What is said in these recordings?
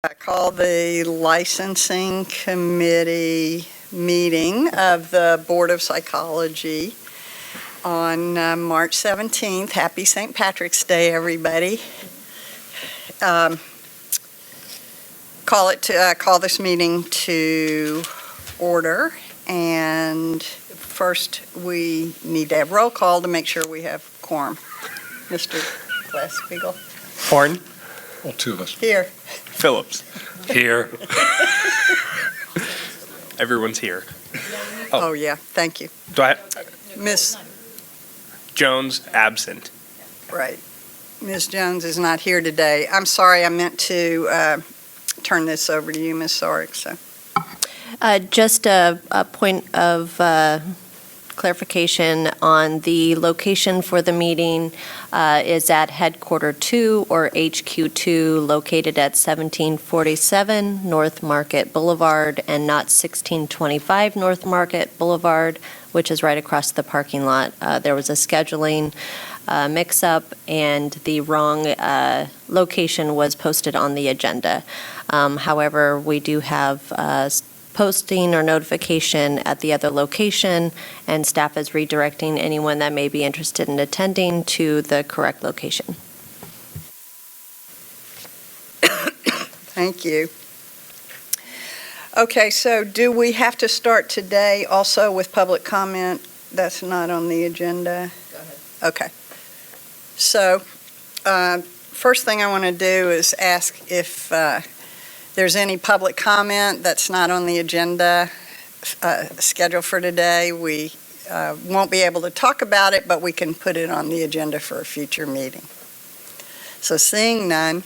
I call the licensing committee meeting of the Board of Psychology on March 17th. Happy St. Patrick's Day, everybody. Call this meeting to order, and first we need to have roll call to make sure we have quorum. Mr. Glass-Steagall. Horn. Well, two of us. Here. Phillips. Here. Everyone's here. Oh, yeah, thank you. Do I? Miss, Jones, absent. right. Ms. Jones is not here today. I'm sorry, I meant to turn this over to you, Ms. Sarek. So. Just a point of clarification on the location for the meeting is at Headquarter 2 or HQ 2, located at 1747 North Market Boulevard and not 1625 North Market Boulevard, which is right across the parking lot. There was a scheduling mix-up, and the wrong location was posted on the agenda. However, we do have posting or notification at the other location, and staff is redirecting anyone that may be interested in attending to the correct location. Thank you. Okay, so do we have to start today also with public comment? That's not on the agenda. Go ahead. Okay. So, first thing I want to do is ask if there's any public comment that's not on the agenda scheduled for today. We won't be able to talk about it, but we can put it on the agenda for a future meeting. So seeing none,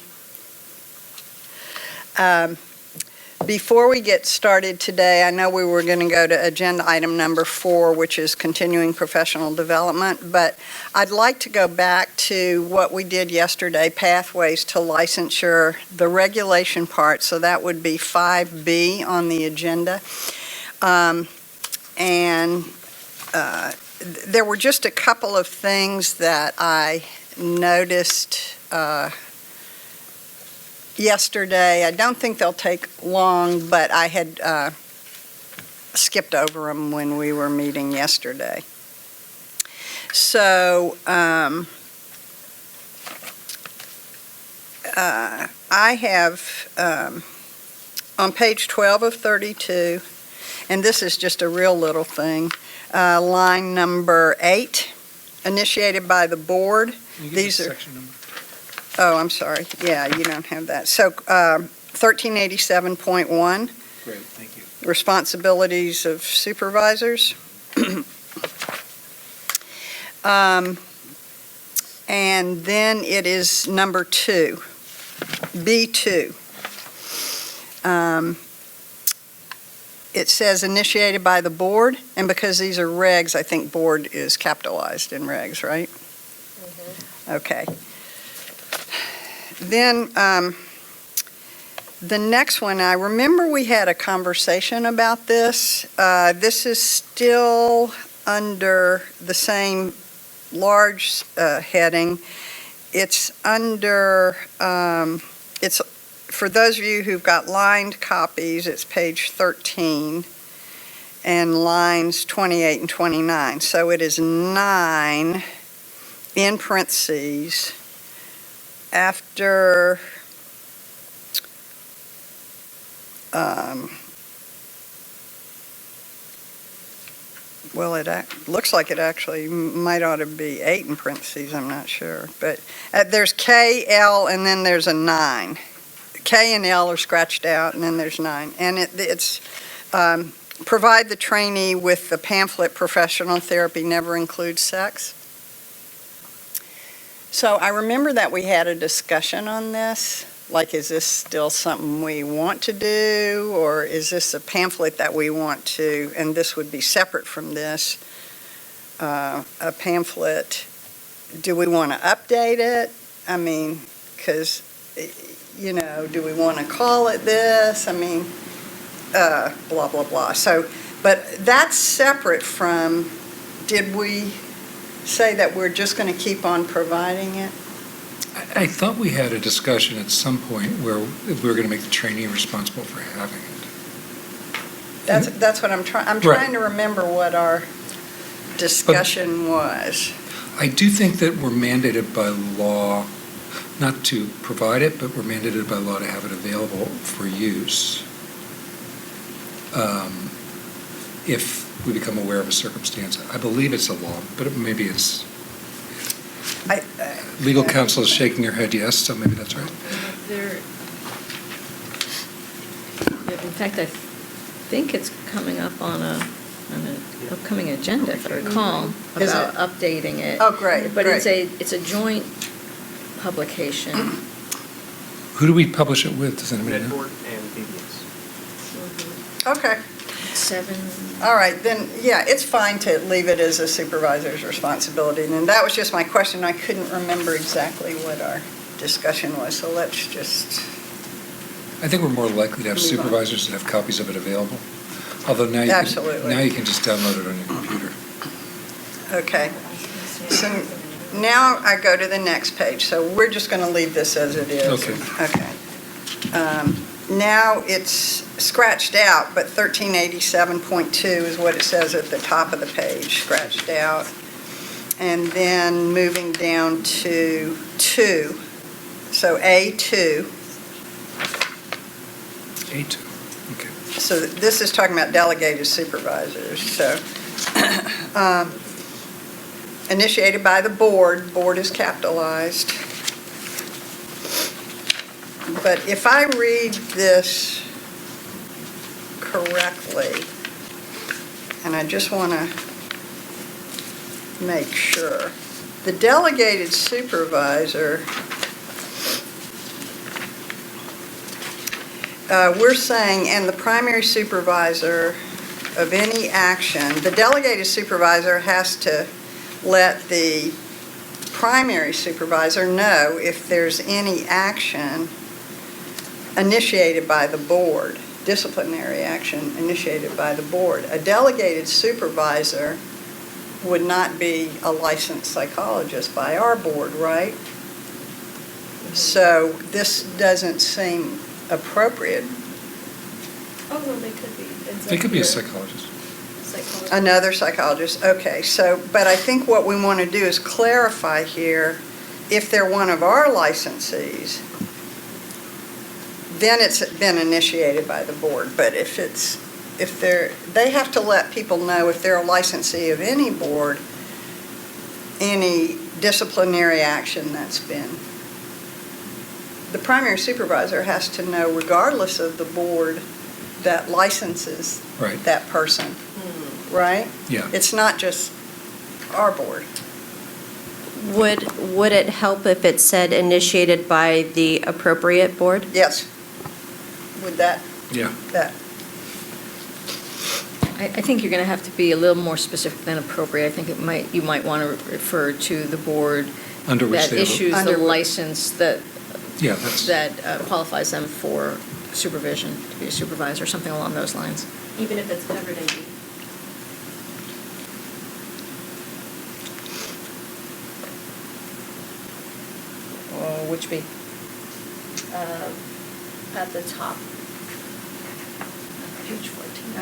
before we get started today, I know we were going to go to agenda item number 4, which is continuing professional development, but I'd like to go back to what we did yesterday, pathways to licensure, the regulation part, so that would be 5B on the agenda. There were just a couple of things that I noticed yesterday. I don't think they'll take long, but I had skipped over them when we were meeting yesterday. So I have on page 12 of 32, and this is just a real little thing, line number 8, initiated by the board. These are section number. Oh, I'm sorry. Yeah, you don't have that. So 1387.1. Great, thank you. Responsibilities of supervisors. And then it is number 2, B2. It says initiated by the board, and because these are regs, I think board is capitalized in regs, right? Mm-hmm. Okay. Then the next one, I remember we had a conversation about this. This is still under the same large heading. It's under, it's for those of you who've got lined copies, it's page 13 and lines 28 and 29. So it is 9 in parentheses. After well, it looks like it actually might ought to be 8 in parentheses, I'm not sure. But there's K, L, and then there's a 9. K and L are scratched out, and then there's 9. And it's provide the trainee with the pamphlet professional therapy never includes sex. So I remember that we had a discussion on this, like, is this still something we want to do, or is this a pamphlet that we want to, and this would be separate from this, a pamphlet, do we want to update it? I mean, because, you know, do we want to call it this? I mean, blah, blah, blah. So, but that's separate from, did we say that we're just going to keep on providing it? I thought we had a discussion at some point where we were going to make the trainee responsible for having it. That's what I'm trying, I'm Right. trying to remember what our discussion was. I do think that we're mandated by law, not to provide it, but we're mandated by law to have it available for use. If we become aware of a circumstance. I believe it's a law, but maybe it's, legal counsel is shaking her head yes, so maybe that's right. In fact, I think it's coming up on an upcoming agenda, if I recall, Is about it? updating it. Oh, great, But great. it's a joint publication. Who do we publish it with? Does anybody know? Netboard and BBS. Okay, 7. all right, then, yeah, it's fine to leave it as a supervisor's responsibility. And that was just my question. I couldn't remember exactly what our discussion was, so let's just, I think we're more likely to have Move on. supervisors that have copies of it available. Although now Absolutely. you can just download it on your computer. okay. So now I go to the next page, so we're just going to leave this as it is. Okay. Okay. Now it's scratched out, but 1387.2 is what it says at the top of the page, scratched out. And then moving down to 2, so A2. A2, okay. So this is talking about delegated supervisors, so initiated by the board is capitalized. But if I read this correctly, and I just want to make sure, the delegated supervisor, we're saying, and the primary supervisor of any action, the delegated supervisor has to let the primary supervisor know if there's any action initiated by the board, disciplinary action initiated by the board. A delegated supervisor would not be a licensed psychologist by our board, right? So this doesn't seem appropriate. Oh, well, they could be. They could be a psychologist. Another psychologist, okay. So, but I think what we want to do is clarify here, if they're one of our licensees, then it's been initiated by the board. But if they have to let people know if they're a licensee of any board, any disciplinary action that's been. The primary supervisor has to know, regardless of the board that licenses Right. that person, right? Yeah. It's not just our board. Would it help if it said initiated by the appropriate board? Yes. Would that, Yeah. I think you're going to have to be a little more specific than appropriate. I think you might want to refer to the board Under which that they have. issues the Under- license that Yeah, that's. qualifies them for supervision, to be a supervisor, something along those lines. Even if it's covered in B? Which be? At the top. Page 14.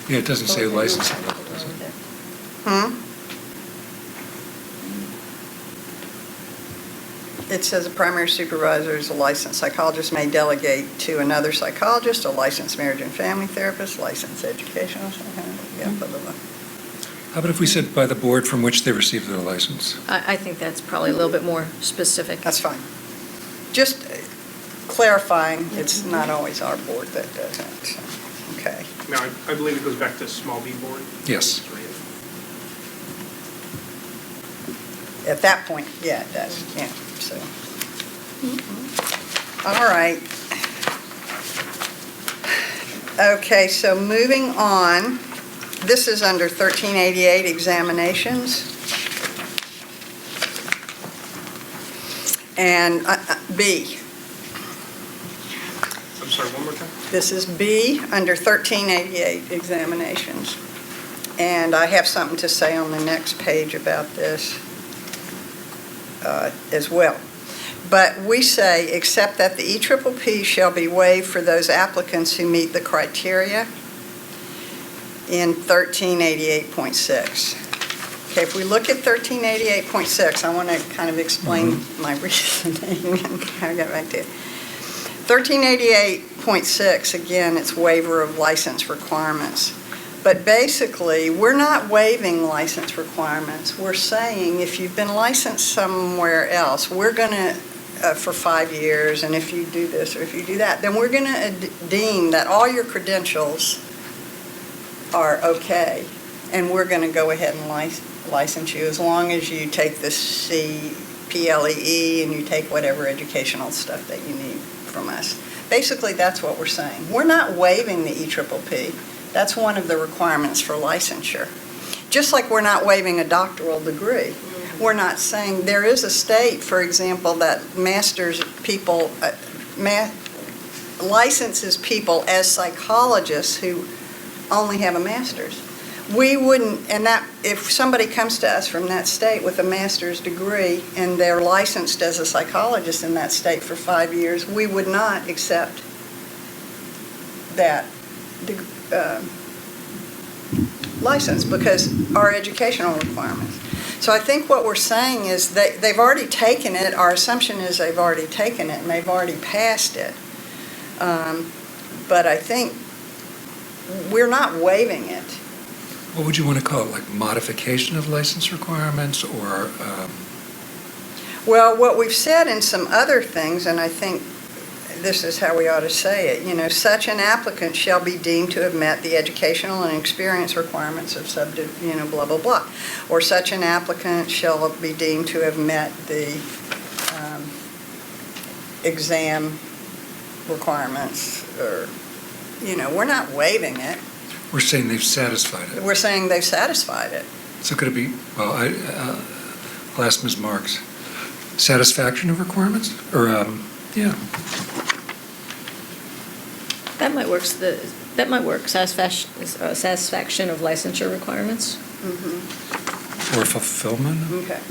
Yeah, it doesn't say license, does it? It says a primary supervisor is a licensed psychologist, may delegate to another psychologist, a licensed marriage and family therapist, licensed educational, yeah, blah, blah, blah. How about if we said by the board from which they received their license? I think that's probably a little bit more specific. That's fine. Just clarifying, it's not always our board that does it, so, okay. No, I believe it goes back to small B board. Yes. At that point, yeah, it does, yeah, so. All right. Okay, so moving on, this is under 1388 examinations. And B, I'm sorry, one more time? this is B under 1388 examinations. And I have something to say on the next page about this. as well. But we say, except that the EPPP shall be waived for those applicants who meet the criteria in 1388.6. Okay, if we look at 1388.6, I want to kind of explain my reasoning and how I got back to it. 1388.6, again, it's waiver of license requirements. But basically, we're not waiving license requirements. We're saying if you've been licensed somewhere else, we're going to, for 5 years, and if you do this or if you do that, then we're going to deem that all your credentials are okay, and we're going to go ahead and license you as long as you take the CPLEE and you take whatever educational stuff that you need from us. Basically, that's what we're saying. We're not waiving the EPPP. That's one of the requirements for licensure. Just like we're not waiving a doctoral degree. We're not saying, there is a state, for example, that master's people, licenses people as psychologists who only have a master's. We wouldn't, and that, if somebody comes to us from that state with a master's degree and they're licensed as a psychologist in that state for 5 years, we would not accept that license because our educational requirements. So I think what we're saying is that they've already taken it. Our assumption is they've already taken it and they've already passed it. But I think we're not waiving it. What would you want to call it, like modification of license requirements or? Well, what we've said in some other things, and I think this is how we ought to say it, such an applicant shall be deemed to have met the educational and experience requirements of blah, blah, blah. Or such an applicant shall be deemed to have met the exam requirements, or, we're not waiving it. We're saying they've satisfied it. We're saying they've satisfied it. So could it be, well, I'll ask Ms. Marks, satisfaction of requirements? Or, yeah. That might work, satisfaction of licensure requirements. Mm-hmm. Or fulfillment? Okay.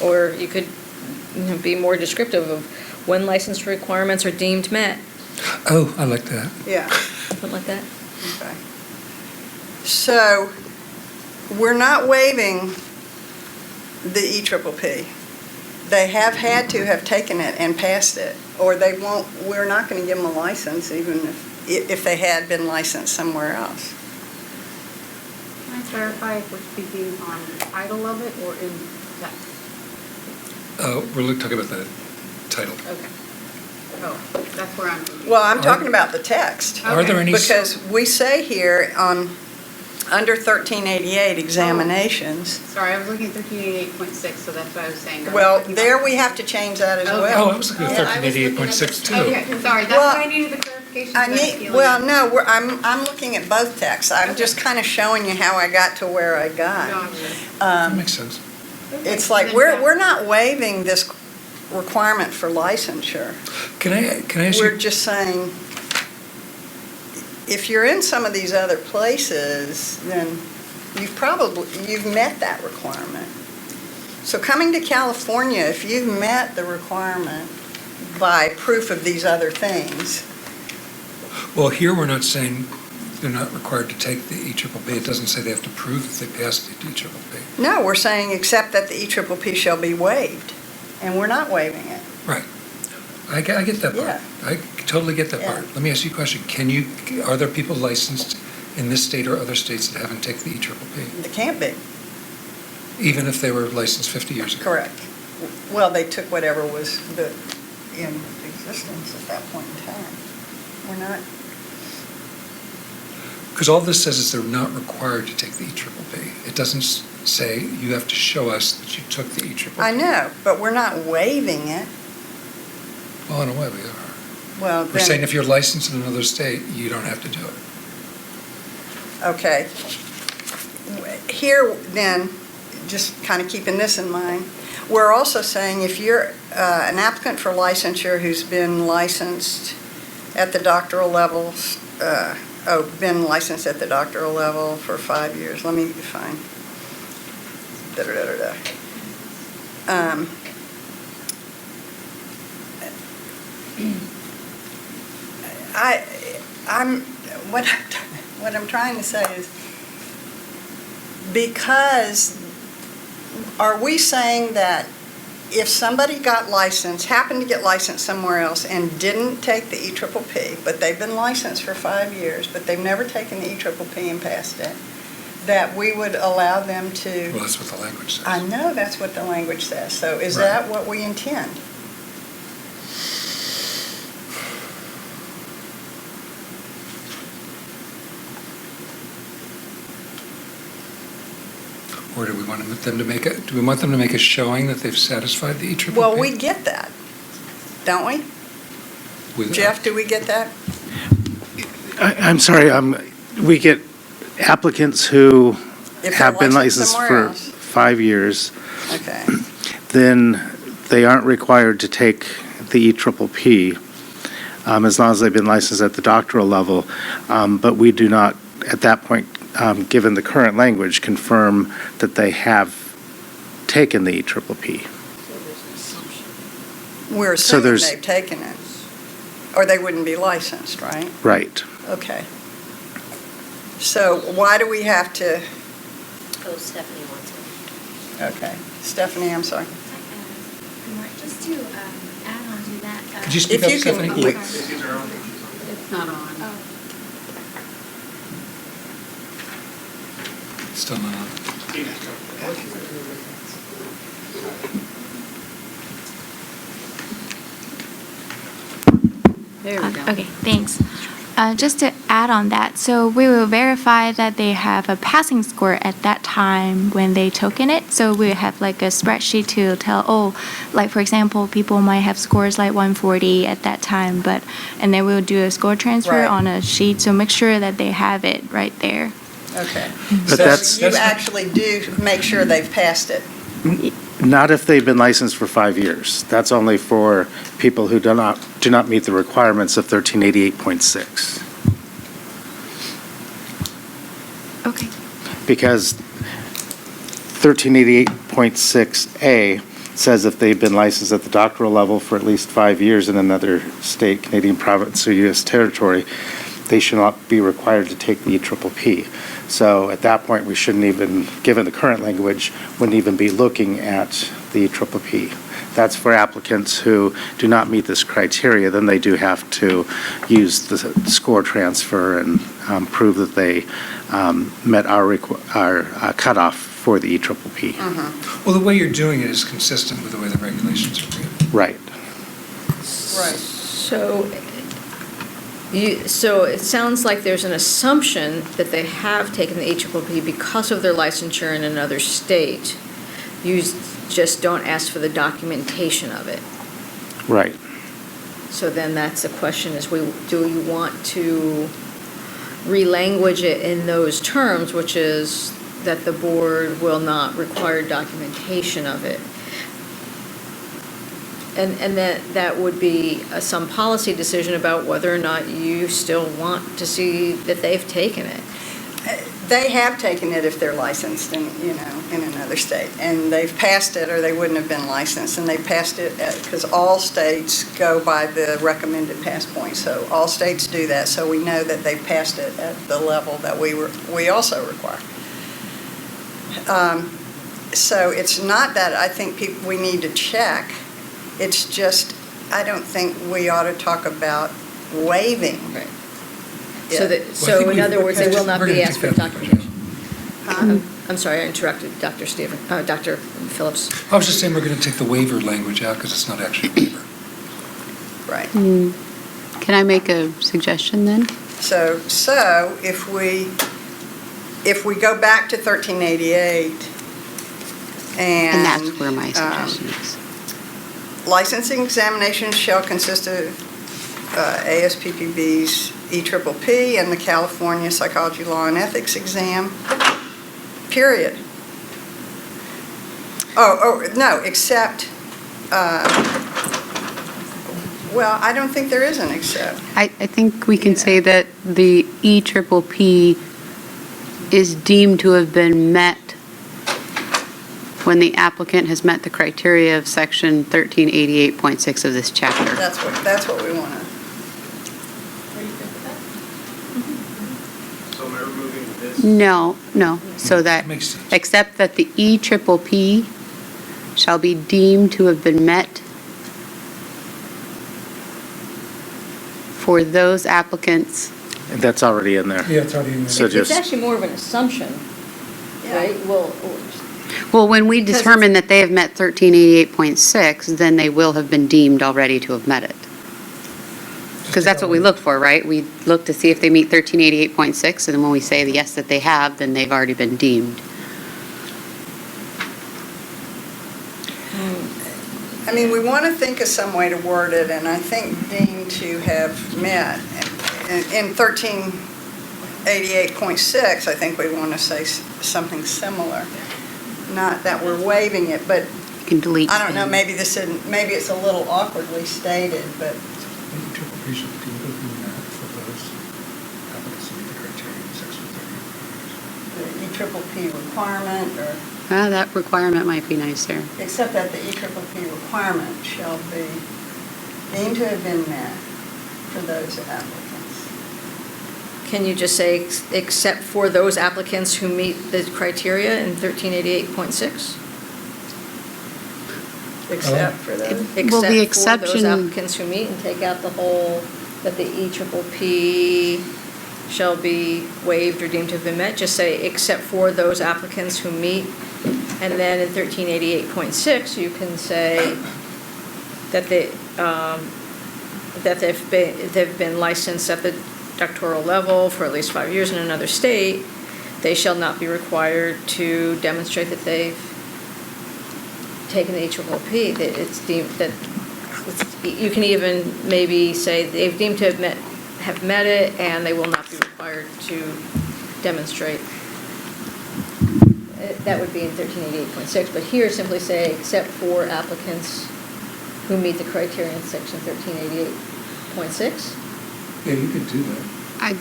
Or you could be more descriptive of when license requirements are deemed met, Oh, I like that. Yeah. something like that. Okay. So, we're not waiving the EPPP. They have had to have taken it and passed it, or they won't, we're not going to give them a license even if they had been licensed somewhere else. Can I clarify if we're speaking on the title of it or in text? We're talking about the title. Okay. Oh, that's where I'm. Well, I'm talking about the text. Are there any- Because we say here under 1388 examinations, Sorry, I was looking at 1388.6, so that's what I was saying. well, there we have to change that as Okay. Oh, well. I was looking at Yeah, I was looking at 1388.6 the- too. Okay, sorry, that's Well, why I needed the clarification. No, I'm looking at both texts. I'm just kind of showing you how I got to where I got. That makes sense. It's like, we're not waiving this requirement for licensure. Can I ask We're you, just saying, if you're in some of these other places, then you've met that requirement. So coming to California, if you've met the requirement by proof of these other things, well, here we're not saying they're not required to take the EPPP. It doesn't say they have to prove that they passed the EPPP. no, we're saying except that the EPPP shall be waived, and we're not waiving it. Right. I get that part. Yeah. I totally get that Yeah. part. Let me ask you a question. Are there people licensed in this state or other states that haven't taken the EPPP, It can't be, even if they were licensed 50 years ago? correct. Well, they took whatever was in existence at that point in time. We're not, Because all this says is they're not required to take the EPPP. It doesn't say you have to show us that you took the EPPP. I know, but we're not waiving it. Well, in a way, we are. Well, We're saying then, if you're licensed in another state, you don't have to do it. okay. Here, then, just kind of keeping this in mind, we're also saying if you're an applicant for licensure who's been licensed at the doctoral levels, been licensed at the doctoral level for 5 years. Let me find. um, what I'm trying to say is, because, are we saying that if somebody got licensed, happened to get licensed somewhere else and didn't take the EPPP, but they've been licensed for 5 years, but they've never taken the EPPP and passed it, that we would allow them to? Well, that's what the language says. I know that's what the language says. So is Right. that what we intend? Or do we want them to make a showing that they've satisfied the EPPP? Well, we get that, don't we? With- Jeff, do we get that? I'm sorry, we get applicants who If they're have been licensed somewhere for else. 5 years, Okay. then they aren't required to take the EPPP as long as they've been licensed at the doctoral level. But we do not, at that point, given the current language, confirm that they have taken the EPPP. We're So assuming there's- they've taken it, or they wouldn't be licensed, right? Right. Okay. So why do we have to, Oh, Stephanie wants it. okay. Stephanie, I'm sorry. Just to add on to that. Could you speak If up, you can- Stephanie? we- These are on. It's not on. Still not on. There we go. Okay, thanks. Just to add on that, so we will verify that they have a passing score at that time when they token it. So we have like a spreadsheet to tell, like for example, people might have scores like 140 at that time, and then we'll do a score transfer Right. on a sheet. So make sure that they have it right there. Okay. But So that's- you actually do make sure they've passed it? Not if they've been licensed for 5 years. That's only for people who do not meet the requirements of 1388.6. Okay. Because 1388.6A says if they've been licensed at the doctoral level for at least 5 years in another state, Canadian province, or U.S. territory, they should not be required to take the EPPP. So at that point, we shouldn't even, given the current language, wouldn't even be looking at the EPPP. That's for applicants who do not meet this criteria. Then they do have to use the score transfer and prove that they met our cutoff for the EPPP. Well, the way you're doing it is consistent with the way the regulations are written. Right. Right. So it sounds like there's an assumption that they have taken the EPPP because of their licensure in another state. You just don't ask for the documentation of it. Right. So then that's the question is, do you want to relanguage it in those terms, which is that the board will not require documentation of it? And that would be some policy decision about whether or not you still want to see that they've taken it. They have taken it if they're licensed in another state, and they've passed it or they wouldn't have been licensed, and they passed it because all states go by the recommended pass point. So all states do that, so we know that they've passed it at the level that we also require. So it's not that I think we need to check. It's just, I don't think we ought to talk about waiving. Right. Yeah. So Well, I think in other words, they will not we're be gonna asked for take that. documentation. Huh? I'm sorry, I interrupted Dr. Dr. Phillips. I was just saying we're going to take the waiver language out because it's not actually a waiver. Right. Can I make a suggestion then? So if we go back to 1388 And that's where my um, suggestion is. licensing examinations shall consist of ASPPB's EPPP and the California Psychology, Law, and Ethics exam, period. No, except, well, I don't think there is an except. I think we can Yeah. say that the EPPP is deemed to have been met when the applicant has met the criteria of section 1388.6 of this chapter. That's what we want to. So am I removing this? No, so that, Makes sense. except that the EPPP shall be deemed to have been met for those applicants. That's already in there. Yeah, it's already in there. So It's just, actually more of an assumption, right? Well, when we Because determine that they have met 1388.6, then they will have been deemed already to have met it. Because that's what we look for, right? We look to see if they meet 1388.6, and then when we say yes that they have, then they've already been deemed. I mean, we want to think of some way to word it, and I think deemed to have met. In 1388.6, I think we want to say something similar. Not that we're waiving it, but You can delete. I don't know, them. maybe it's a little awkwardly stated, but EPPP should be deemed to have been met for those applicants who meet the criteria in section 13. the EPPP requirement, or That requirement might be nice there. except that the EPPP requirement shall be deemed to have been met for those applicants. Can you just say, except for those applicants who meet the criteria in 1388.6? Except for those. Well, the Except for those exception- applicants who meet, and take out the whole, that the EPPP shall be waived or deemed to have been met. Just say, except for those applicants who meet. And then in 1388.6, you can say that they've been licensed at the doctoral level for at least 5 years in another state. They shall not be required to demonstrate that they've taken the EPPP. That it's deemed that you can even maybe say they've deemed to have met it, and they will not be required to demonstrate. That would be in 1388.6, but here simply say, except for applicants who meet the criteria in section 1388.6. Yeah, you could do that.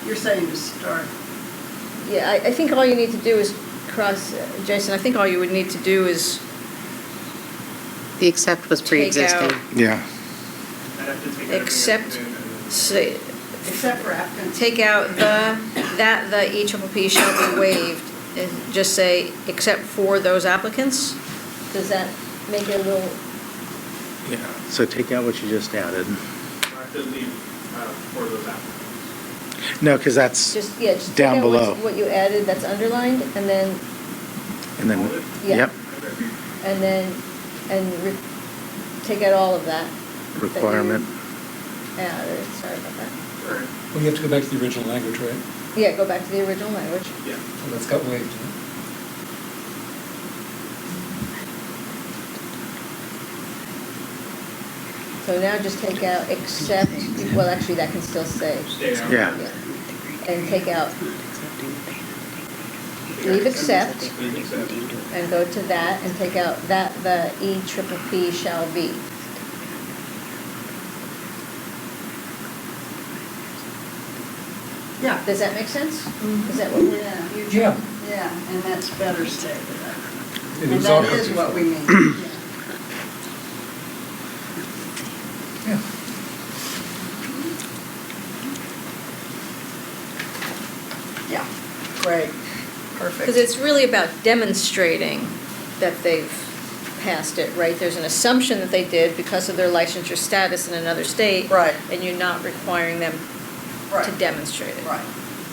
You're saying to start. Yeah, I think all you need to do is Jason, I think all you would need to do is The except was Take pre-existing. out- yeah. I'd have to take everything Except- in and then- say, Except for applicants. take out the EPPP shall be waived, and just say, except for those applicants? Does that make it a little, Yeah. So take out what you just added. I have to leave for those applicants. No, because that's, just take Down out below. what you added that's underlined, and then, and then, Yeah. yep, take out all of that. requirement. Added, sorry about that. All right. Well, you have to go back to the original language, right? Yeah, go back to the original language. Yeah. So that's got waived. huh? So now just take out except, well, actually, that can still stay. Stay out. Yeah. And take out, leave except, Leave except. and go to that, and take out that the EPPP shall be. Yeah. Does that make sense? Is that what we're? Yeah. Yeah, and that's better stated. It And is that awkward is before. what we mean. Yeah. Yeah, great, perfect. Because it's really about demonstrating that they've passed it, right? There's an assumption that they did because of their licensure status in another state. Right. And you're not requiring them to Right. demonstrate it. Right,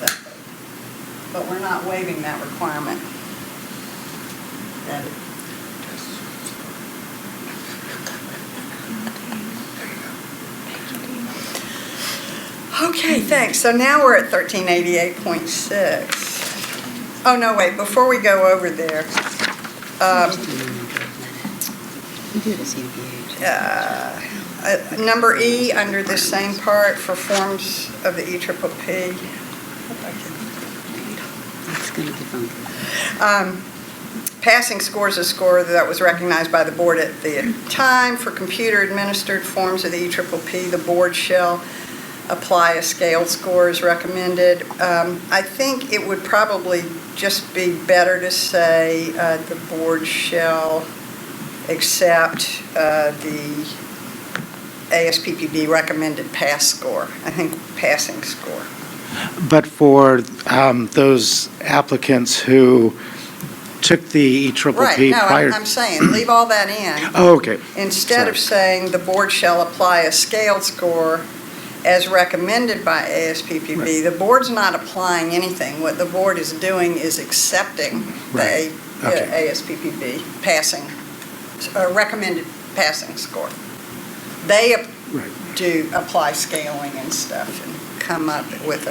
exactly. But we're not waiving that requirement. That- Okay, thanks. So now we're at 1388.6. Oh, no, wait, before we go over there, We do the CBA. number E, under this same part, for forms of the EPPP. It's going to be funky. Passing score is a score that was recognized by the board at the time. For computer-administered forms of the EPPP, the board shall apply a scale score as recommended. I think it would probably just be better to say the board shall accept the ASPPD recommended pass score. I think passing score. But for those applicants who took the ECCC Right, no, prior... I'm saying, leave all that in. Oh, okay. Instead of saying the board shall apply a scaled score as recommended by ASPPB, the board's not applying anything. What the board is doing is accepting Right. the Okay. ASPPB passing, recommended passing score. They Right. do apply scaling and stuff and come up with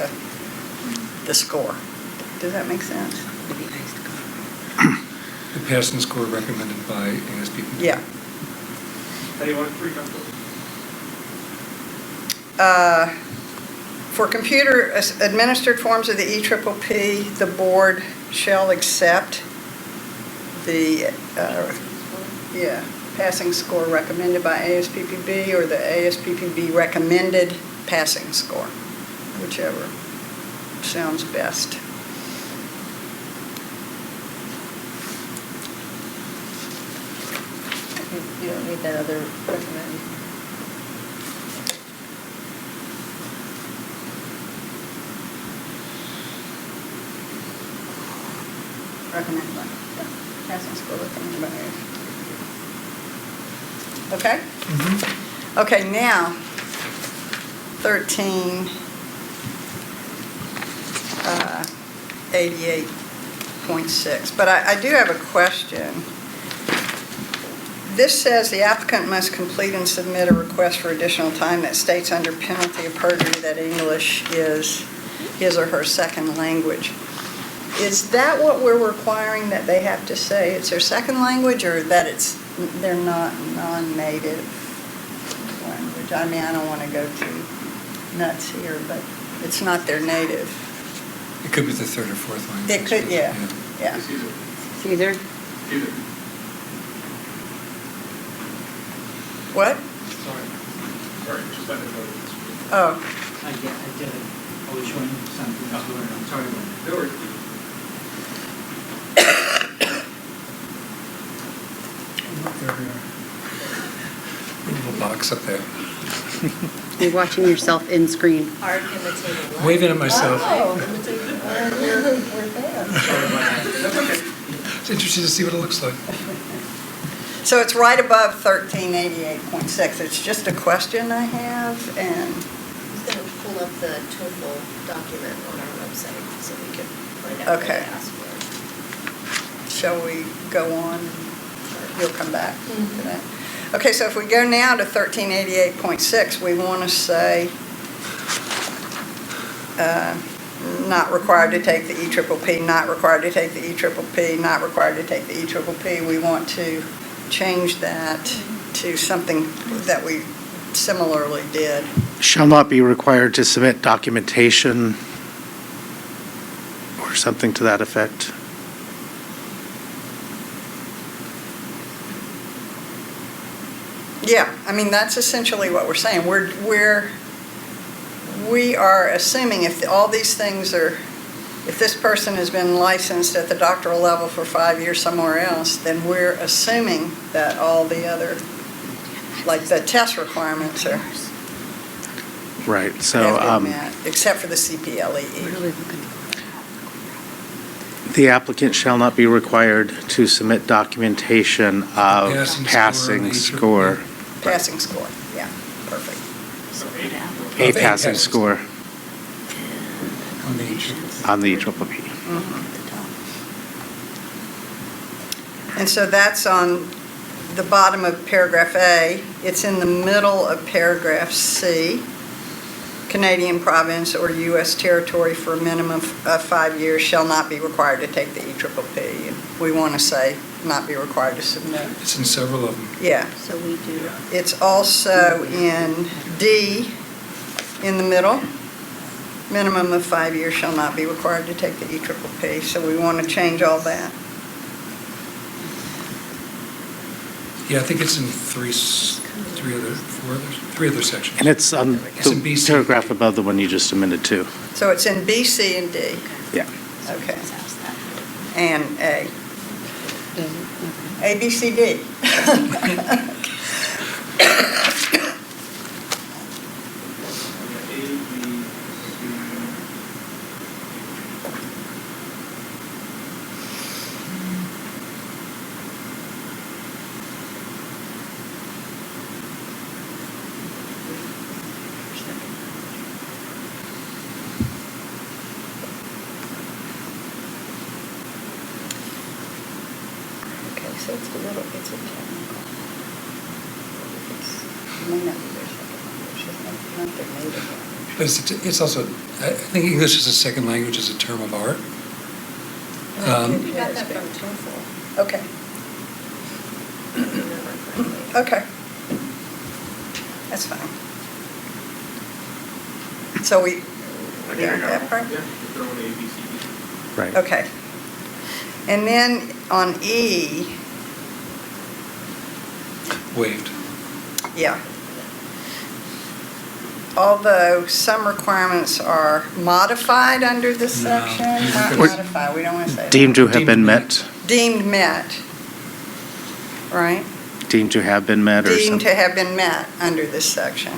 the score. Does that make sense? The passing score recommended by ASPP. Yeah. How do you want it to read, Council? For computer administered forms of the ECCC, the board shall accept the, passing score recommended by ASPPB or the ASPPB recommended passing score, whichever sounds best. You don't need that other recommend. Recommended by, passing score recommended by ASPPB. Okay? Okay, now, 1388.6. But I do have a question. This says the applicant must complete and submit a request for additional time that states under penalty of perjury that English is his or her second language. Is that what we're requiring, that they have to say it's their second language, or that they're not non-native language? I mean, I don't want to go too nuts here, but it's not their native. It could be the third or fourth language. It could, yeah. It's either. Caesar? Either. What? Sorry, just let me know. Oh, I did it. I was showing something else. I'm sorry about that. No worries. There we are. A little box up there. You're watching yourself in screen. Hard imitating. Waving at myself. oh, we're fans. That's okay. It's interesting to see what it looks like. So it's right above 1388.6. It's just a question I have, and I'm going to pull up the TOEFL document on our website so we can find out what Okay. they asked for. shall we go on? You'll come back to that. Okay, so if we go now to 1388.6, we want to say not required to take the ECCC, not required to take the ECCC, not required to take the ECCC. We want to change that to something that we similarly did. Shall not be required to submit documentation or something to that effect. Yeah, I mean, that's essentially what we're saying. We are assuming if all these things are, if this person has been licensed at the doctoral level for 5 years somewhere else, then we're assuming that all the other, like the test requirements are, Right, so have been met, except for the CPLEE. the applicant shall not be required to submit documentation of passing score. Passing score, yeah, perfect. A passing score On the ECCC. on the ECCC. And so that's on the bottom of paragraph A. It's in the middle of paragraph C. Canadian province or U.S. territory for a minimum of 5 years shall not be required to take the ECCC. And we want to say not be required to submit. It's in several of them. Yeah. So we do. It's also in D, in the middle. Minimum of 5 years shall not be required to take the ECCC. So we want to change all that. Yeah, I think it's in three Three other sections. And it's on It's in the B, C. paragraph above the one you just amended to. So it's in B, C, and D. Yeah. Okay. And A. A, B, C, D. Okay, so it's a technical. It may not be their second language, it's not their native language. But it's also, I think English as a second language is a term of art. You got that from TOEFL. Okay. Okay. That's fine. So we got that part? Yeah, throw in A, B, C, D. Right. Okay. And then on E, Waived. yeah. Although some requirements are modified under this No. section, not Or- modified, we don't want to say that. Deemed to have Deemed been met. met. Deemed met, right? Deemed to have been met or Deemed something. to have been met under this section.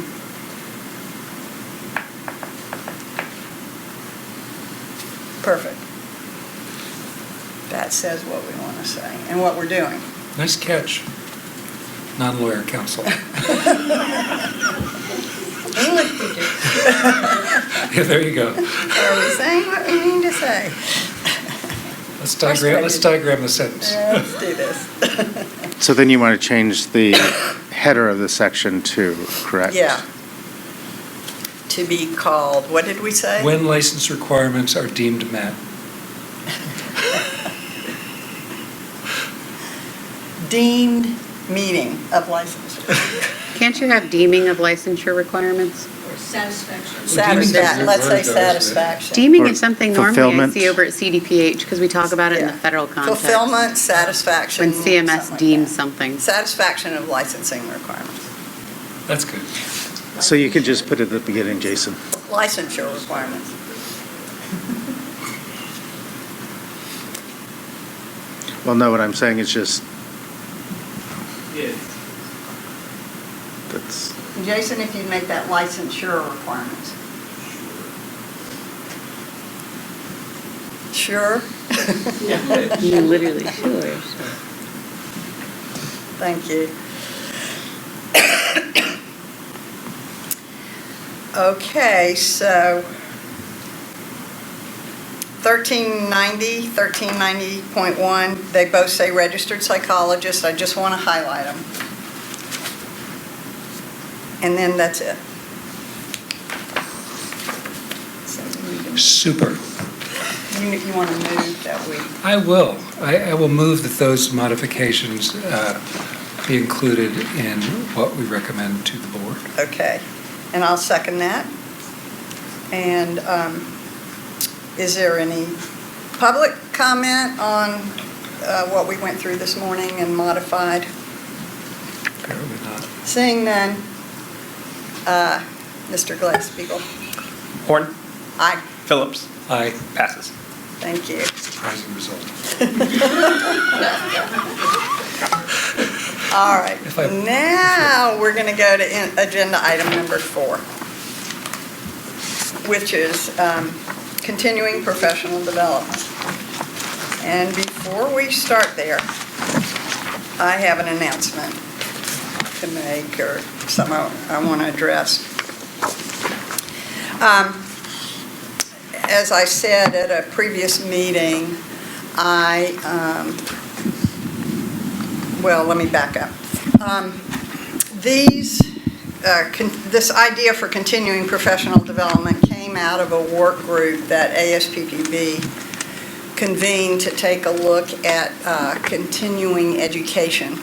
Perfect. That says what we want to say and what we're doing. Nice catch, non-lawyer counsel. English teachers. Yeah, there you go. Are we saying what we mean to say? Let's diagram the sentence. Yeah, let's do this. So then you want to change the header of the section too, correct? Yeah. To be called, what did we say? When license requirements are deemed met. Deemed meeting of licensure. Can't you have deeming of licensure requirements? Satisfaction. Satisfaction, let's say Word goes with- satisfaction. Deeming Or is something normally I fulfillment. see over at CDPH, because we talk about it in the Yeah. federal context. Fulfillment, satisfaction. When CMS something like deems that. something. Satisfaction of licensing requirements. That's good. So you could just put it at the beginning, Jason. Licensure requirements. Well, no, what I'm saying is just, Yeah. that's, Jason, if you'd make that licensure requirements. Sure? You literally sure. Thank you. Okay, so 1390, 1390.1, they both say registered psychologist. I just want to highlight them. And then that's it. So Super. you want to move that we, I will. I will move that those modifications be included in what we recommend to the board. okay. And I'll second that. And is there any public comment on what we went through this morning and modified? Apparently not. Seeing none, Mr. Glass-Steagall. Horn, Aye. Phillips, Aye. passes. Thank you. Surprising result. All right. If I- Now, we're going to go to agenda item number 4, which is continuing professional development. And before we start there, I have an announcement to make, or something I want to address. As I said at a previous meeting, well, let me back up. This idea for continuing professional development came out of a work group that ASPPB convened to take a look at continuing education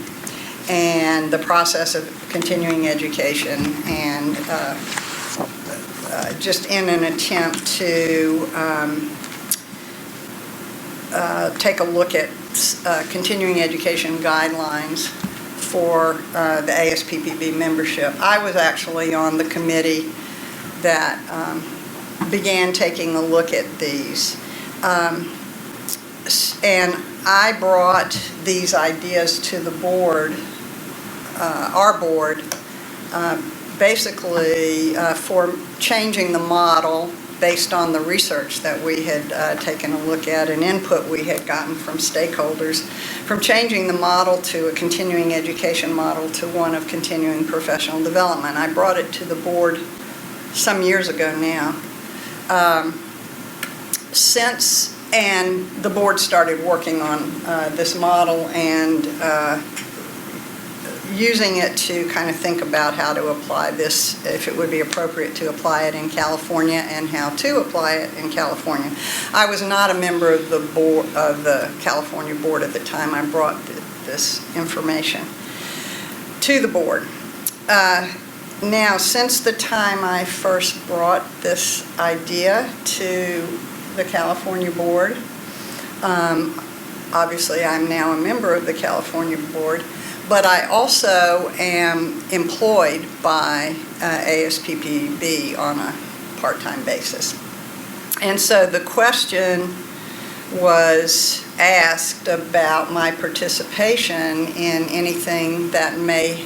and the process of continuing education, and just in an attempt to take a look at continuing education guidelines for the ASPPB membership. I was actually on the committee that began taking a look at these. And I brought these ideas to the board, our board, basically for changing the model based on the research that we had taken a look at and input we had gotten from stakeholders, from changing the model to a continuing education model to one of continuing professional development. I brought it to the board some years ago now. And the board started working on this model and using it to kind of think about how to apply this, if it would be appropriate to apply it in California and how to apply it in California. I was not a member of the board, of the California board at the time I brought this information to the board. Now, since the time I first brought this idea to the California board, obviously I'm now a member of the California board, but I also am employed by ASPPB on a part-time basis. And so the question was asked about my participation in anything that may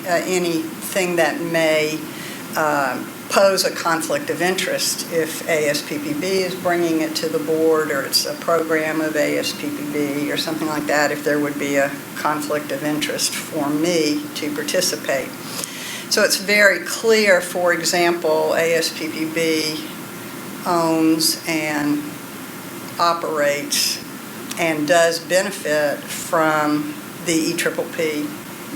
pose a conflict of interest if ASPPB is bringing it to the board or it's a program of ASPPB or something like that, if there would be a conflict of interest for me to participate. So it's very clear, for example, ASPPB owns and operates and does benefit from the EPPP,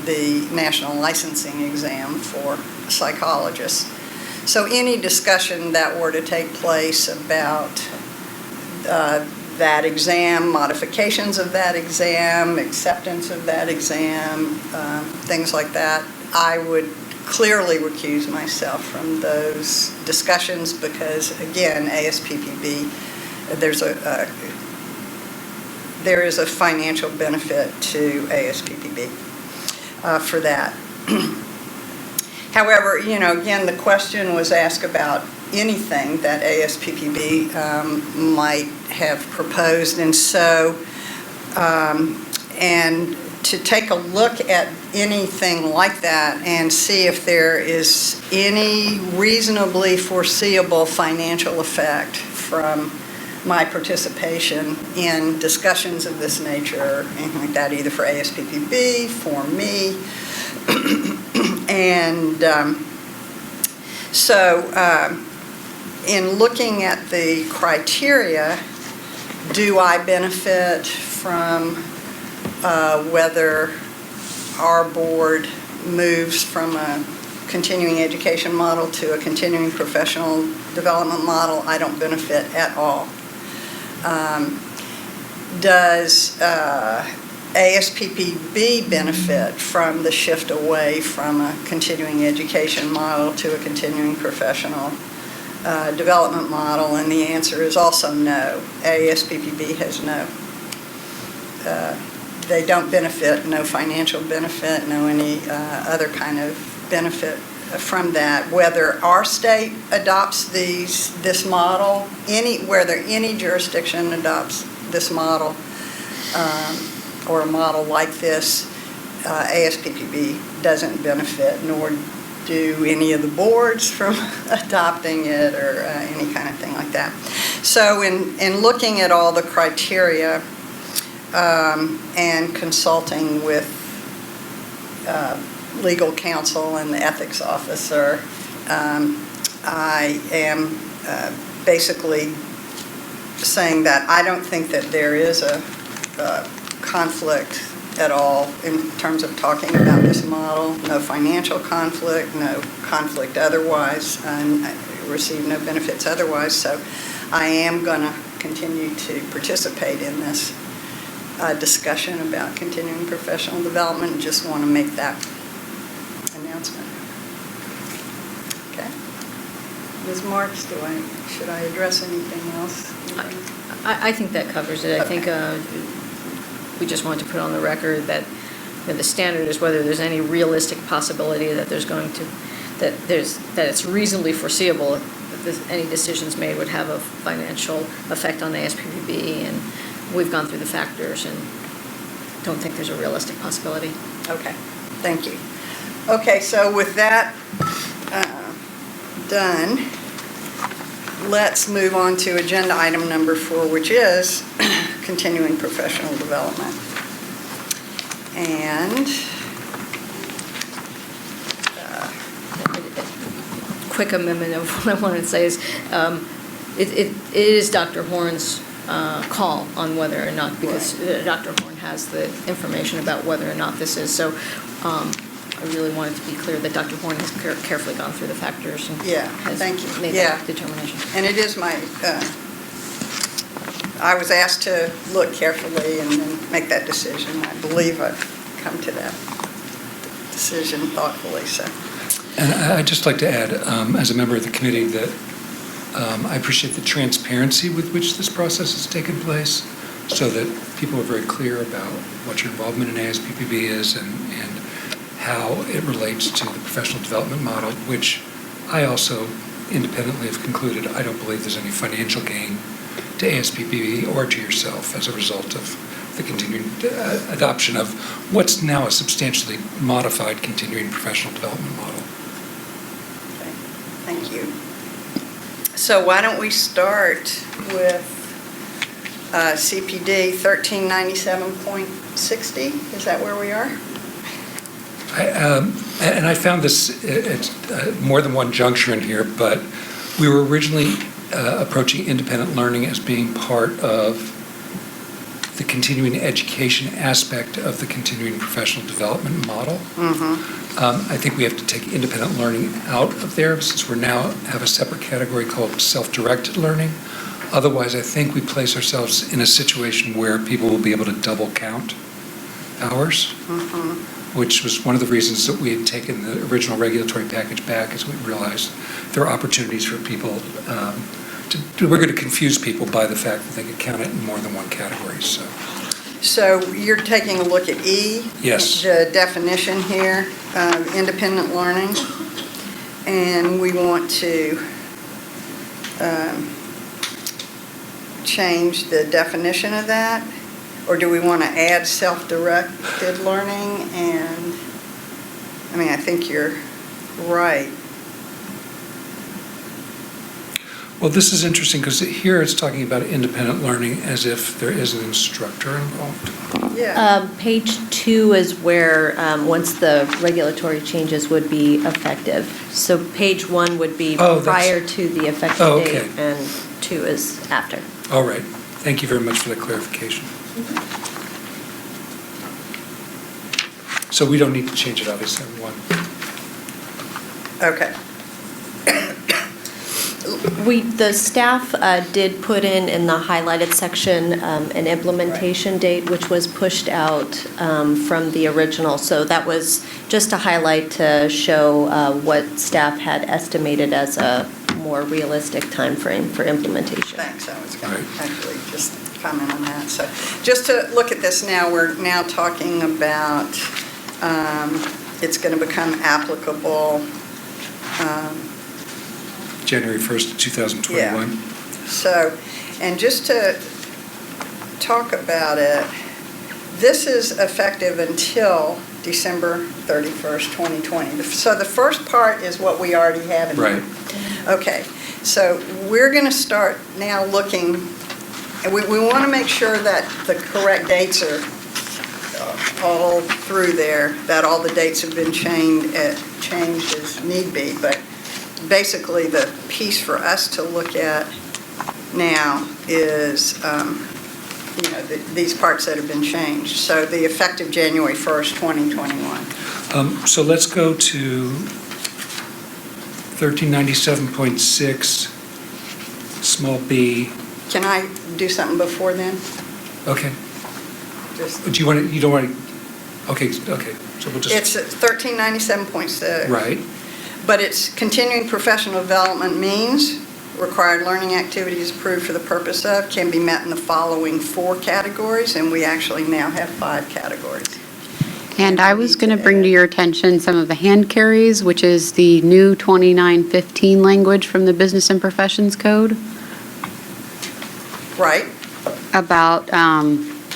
the National Licensing Exam for psychologists. So any discussion that were to take place about that exam, modifications of that exam, acceptance of that exam, things like that, I would clearly recuse myself from those discussions because, again, ASPPB, there is a financial benefit to ASPPB for that. However, again, the question was asked about anything that ASPPB might have proposed, and so, and to take a look at anything like that and see if there is any reasonably foreseeable financial effect from my participation in discussions of this nature, or anything like that, either for ASPPB, for me. And so in looking at the criteria, do I benefit from whether our board moves from a continuing education model to a continuing professional development model? I don't benefit at all. Does ASPPB benefit from the shift away from a continuing education model to a continuing professional development model? And the answer is also no. ASPPB has no. They don't benefit, no financial benefit, no any other kind of benefit from that. Whether our state adopts this model, whether any jurisdiction adopts this model, or a model like this, ASPPB doesn't benefit, nor do any of the boards from adopting it or any kind of thing like that. So in looking at all the criteria and consulting with legal counsel and the ethics officer, I am basically saying that I don't think that there is a conflict at all in terms of talking about this model. No financial conflict, no conflict otherwise, and I receive no benefits otherwise. So I am going to continue to participate in this discussion about continuing professional development, and just want to make that announcement. Okay. Ms. Marks, should I address anything else? I think that covers it. I think we just want to put on the record that the standard is whether there's any realistic possibility that that it's reasonably foreseeable that any decisions made would have a financial effect on the ASPPB, and we've gone through the factors and don't think there's a realistic possibility. Okay, thank you. Okay, so with that done, let's move on to agenda item number 4, which is continuing professional development. And Quick amendment of what I wanted to say is, it is Dr. Horn's call on whether or not, because Dr. Horn has the information about whether or not this is. So I really wanted to be clear that Dr. Horn has carefully gone through the factors and has thank you. made that determination. And it is my, I was asked to look carefully and then make that decision. I believe I've come to that decision thoughtfully, so. And I'd just like to add, as a member of the committee, that I appreciate the transparency with which this process has taken place, so that people are very clear about what your involvement in ASPPB is and how it relates to the professional development model, which I also independently have concluded I don't believe there's any financial gain to ASPPB or to yourself as a result of the continuing adoption of what's now a substantially modified continuing professional development model. Okay, thank you. So why don't we start with CPD 1397.60? Is that where we are? And I found this at more than one juncture in here, but we were originally approaching independent learning as being part of the continuing education aspect of the continuing professional development model. I think we have to take independent learning out of there, since we now have a separate category called self-directed learning. Otherwise, I think we place ourselves in a situation where people will be able to double count hours, which was one of the reasons that we had taken the original regulatory package back, as we realized there are opportunities for people we're going to confuse people by the fact that they could count it in more than one category. So you're taking a look at E? Yes. The definition here of independent learning, and we want to change the definition of that? Or do we want to add self-directed learning? And, I mean, I think you're right. Well, this is interesting because here it's talking about independent learning as if there is an instructor involved. Yeah. Page 2 is where, once the regulatory changes would be effective. So page 1 would be prior to the effective date, and 2 is after. All right. Thank you very much for the clarification. So we don't need to change it, obviously, everyone. Okay. The staff did put in the highlighted section an implementation date, which was pushed out from the original. So that was just a highlight to show what staff had estimated as a more realistic timeframe for implementation. Thanks. I was going to actually just comment on that. So just to look at this now, we're now talking about it's going to become applicable January 1st, 2021. Yeah. So, and just to talk about it, this is effective until December 31st, 2020. So the first part is what we already have in Right. here. Okay, so we're going to start now looking, and we want to make sure that the correct dates are all through there, that all the dates have been changed as need be, but basically the piece for us to look at now is, these parts that have been changed. So the effective January 1st, 2021. So let's go to 1397.6, small b. Can I do something before then? Okay. Just, Do you want to, you don't want to, okay, so we'll just. it's 1397.6. Right. But it's continuing professional development means required learning activities approved for the purpose of can be met in the following 4 categories, and we actually now have 5 categories. And I was going to bring to your attention some of the hand carries, which is the new 2915 language from the Business and Professions Code Right, about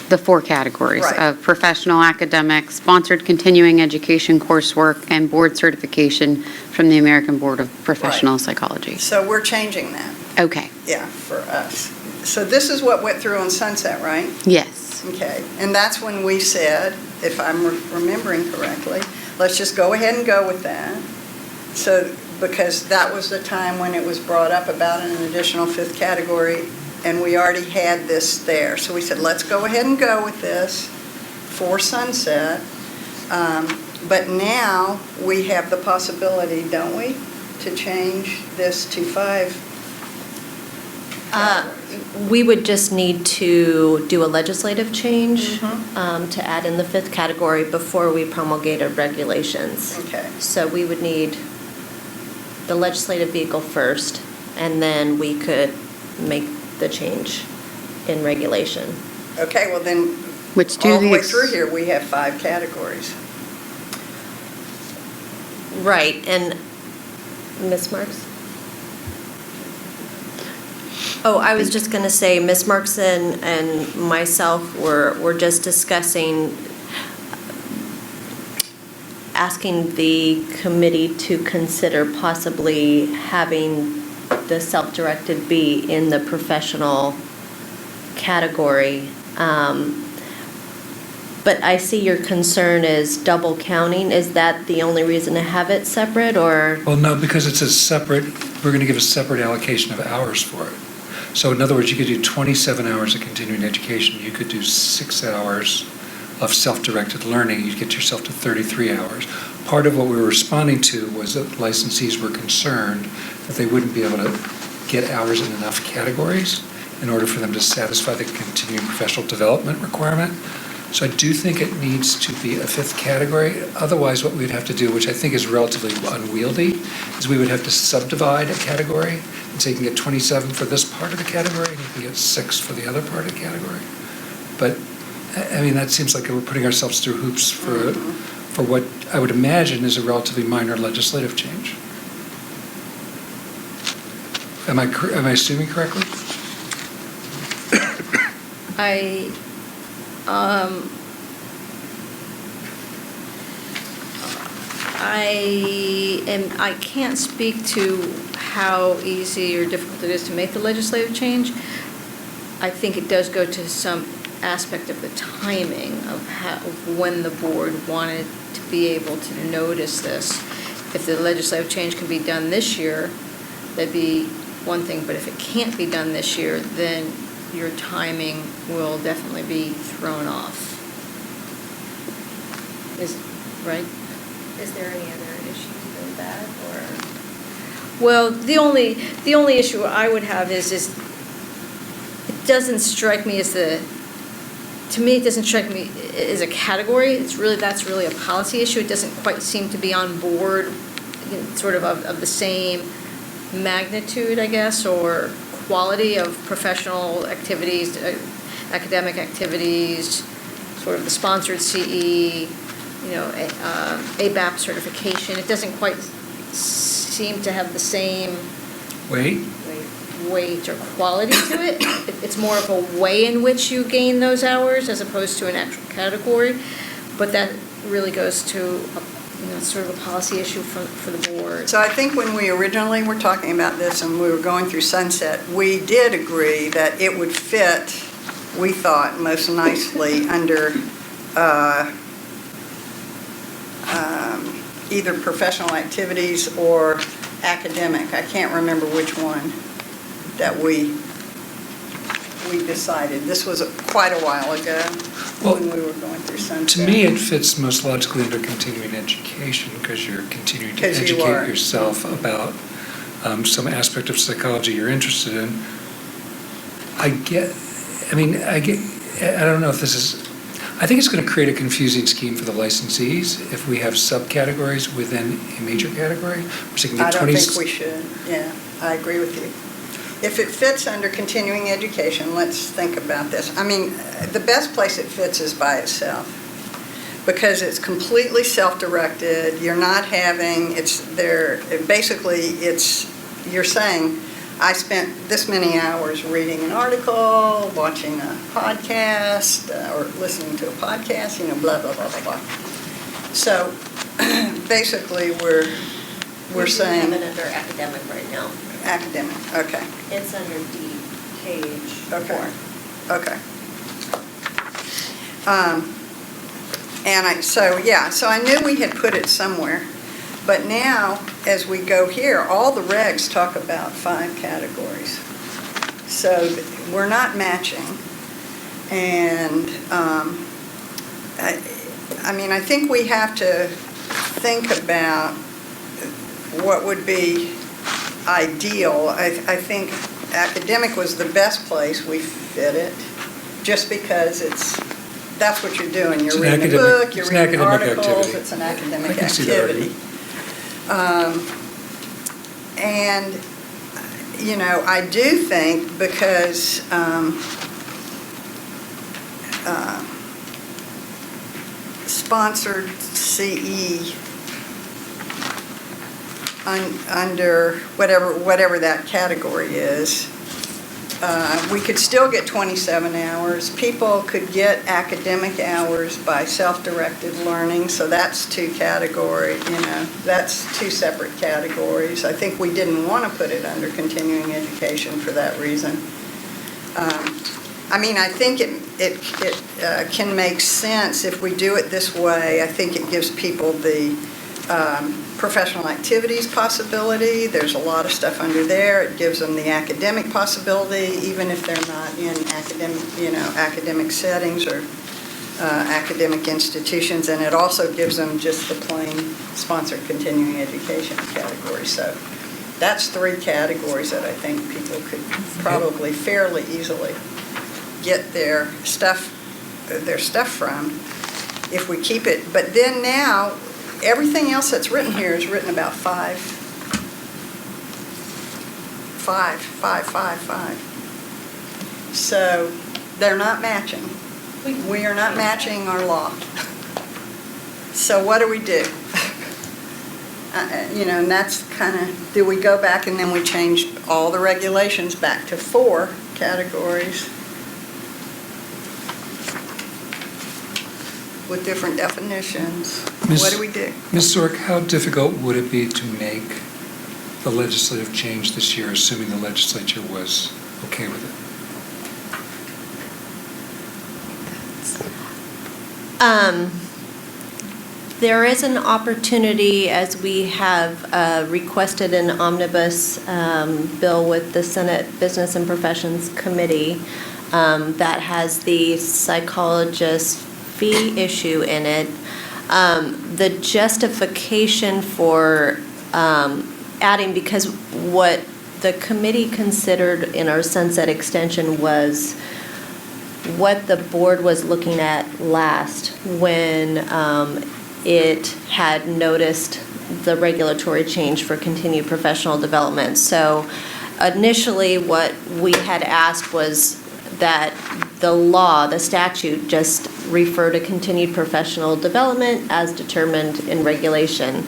the 4 categories Right. of professional, academic, sponsored continuing education coursework, and board certification from the American Board of Professional Psychology. so we're changing that, Okay, yeah, for us. So this is what went through on Sunset, right? yes. Okay, and that's when we said, if I'm remembering correctly, let's just go ahead and go with that. So, because that was the time when it was brought up about an additional 5th category, and we already had this there. So we said, let's go ahead and go with this for Sunset. But now, we have the possibility, don't we, to change this to 5 categories? We would just need to do a legislative change Mhm. to add in the 5th category before we promulgated regulations. Okay, So we would need the legislative vehicle first, and then we could make the change in regulation. okay, well then, Which do all the way these- through here, we have 5 categories. Right, and Ms. Marks? Oh, I was just going to say, Ms. Marks and myself were just discussing asking the committee to consider possibly having the self-directed be in the professional category. But I see your concern is double counting. Is that the only reason to have it separate, or? Well, no, because it's a separate, we're going to give a separate allocation of hours for it. So in other words, you could do 27 hours of continuing education. You could do 6 hours of self-directed learning. You'd get yourself to 33 hours. Part of what we were responding to was that licensees were concerned that they wouldn't be able to get hours in enough categories in order for them to satisfy the continuing professional development requirement. So I do think it needs to be a 5th category. Otherwise, what we'd have to do, which I think is relatively unwieldy, is we would have to subdivide a category and say you can get 27 for this part of the category and you can get 6 for the other part of the category. But, I mean, that seems like we're putting ourselves through hoops for what I would imagine is a relatively minor legislative change. Am I assuming correctly? I can't speak to how easy or difficult it is to make the legislative change. I think it does go to some aspect of the timing of when the board wanted to be able to notice this. If the legislative change can be done this year, that'd be one thing, but if it can't be done this year, then your timing will definitely be thrown off. Right? Is there any other issues with that, or? Well, the only issue I would have is it doesn't strike me as it doesn't strike me as a category. That's really a policy issue. It doesn't quite seem to be on board, sort of the same magnitude, I guess, or quality of professional activities, academic activities, sort of the sponsored CE, ABAP certification. It doesn't quite seem to have the same Wait. weight or quality to it. It's more of a way in which you gain those hours as opposed to an actual category. But that really goes to sort of a policy issue for the board. So I think when we originally were talking about this and we were going through Sunset, we did agree that it would fit, we thought, most nicely under either professional activities or academic. I can't remember which one that we decided. This was quite a while ago when we were going through Sunset. To me, it fits most logically under continuing education because you're continuing to 'Cause you educate are. yourself about some aspect of psychology you're interested in. I don't know if this is, I think it's going to create a confusing scheme for the licensees if we have subcategories within a major category. So you can I get don't 20 think we should, yeah, I agree with you. If it fits under continuing education, let's think about this. I mean, the best place it fits is by itself. because it's completely self-directed. You're not having, you're saying, I spent this many hours reading an article, watching a podcast, or listening to a podcast, blah, blah, blah, blah, blah. So basically, we're saying. We have it under academic right now. Academic, okay. It's under D, page Okay. 4. Okay. So I knew we had put it somewhere, but now, as we go here, all the regs talk about 5 categories. So we're not matching, and, I think we have to think about what would be ideal. I think academic was the best place we fit it, just because that's what you're doing. You're It's an reading a academic- book, you're it's an reading academic articles, activity. it's an academic I can see that activity. And, I do think because sponsored CE under whatever that category is, we could still get 27 hours. People could get academic hours by self-directed learning, so that's 2 categories, that's 2 separate categories. I think we didn't want to put it under continuing education for that reason. I think it can make sense if we do it this way. I think it gives people the professional activities possibility. There's a lot of stuff under there. It gives them the academic possibility, even if they're not in academic settings or academic institutions. And it also gives them just the plain sponsored continuing education category. So that's 3 categories that I think people could probably fairly easily get their stuff from if we keep it. But then now, everything else that's written here is written about 5. So they're not matching. We are not matching our law. So what do we do? And that's kind of, do we go back and then we change all the regulations back to 4 categories with different definitions? What do we do? Ms. Zork, how difficult would it be to make the legislative change this year, assuming the legislature was okay with it? There is an opportunity, as we have requested an omnibus bill with the Senate Business and Professions Committee that has the psychologist fee issue in it. The justification for adding, because what the committee considered in our sunset extension was what the board was looking at last when it had noticed the regulatory change for continued professional development. So initially what we had asked was that the law, the statute, just refer to continued professional development as determined in regulation.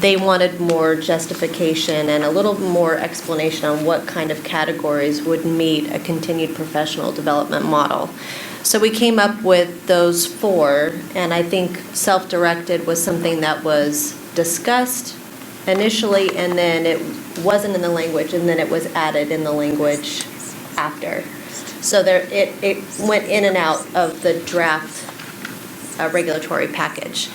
They wanted more justification and a little more explanation on what kind of categories would meet a continued professional development model. So we came up with those 4, and I think self-directed was something that was discussed initially, and then it wasn't in the language, and then it was added in the language after. So it went in and out of the draft regulatory package.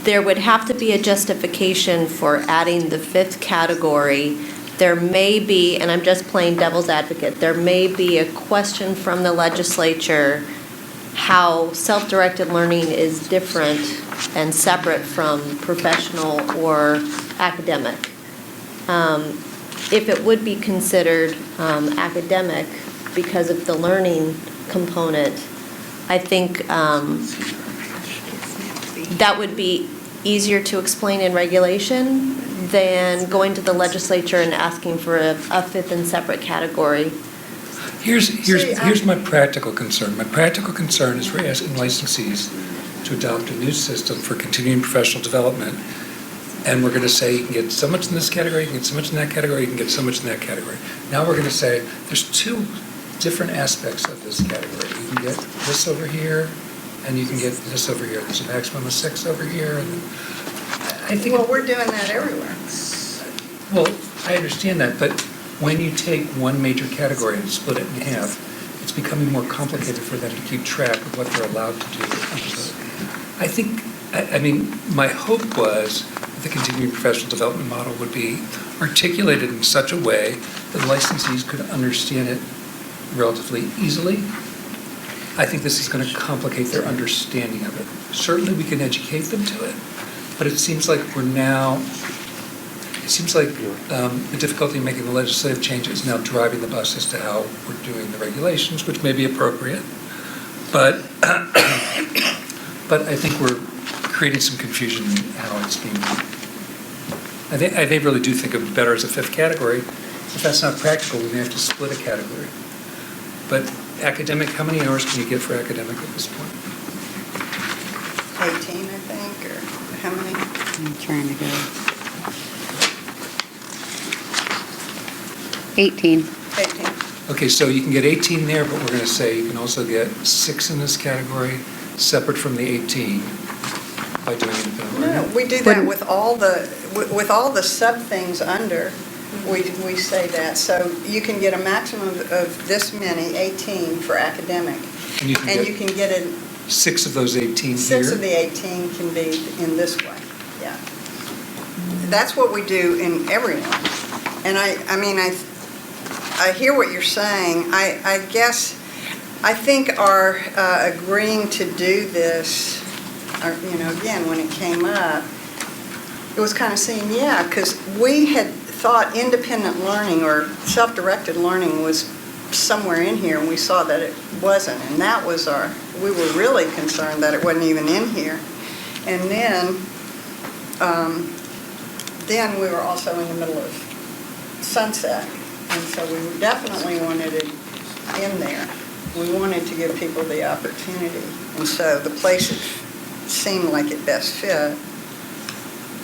There would have to be a justification for adding the 5th category. There may be, and I'm just playing devil's advocate, there may be a question from the legislature how self-directed learning is different and separate from professional or academic. If it would be considered academic because of the learning component, I think that would be easier to explain in regulation than going to the legislature and asking for a 5th and separate category. Here's my practical concern. My practical concern is we're asking licensees to adopt a new system for continuing professional development, and we're going to say you can get so much in this category, you can get so much in that category, you can get so much in that category. Now we're going to say there's two different aspects of this category. You can get this over here, and you can get this over here. There's a maximum of 6 over here. And I think. Well, we're doing that everywhere. Well, I understand that, but when you take one major category and split it in half, it's becoming more complicated for them to keep track of what they're allowed to do. I think, I mean, my hope was the continuing professional development model would be articulated in such a way that licensees could understand it relatively easily. I think this is going to complicate their understanding of it. Certainly, we can educate them to it, but it seems like the difficulty in making the legislative change is now driving the bus as to how we're doing the regulations, which may be appropriate. But I think we're creating some confusion in how it's being done. I really do think it would be better as a 5th category. If that's not practical, we may have to split a category. But academic, how many hours can you get for academic at this point? 18, I think, or how many? I'm trying to go. 18. 18. Okay, so you can get 18 there, but we're going to say you can also get 6 in this category, separate from the 18, by doing independent learning. No, we do that with all the sub-things under, we say that. So you can get a maximum of this many, 18, for academic. And you can get it, 6 of those 18 here? 6 of the 18 can be in this way, yeah. That's what we do in everyone. And I hear what you're saying. I guess, I think our agreeing to do this, again, when it came up, it was kind of saying, yeah, because we had thought independent learning or self-directed learning was somewhere in here, and we saw that it wasn't. And that was we were really concerned that it wasn't even in here. And then we were also in the middle of sunset. And so we definitely wanted it in there. We wanted to give people the opportunity. And so the place it seemed like it best fit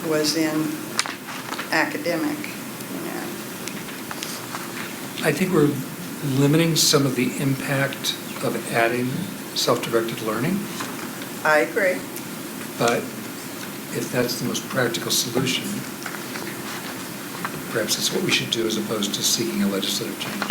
was in academic, I think we're limiting some of the impact of adding self-directed learning. I agree. But if that's the most practical solution, perhaps that's what we should do as opposed to seeking a legislative change.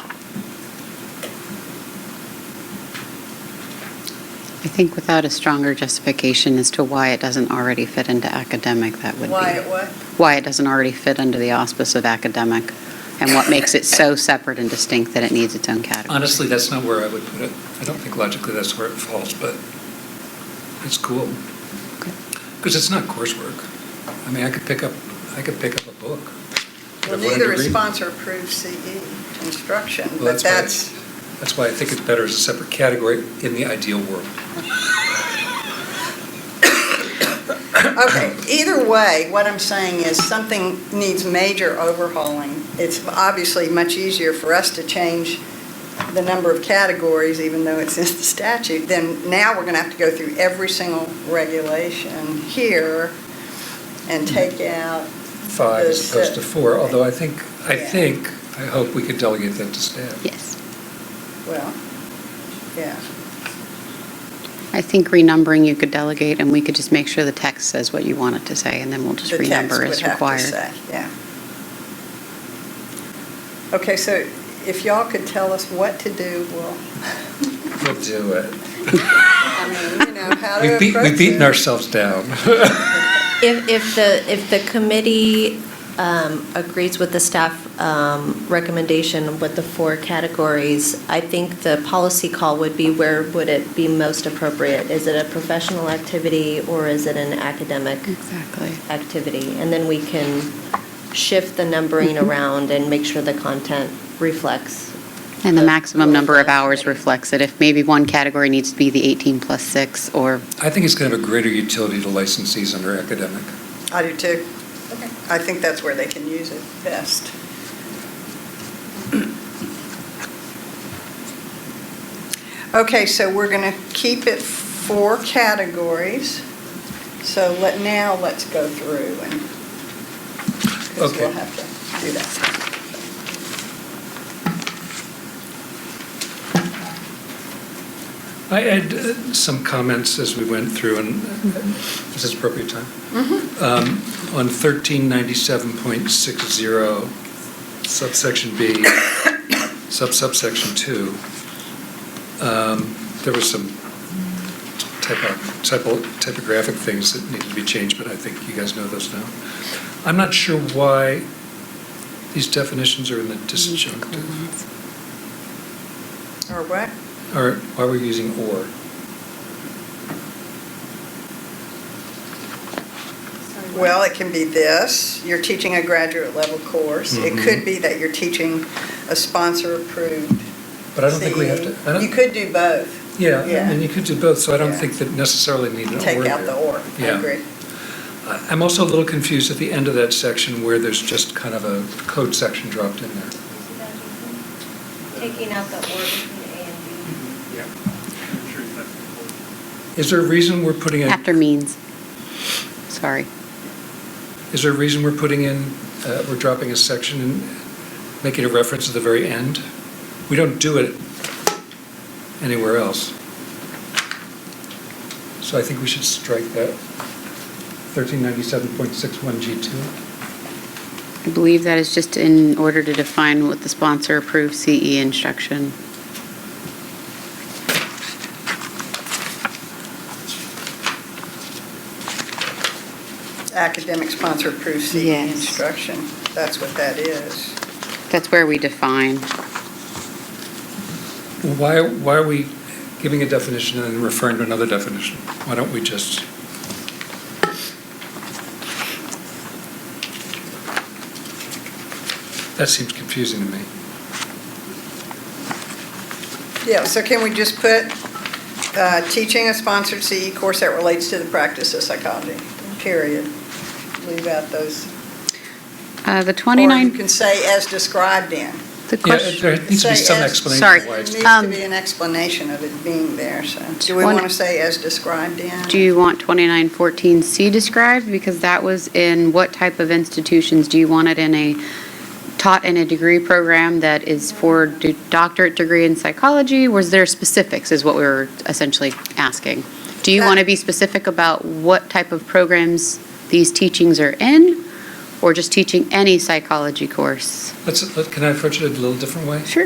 I think without a stronger justification as to why it doesn't already fit into academic, that would be. Why it what? Why it doesn't already fit under the auspice of academic, and what makes it so separate and distinct that it needs its own category. Honestly, that's not where I would put it. I don't think logically that's where it falls, but it's cool. Because it's not coursework. I mean, I could pick up a book. Well, neither is sponsor-approved CE instruction, Well, but that's... That's why I think it's better as a separate category in the ideal world. Okay, either way, what I'm saying is something needs major overhauling. It's obviously much easier for us to change the number of categories, even though it's in the statute. Then now we're going to have to go through every single regulation here and take out 5 as opposed to 4, although I hope we could delegate that to staff. Yes. Well, yeah. I think renumbering you could delegate, and we could just make sure the text says what you want it to say, and then we'll just renumber as required. The text would have to say, yeah. Okay, so if y'all could tell us what to do, We'll do it. I mean, how to approach it. We've beaten ourselves down. If the committee agrees with the staff recommendation with the 4 categories, I think the policy call would be, where would it be most appropriate? Is it a professional activity or is it an academic activity? And then we can shift the numbering around and make sure the content reflects. And the maximum number of hours reflects it. If maybe one category needs to be the 18 plus 6, or... I think it's going to have a greater utility to licensees under academic. I do too. Okay. I think that's where they can use it best. Okay, so we're going to keep it 4 categories. So let's go through and, 'cause Okay. we'll have to do that. I had some comments as we went through, and is this appropriate time? On 1397.60, subsection B, subsection 2, there was some typographic things that needed to be changed, but I think you guys know those now. I'm not sure why these definitions are in the disjunctive, Or what? or why we're using or. Well, it can be this, you're teaching a graduate level course. It could be that you're teaching a sponsor-approved But I don't think we have to, I You don't, could do both. yeah, Yeah. and you could do both, so I don't Yeah. think that necessarily need an or Take out here. the or. I Yeah. agree. I'm also a little confused at the end of that section where there's just kind of a code section dropped in there. Taking out the or between A and B. Yeah. I'm sure that's important. Is there a reason we're putting in, After means. Sorry. is there a reason we're putting in, we're dropping a section and making a reference at the very end? We don't do it anywhere else. So I think we should strike that 1397.61 G2. I believe that is just in order to define what the sponsor-approved CE instruction. Academic sponsor-approved CE Yes. instruction. That's what that is. That's where we define. Why are we giving a definition and then referring to another definition? Why don't we just? That seems confusing to me. Yeah, so can we just put teaching a sponsored CE course that relates to the practice of psychology, period? Leave out those. The Or you 29, can say as described in. the Yeah, question, there needs to be Say some as- explanation Sorry. of why There it's. needs to be an explanation of it being there, so. Do we want to say as described in? do you want 2914C described? Because that was in what type of institutions? Do you want it in taught in a degree program that is for doctorate degree in psychology? Was there specifics is what we were essentially asking. Do you want to be specific about what type of programs these teachings are in? Or just teaching any psychology course? Can I approach it a little different way? Sure.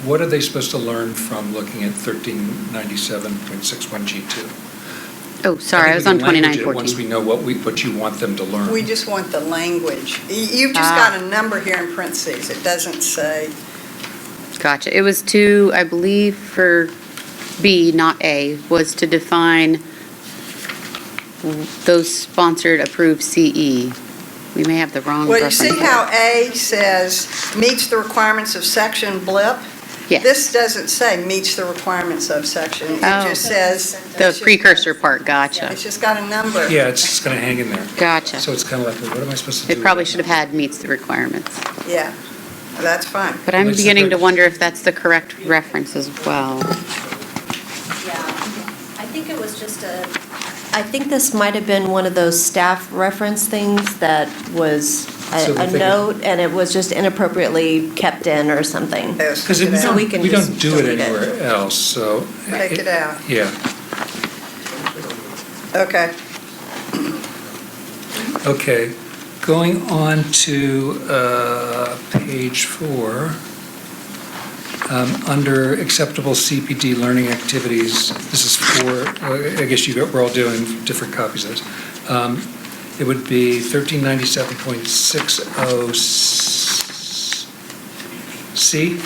What are they supposed to learn from looking at 1397.61 G2? Oh, sorry, I was on think we can language it once we 2914. know what you want them to learn. We just want the language. You've just got a number here in parentheses. It doesn't say, Gotcha. It was to, I believe, for B, not A, was to define those sponsored approved CE. We may have the wrong well, you reference. see how A says meets the requirements of section blip? Yes. This doesn't say meets the requirements of section. It Oh. just says. The precursor part, gotcha. It's just got a number. Yeah, it's just going to hang in there. Gotcha. So it's kind of like, what am I supposed to do? It probably with should have had meets the requirements. Yeah, that's fine. But I'm Let's beginning to separate- wonder if that's the correct reference as well. Yeah, I think it was just I think this might have been one of those staff reference things that was So a they- note, and it was just inappropriately kept in or something. Those Because took it out. we can we just don't do it delete it. anywhere else, so. Take it out. Yeah. Okay. Okay, going on to page 4, under acceptable CPD learning activities, this is for, I guess we're all doing different copies of this. It would be 1397.60C.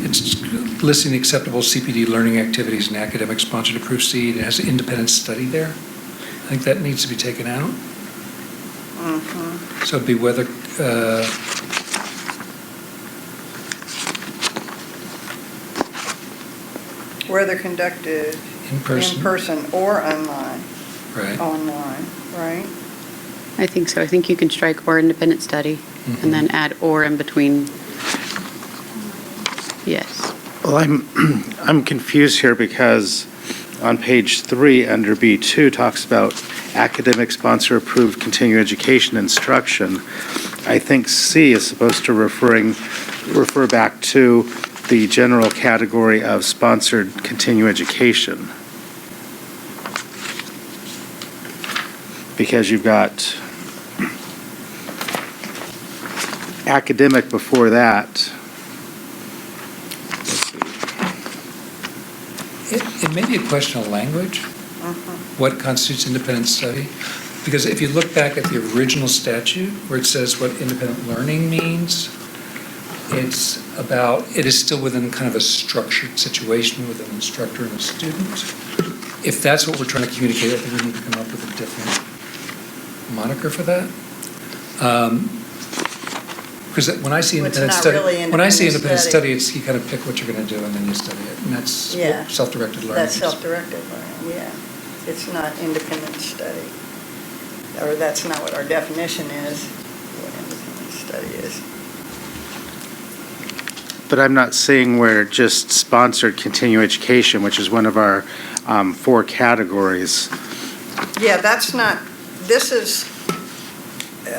It's listing acceptable CPD learning activities and academic sponsored approved CE. It has independent study there. I think that needs to be taken out. So it'd be whether, Whether conducted in person. in person or online. Right. Online, right? I think so. I think you can strike or independent study Mhm. and then add or in between. Yes. Well, I'm confused here because on page 3, under B2, talks about academic sponsor-approved continuing education instruction. I think C is supposed to refer back to the general category of sponsored continuing education. Because you've got academic before that. It may be a question of language, what constitutes independent study. Because if you look back at the original statute, where it says what independent learning means, it is still within kind of a structured situation with an instructor and a student. If that's what we're trying to communicate, I think we need to come up with a different moniker for that. Because when I see Well, it's independent not study, really when I see independent independent study. study, it's you kind of pick what you're going to do and then you study it. And that's Yeah. what self-directed learning That's is. self-directed learning, yeah. It's not independent study. Or that's not what our definition is, what independent study is. But I'm not seeing where just sponsored continuing education, which is one of our 4 categories. Yeah, that's not, this is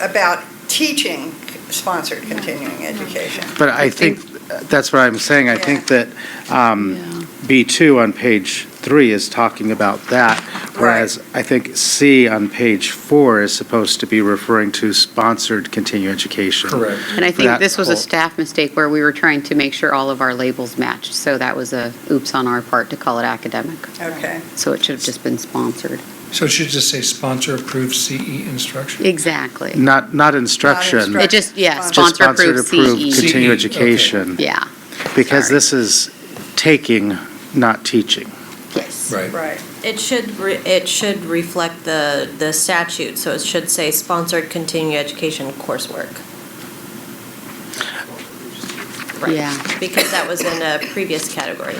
about teaching sponsored continuing education. But I think, that's what I'm saying, I think that Yeah. B2 on page 3 is talking about that, whereas I think C on page 4 is supposed to be referring to sponsored continuing education. Correct. And I think That this was a whole- staff mistake where we were trying to make sure all of our labels matched. So that was a oops on our part to call it academic. Okay, So it should have just been sponsored. So it should just say sponsor-approved CE instruction? Exactly. Not instruction. Not It just, yeah, Just Just sponsor-approved CE. continuing CE, education. Yeah, Because Sorry. this is taking, not teaching. yes. Right. right. It should reflect the statute, so it should say sponsored continuing education coursework. Right. Yeah. Because that was in a previous category.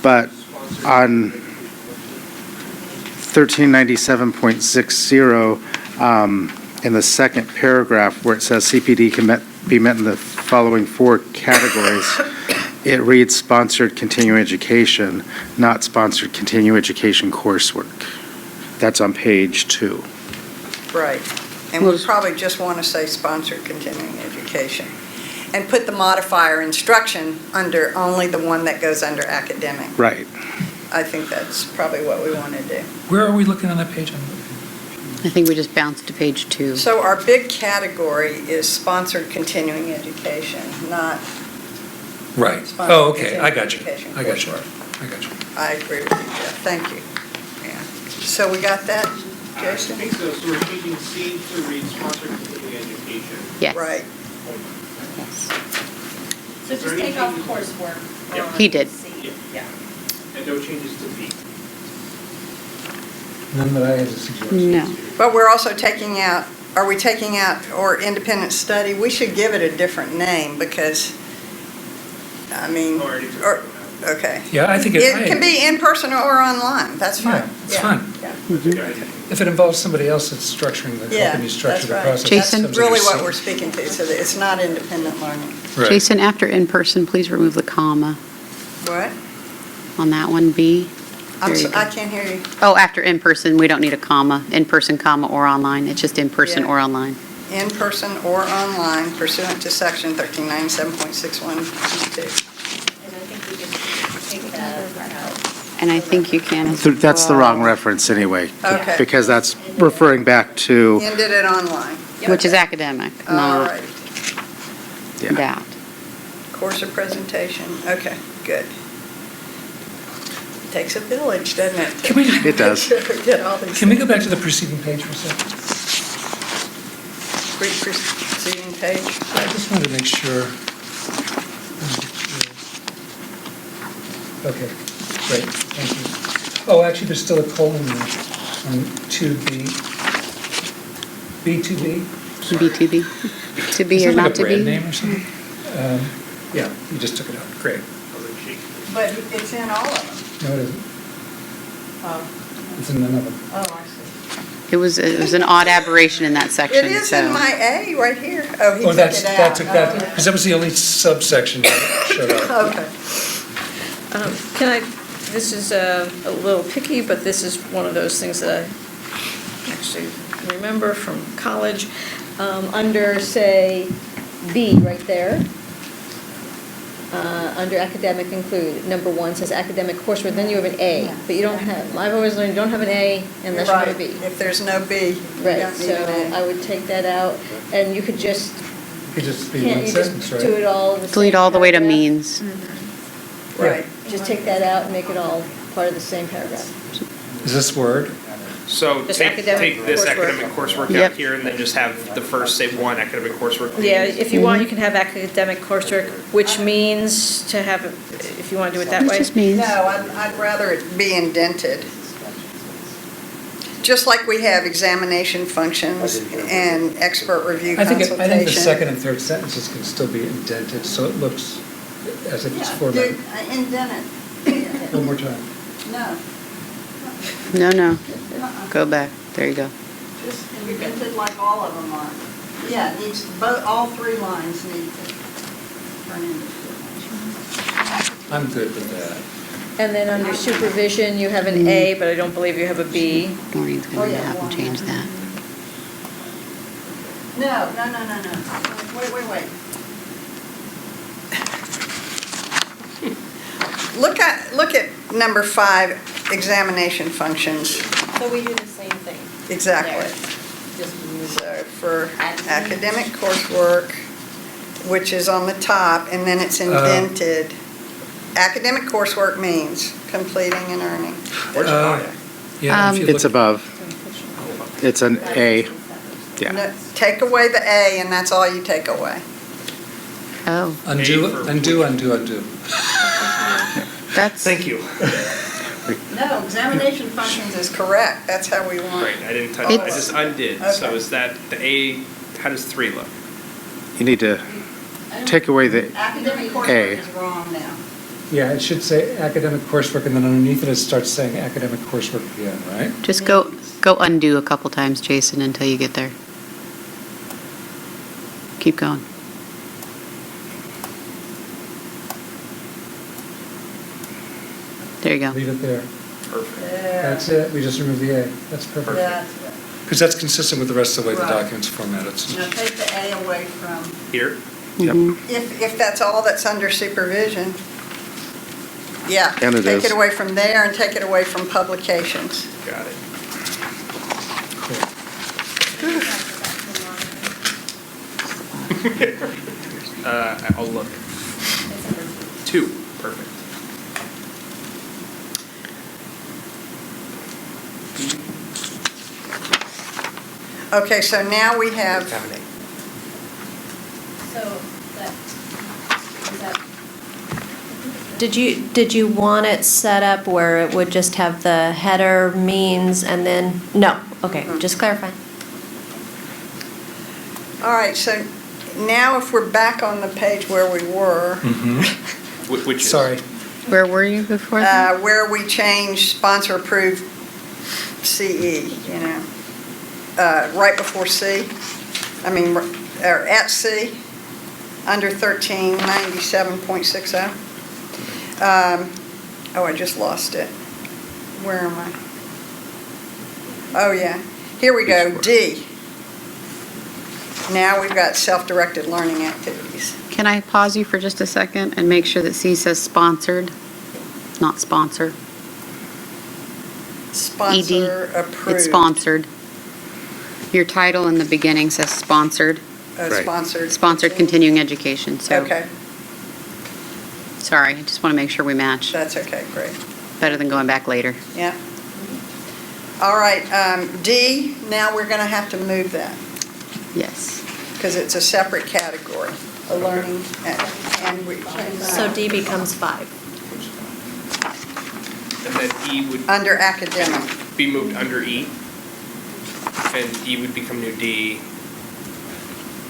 But on 1397.60, in the second paragraph where it says CPD can be met in the following 4 categories, it reads sponsored continuing education, not sponsored continuing education coursework. That's on page 2. Right. And we probably just want to say sponsored continuing education. And put the modifier instruction under only the one that goes under academic. Right. I think that's probably what we want to do. Where are we looking on that page? I think we just bounced to page 2. So our big category is sponsored continuing education, not, Right. Sponsored Oh, okay, I got you. continuing I got you. education I got you. I agree with you, Jeff. Thank you. Yeah. So we got that, I Jason? think so, so we're changing C to read sponsored continuing education. Yes. Right. Yes. So Is there just take off anything- coursework. Yeah. He did. Yeah. And no changes to B. None that I had to suggest. No. But we're also taking out, are we taking out, or independent study? We should give it a different name because, I mean, Oh, I already took or, that out. okay. Yeah, I think It can be in person or online, that's fine. Yeah, it's Yeah, fine. yeah. That's a good idea. If it involves somebody else that's structuring, Yeah, helping you structure that's the right. process. Jason? that comes Really under what C. we're speaking to, so that it's not independent learning. Right. Jason, after in-person, please remove the comma What? on that one, B. I'm There you so- go. I can't hear you. Oh, after in-person, we don't need a comma, in-person, comma, or online. It's just in-person Yeah. or online. In person or online pursuant to section 1397.61(2). And I think you can as That's the wrong well, reference anyway. Okay. Because that's referring back to, Ended it online. Which is Okay. academic, All not right. yeah. that. Course or presentation, okay, good. Takes a village, doesn't it? Can we- It does. Get all these Can we go back to the preceding page for a second? preceding page. I just wanted to make sure. Okay, great, thank you. Oh, actually, there's still a colon there on 2B. B2B? B to B. To be or Is that not like a to brand be. name or something? Yeah, you just took it out, great. But it's in all of them. No, it isn't. Oh, It's in none of them. oh, I see. It was an odd aberration in that section, It is so. in my A right here. Oh, he Oh, took that's, it out. that took that, because that was the only subsection that showed up. Okay. Can I, this is a little picky, but this is one of those things that I actually remember from college. Under, say, B, right there, under academic include, number 1 says academic coursework, then you have an A, but you don't have, I've always learned you don't have an A unless you have a Right. B. If there's no B, you Right, don't need so an A. I would take that out, and you could just, It could just be can't one you sentence, just do right? it all in the same Delete all the way to paragraph? means. Right. Just take that out and make it all part of the same paragraph. Is this Word? So Just take academic this coursework. academic coursework Yep. out here and then just have the first, say, one academic coursework. Yeah, means. if you want, you can have academic coursework, which means to have, if you want to do it that It way. just means. No, I'd rather it be indented. Just like we have examination functions and expert review I think the consultation. second and third sentences can still be indented, so it looks as if it's formatted. Dude, indent it. One more time. No, No. Go back. There you go. just indented like all of them are. Yeah, it needs, all 3 lines need to turn into. I'm good with that. And then under supervision, you have an A, but I don't believe you have a B. Maureen's Oh, going to yeah, have one. to change that. No. Wait. Look at number 5, examination functions. So we do the same thing. Exactly. So for academic coursework, which is on the top, and then it's indented. Academic coursework means completing and earning. Where's Uh, mine? Yeah, if you It's look, above. It's an A. Yeah. No, take away the A, and that's all you take away. Oh, undo. that's. Thank you. No, examination functions is correct. That's how we want. Right, I didn't touch it, I It's- just undid. So Okay. is that the A, how does 3 look? You need to take away the Academic A. coursework is wrong now. Yeah, it should say academic coursework, and then underneath it, it starts saying academic coursework again, right? Just go undo a couple times, Jason, until you get there. Keep going. There you go. Leave it there. Perfect. That's it, we just removed the A. That's perfect. That's Because that's consistent with the rest of the way the Right. document's formatted. it. Now take the A away from, Here? Yep. Mhm. if that's all that's under supervision. Yeah. And it Take is. it away from there and take it away from publications. Got it. I'll look. 2, perfect. Okay, so now we have, Examine. So Did you want it set up where it would just have the header, means, and then, no, okay, just clarifying. all right, so now if we're back on the page where we were, Which is? Sorry. Where were you before that? where we changed sponsor-approved CE, right before C, or at C, under 1397.60. I just lost it. Where am I? Oh, yeah. Here we go, D. Now we've got self-directed learning activities. Can I pause you for just a second and make sure that C says sponsored, not sponsor? Sponsor approved. It's sponsored. Your title in the beginning says sponsored, Right. Sponsored. sponsored continuing education, so. Okay, Sorry, I just want to make sure we match. that's okay, great. Better than going back later. Yeah. All right, D, now we're going to have to move that Yes. because it's a separate category, a learning, and we can, So D becomes 5. And then E would under academic. be moved under E, and E would become new D,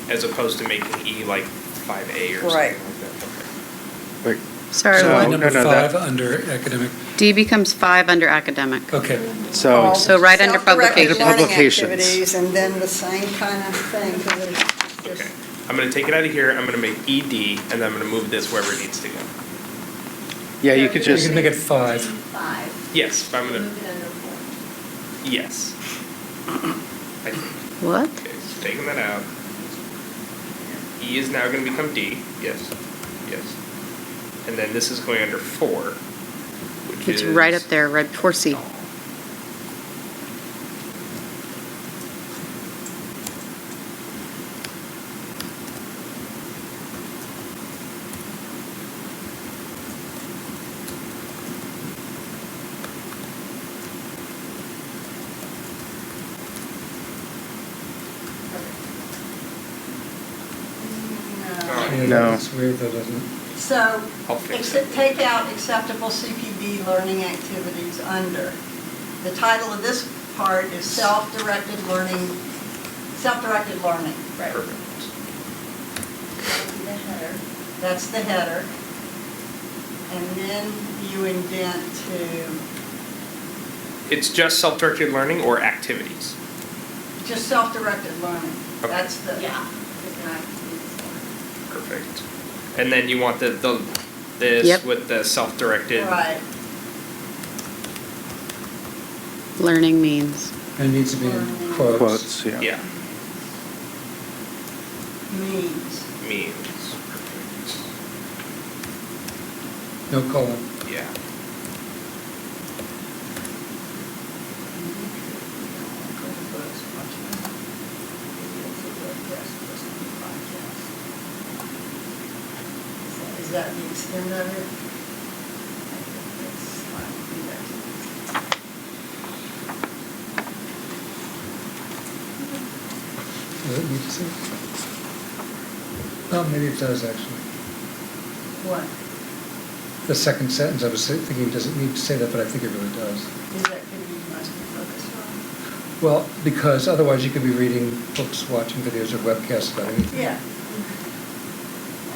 as opposed to making E like 5A or something Right. like that. Okay. Wait. Sorry, So No, what? number no, that- 5 under academic D becomes 5 under academic. Okay. So, So right under Self-directed publications. learning Publications. activities, and then the same kind of thing, 'cause it's Okay. just, I'm gonna take it out of here, I'm gonna make ED, and then I'm gonna move this wherever it needs to go. yeah, you could You just, can make it 5. Yes, but I'm gonna, yes. I think. What? Okay, so taking that out. E is now gonna become D, yes, yes. And then this is going under 4, which is. It's right up there, right before C. Oh, No. It's weird, though, doesn't it? so, I'll fix it. take out acceptable CPD learning activities under. The title of this part is self-directed learning. Right. Perfect. That's the header. And then you indent to It's just self-directed learning or activities? just self-directed learning. Okay. That's the. Yeah. Perfect. And then you want this Yep. with the self-directed? Right. Learning means. It needs to be in quotes. quotes, yeah. Yeah, Means. means, perfect. No colon. Yeah. Is that the extent of it? Does it need to say? Oh, maybe it does, actually. What? The second sentence, I was thinking, does it need to say that, but I think it really does. These activities must be focused on. Well, because otherwise you could be reading books, watching videos, or webcasts about anything. Yeah.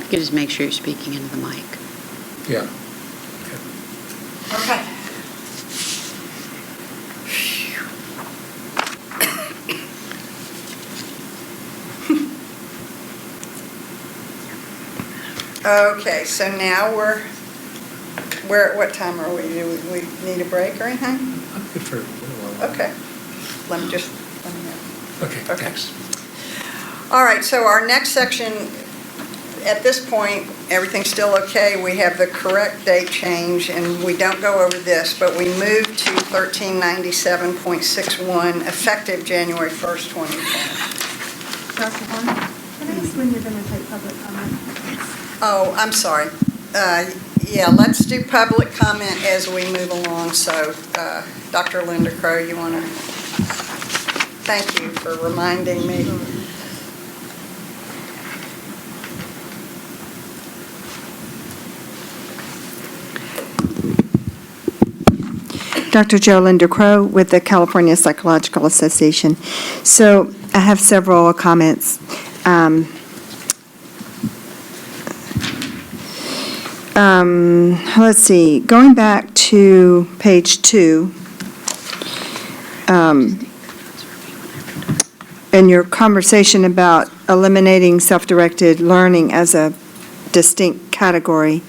You can just make sure you're speaking into the mic. Yeah. Okay. Okay, so now we're at what time are we? Do we need a break or anything? I'm good for a little while. Okay. Let me know. Okay, Okay. thanks. All right, so our next section, at this point, everything's still okay. We have the correct date change, and we don't go over this, but we move to 1397.61, effective January 1st, 2020. Dr. Horn, can I ask when you're going to take public comment? Oh, I'm sorry. Yeah, let's do public comment as we move along. So, Dr. Linda Crow, you want to, thank you for reminding me. Dr. Joe Linda Crow with the California Psychological Association. So I have several comments. Let's see, going back to page 2, in your conversation about eliminating self-directed learning as a distinct category,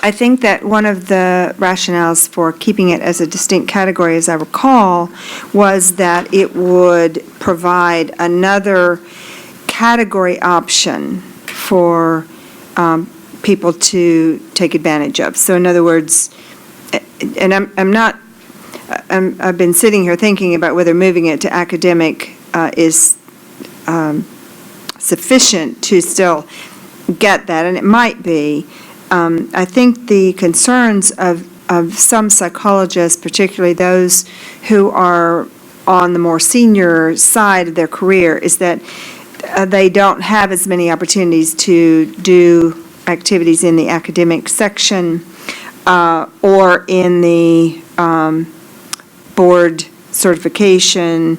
I think that one of the rationales for keeping it as a distinct category, as I recall, was that it would provide another category option for people to take advantage of. So in other words, and I've been sitting here thinking about whether moving it to academic is sufficient to still get that, and it might be. I think the concerns of some psychologists, particularly those who are on the more senior side of their career, is that they don't have as many opportunities to do activities in the academic section or in the board certification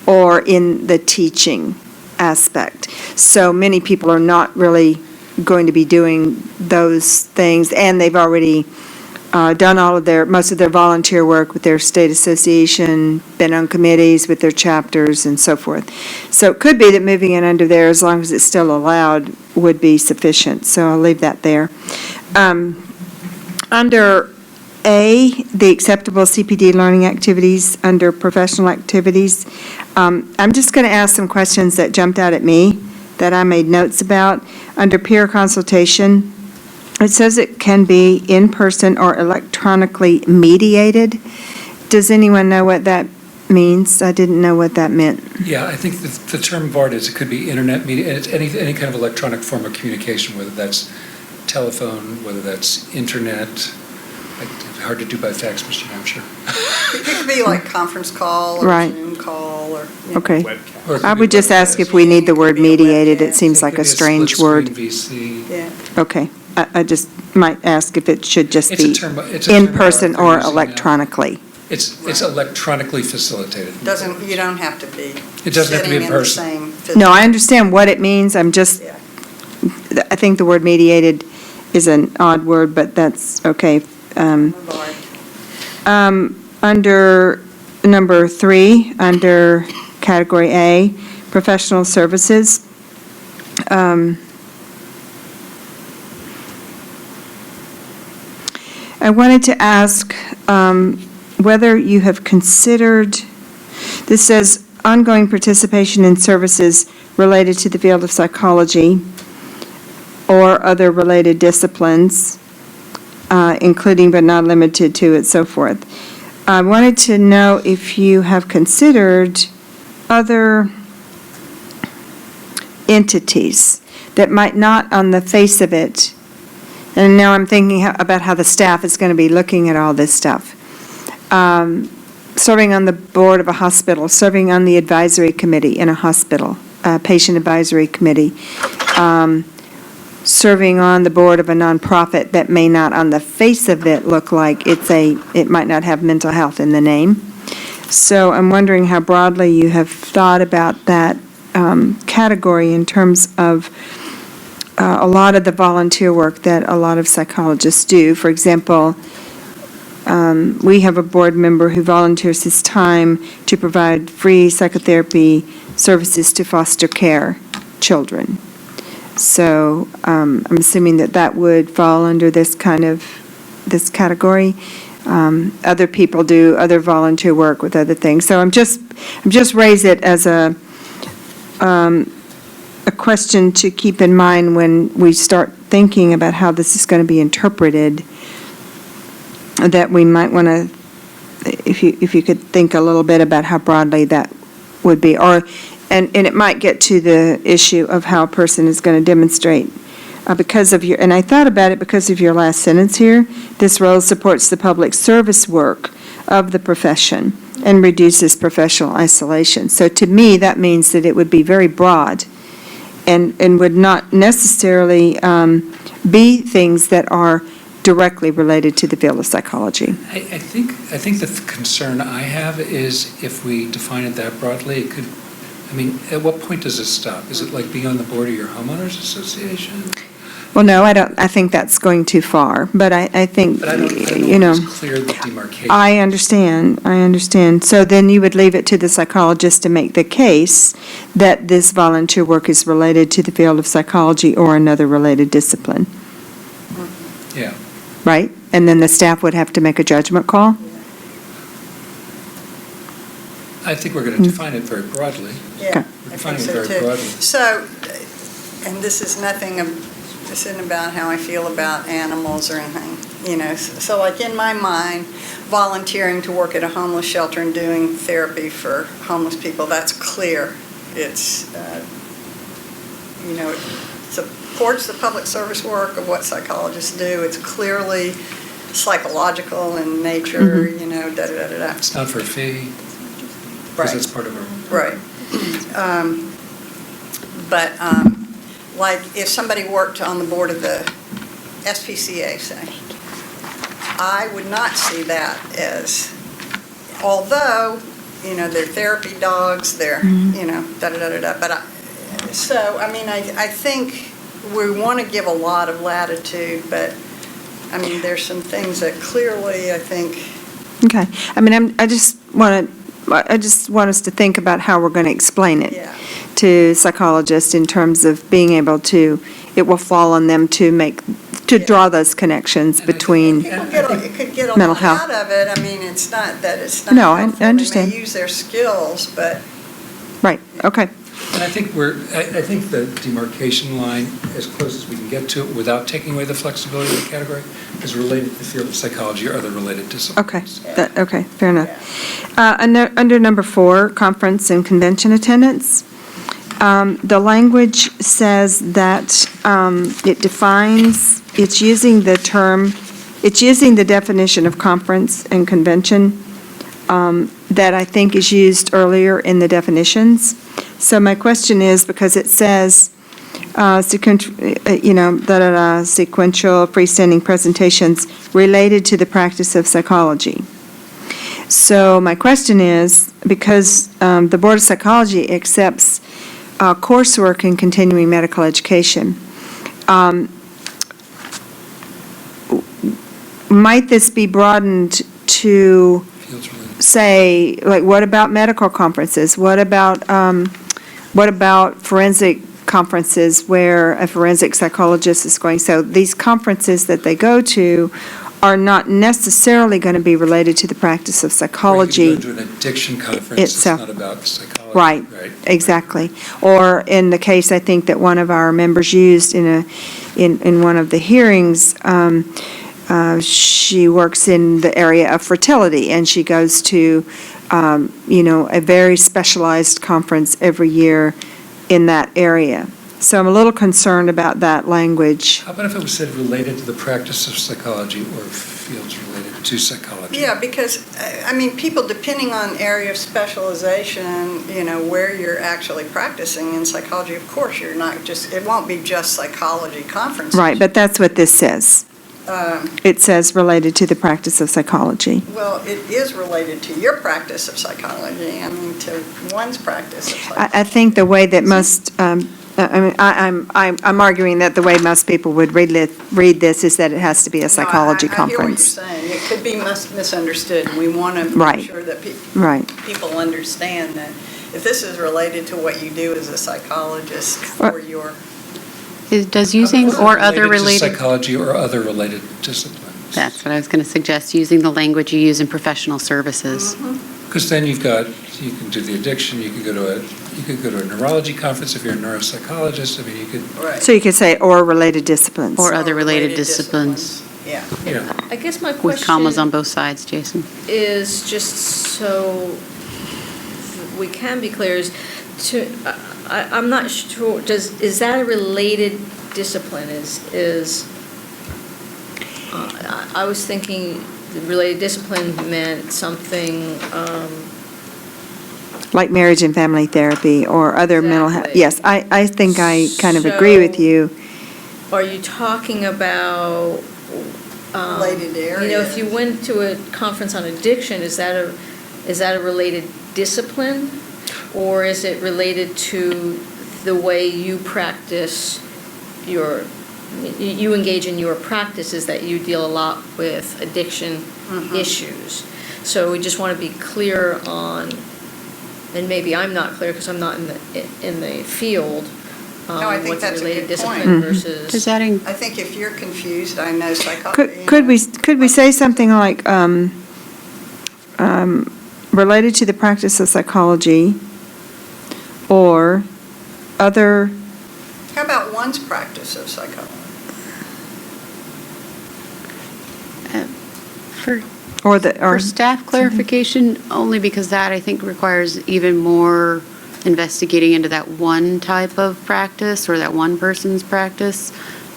or in the teaching aspect. So many people are not really going to be doing those things, and they've already done most of their volunteer work with their state association, been on committees with their chapters and so forth. So it could be that moving it under there, as long as it's still allowed, would be sufficient. So I'll leave that there. Under A, the acceptable CPD learning activities, under professional activities, I'm just going to ask some questions that jumped out at me that I made notes about. Under peer consultation, it says it can be in person or electronically mediated. Does anyone know what that means? I didn't know what that meant. Yeah, I think the term VARD is, it could be internet media, it's any kind of electronic form of communication, whether that's telephone, whether that's internet, hard to do by fax machine, I'm sure. It could be like conference call or Right. Zoom call or. Okay. Webcast. Or it could I be would just webcast. ask if we need the word It could be a mediated. It webcast. seems It like could a be strange split-screen word. VC. Yeah. Okay. I just might ask if it should just It's a be term- it's a term in person they're or using now. electronically. It's electronically facilitated. You don't have to be. It doesn't have to be in sitting person. the same physical- No, I understand what it means. I'm just, Yeah. I think the word mediated is an odd word, but that's okay. Under number 3, under category A, professional services, I wanted to ask whether you have considered, this says ongoing participation in services related to the field of psychology or other related disciplines, including but not limited to, and so forth. I wanted to know if you have considered other entities that might not on the face of it, and now I'm thinking about how the staff is going to be looking at all this stuff. Serving on the board of a hospital, serving on the advisory committee in a hospital, patient advisory committee, serving on the board of a nonprofit that may not on the face of it look like it might not have mental health in the name. So I'm wondering how broadly you have thought about that category in terms of a lot of the volunteer work that a lot of psychologists do. For example, we have a board member who volunteers his time to provide free psychotherapy services to foster care children. So I'm assuming that would fall under this category. Other people do other volunteer work with other things. So I'm just raise it as a question to keep in mind when we start thinking about how this is going to be interpreted, that we might want to, if you could think a little bit about how broadly that would be, and it might get to the issue of how a person is going to demonstrate because of and I thought about it because of your last sentence here, this role supports the public service work of the profession and reduces professional isolation. So to me, that means that it would be very broad and would not necessarily be things that are directly related to the field of psychology. I think the concern I have is if we define it that broadly, it could, at what point does it stop? Is it like being on the board of your homeowners association? Well, no, I don't. I think that's going too far. But I think, But I don't you know, know if it's clear the demarcation. I understand. So then you would leave it to the psychologist to make the case that this volunteer work is related to the field of psychology or another related discipline, Yeah. right? And then the staff would have to make a judgment call? I think we're going to define it very broadly. Yeah, We're I defining think it so very too. broadly. So, and this isn't about how I feel about animals or anything, So like in my mind, volunteering to work at a homeless shelter and doing therapy for homeless people, that's clear. It's, it supports the public service work of what psychologists do. It's clearly psychological in nature, da-da-da-da-da. It's not for a fee, Right. because it's part of our. Right. But like if somebody worked on the board of the SPCA, say, I would not see that as, although, they're therapy dogs, they're, da-da-da-da-da. But I think we want to give a lot of latitude, but I mean, there's some things that clearly, I think, Okay. I mean, I just want us to think about how we're going to explain it yeah. to psychologists in terms of being able to, it will fall on them to Yeah. draw those connections And I think- between, It could get a Mental lot health. out of it. I mean, it's not that it's not No, I helpful. understand. They may use their skills, but right, okay. And I think I think the demarcation line, as close as we can get to it without taking away the flexibility of the category, is related to the field of psychology or other related Okay, disciplines. okay, fair enough. Under number 4, conference and convention attendance, the language says that it defines, it's using the definition of conference and convention that I think is used earlier in the definitions. So my question is, because it says, sequential freestanding presentations related to the practice of psychology. So my question is, because the Board of Psychology accepts coursework in continuing medical education, might this be broadened to Fields related. say, like, what about medical conferences? What about forensic conferences where a forensic psychologist is going? So these conferences that they go to are not necessarily going to be related to the practice of Or psychology. you could go to an addiction conference, it's itself. not about psychology. Right, exactly. Or in the case, I think, that one of our members used in one of the hearings, she works in the area of fertility, and she goes to, a very specialized conference every year in that area. So I'm a little concerned about that language. How about if it was said related to the practice of psychology or fields related to psychology? yeah, because, I mean, people, depending on area of specialization, where you're actually practicing in psychology, of course, you're not just, it won't be just psychology conferences. Right, but that's what this says. It says related to the practice of psychology. Well, it is related to your practice of psychology, I mean, to one's practice of psychology. I think the way that most, I'm arguing that the way most people would read this is that it has to be a psychology No, I hear what you're conference. saying. It could be misunderstood, and we want to Right. make sure that Right. people understand that if this is related to what you do as a psychologist for your, Does using or other To related, psychology or other related disciplines. that's what I was going to suggest, using the language you use in professional services. Because then you can do the addiction, you could go to a neurology conference if you're a neuropsychologist, I mean, you could, right. So you could say, or related disciplines. Or other related disciplines. Yeah. you know. I guess my With commas on question both sides, Jason. is, just so we can be clear, is I'm not sure, is that a related discipline? I was thinking the related discipline meant something, Like marriage and family therapy or other mental health. Exactly. Yes, I think I kind of agree with So- you. are you talking about? Related If you areas. went to a conference on addiction, is that a related discipline? Or is it related to the way you practice you engage in your practices, that you deal a lot with addiction issues? So we just want to be clear on, and maybe I'm not clear because I'm not in the field, No, I think what's a that's a related good point. discipline Does versus. that, I think if you're confused, I know psychology. Could we say something like, related to the practice of psychology or other, How about one's practice of psychology? for staff clarification, only because that, I think, requires even more investigating into that one type of practice or that one person's practice.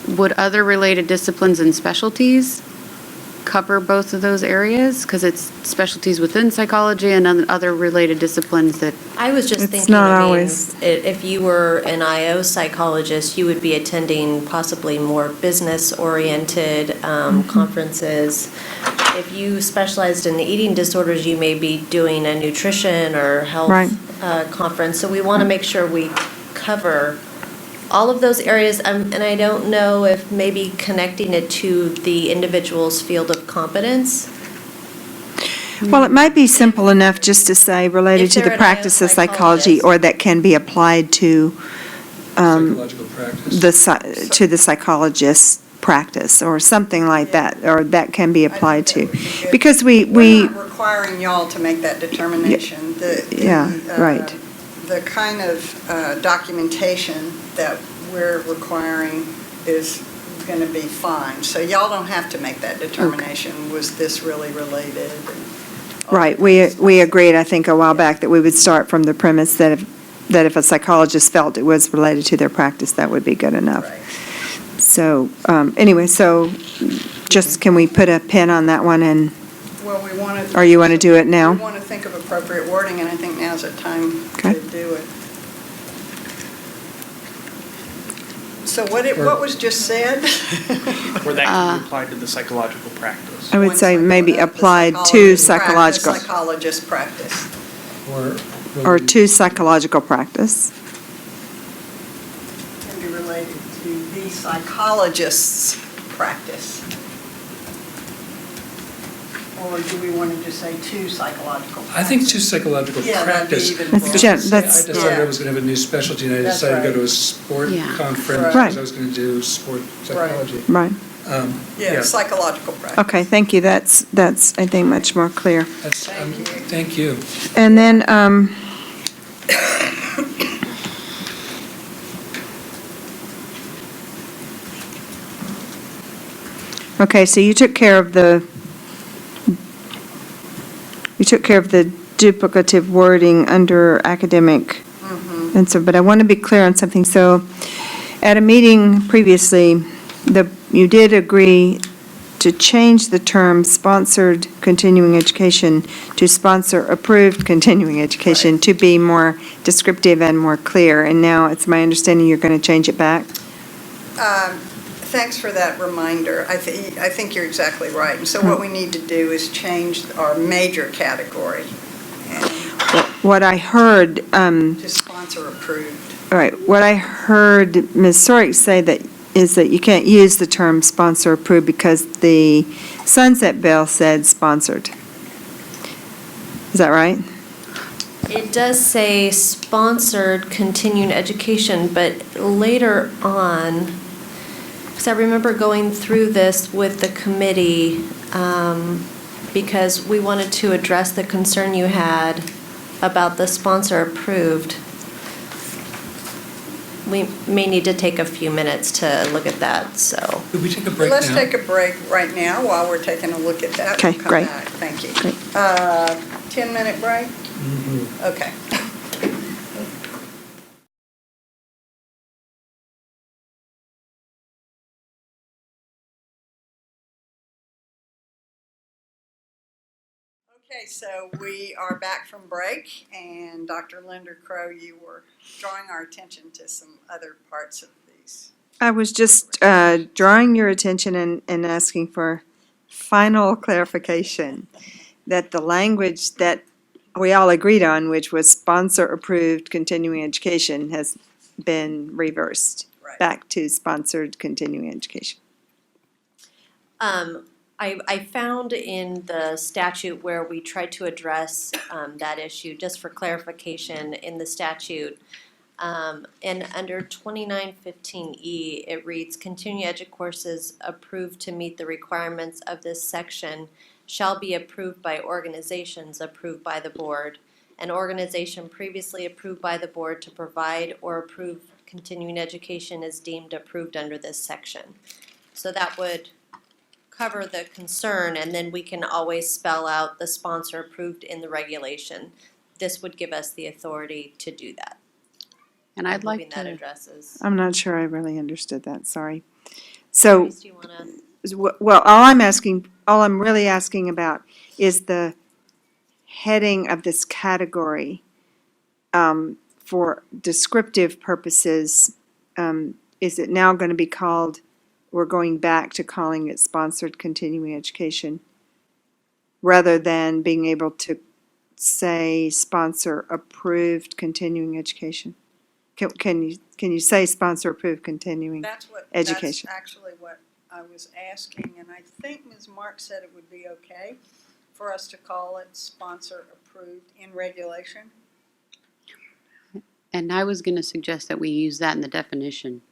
Would other related disciplines and specialties cover both of those areas? Because it's specialties within psychology and other related disciplines that, I was just It's thinking, not I mean, always- if you were an IO psychologist, you would be attending possibly more business-oriented conferences. If you specialized in eating disorders, you may be doing a nutrition or health Right. conference. So we want to make sure we cover all of those areas, and I don't know if maybe connecting it to the individual's field of competence. Well, it might be simple enough just to say related If to the they're an practice IO of psychology, psychologist. or that can be applied to Psychological practice. to the psychologist's practice, or something like that, or that can be applied to. Because We're we, not requiring y'all to make that determination. Yeah, right. The kind of documentation that we're requiring is going to be fine. So y'all don't have to make that determination. Was this really related? right, we agreed, I think, a while back, that we would start from the premise that if a psychologist felt it was related to their practice, that would be good enough. Right. So, anyway, so just, can we put a pin on that one, and, Well, we want to. or you want to do it now? We want to think of appropriate wording, and I think now's the time Okay. to do it. So what was just said? Where that can be applied to the psychological practice. I would say maybe applied to psychological, Psychologist practice. or to psychological practice. Can be related to the psychologist's practice. Or do we want to just say to psychological practice? I think to psychological Yeah, that'd be practice. even That's broader. gen- Say that's- I decided I was going to have a new specialty, and I That's decided to go right. to a sport Yeah. conference Right. because I was going to do sport psychology. Right. Yeah, psychological practice. Okay, thank you. That's, I think, much more clear. That's, Thank you. thank you. And then, okay, so you took care of the duplicative wording under academic. And so, but I want to be clear on something. So, at a meeting previously, you did agree to change the term sponsored continuing education to sponsor-approved continuing education to be more descriptive and more clear. And now it's my understanding you're going to change it back? Thanks for that reminder. I think you're exactly right. And so what we need to do is change our major category What I heard, to sponsor approved. all right, what I heard Ms. Sorick say is that you can't use the term sponsor-approved because the Sunset Bill said sponsored. Is that right? It does say sponsored continuing education, but later on, because I remember going through this with the committee, because we wanted to address the concern you had about the sponsor approved. We may need to take a few minutes to look at that, so. Could we take a break now? Let's take a break right now while we're taking a look at that. Okay, We'll come great. back. Thank you. Great. 10-minute break? Okay. Okay, so we are back from break, and Dr. Linder Crow, you were drawing our attention to some other parts of these. I was just drawing your attention and asking for final clarification that the language that we all agreed on, which was sponsor-approved continuing education, has been reversed Right. back to sponsored continuing education. I found in the statute where we tried to address that issue, just for clarification, in the statute. And under 2915E, it reads, continuing edu courses approved to meet the requirements of this section shall be approved by organizations approved by the board. An organization previously approved by the board to provide or approve continuing education is deemed approved under this section. So that would cover the concern, and then we can always spell out the sponsor approved in the regulation. This would give us the authority to do that. And I'd like Hoping that to, addresses. I'm not sure I really understood that, sorry. So, Grace, do you wanna? well, all I'm really asking about is the heading of this category for descriptive purposes. Is it now going to be called, we're going back to calling it sponsored continuing education, rather than being able to say sponsor-approved continuing education? Can you can you say sponsor-approved continuing? That's Education. actually what I was asking, and I think Ms. Mark said it would be okay for us to call it sponsor-approved in regulation. And I was going to suggest that we use that in the definition.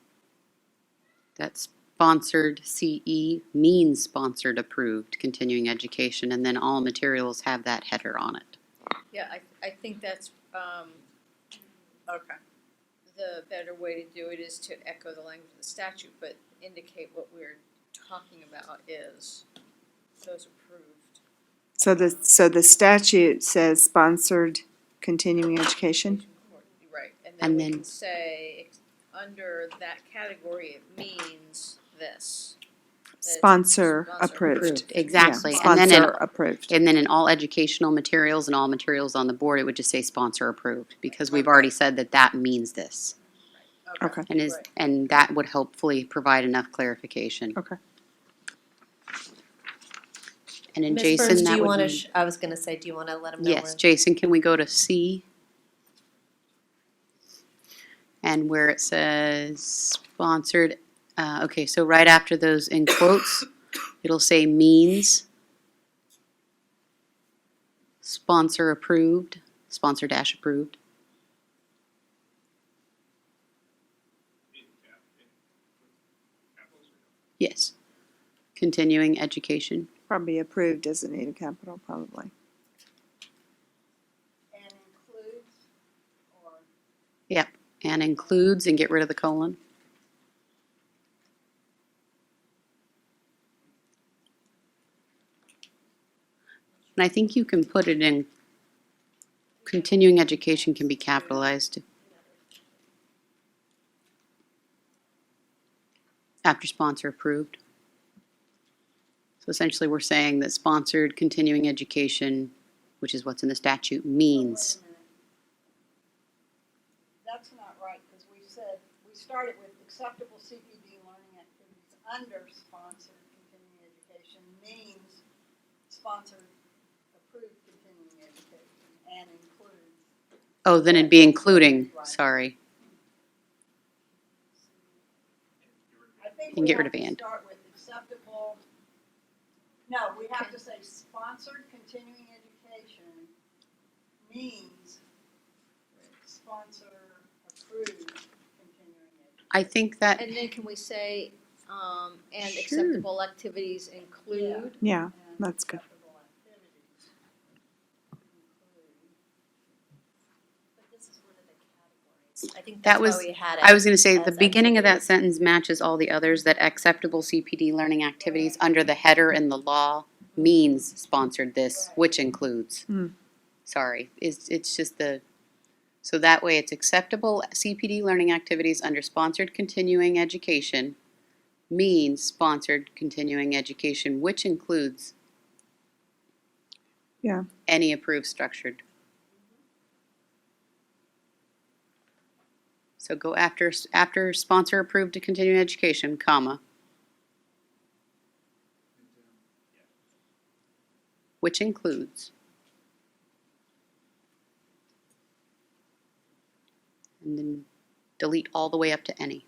That sponsored CE means sponsored approved continuing education, and then all materials have that header on it. Yeah, I think that's, Okay. the better way to do it is to echo the language of the statute, but indicate what we're talking about is those approved. So the statute says sponsored continuing education? Right, and And then we then- can say, under that category, it means this. That it's Sponsor sponsor approved. Exactly. Yeah, And then sponsor approved. And then in all educational materials and all materials on the board, it would just say sponsor approved, because we've already said that that means this. Okay. Right. And that would hopefully provide enough clarification. Okay. And then Ms. Jason, Burns, do that you would want be. to, I was going to say, do you want to let them know? Yes, where- Jason, can we go to C? And where it says sponsored, okay, so right after those in quotes, it'll say means sponsor approved, sponsor dash approved. Yes. Continuing education. Probably approved doesn't need a capital, probably. And includes, or, Yep. And includes, and get rid of the colon. And I think you can put it in, continuing education can be capitalized. After sponsor approved. So essentially, we're saying that sponsored continuing education, which is what's in the statute, means. wait a minute. That's not right, because we said, we started with acceptable CPD learning activities under sponsored continuing education means sponsored approved continuing education and includes. Oh, then it'd be including, sorry. I think And we get rid have of to and. start with acceptable, no, we have to say sponsored continuing education means sponsor approved continuing education. I think that, And then can we say, and Sure. acceptable activities include? Yeah, And that's good. acceptable activities include. But this is one of the categories. I think That that's why was- we had it. I was going to say, the as beginning of that activities. sentence matches all the others, that acceptable CPD learning activities under the header in the law means sponsored this, which includes. Hmm. Sorry, it's just so that way it's acceptable CPD learning activities under sponsored continuing education means sponsored continuing education, which includes Yeah. any approved structured. So go after sponsor approved to continuing education, comma. Which includes. And then delete all the way up to any.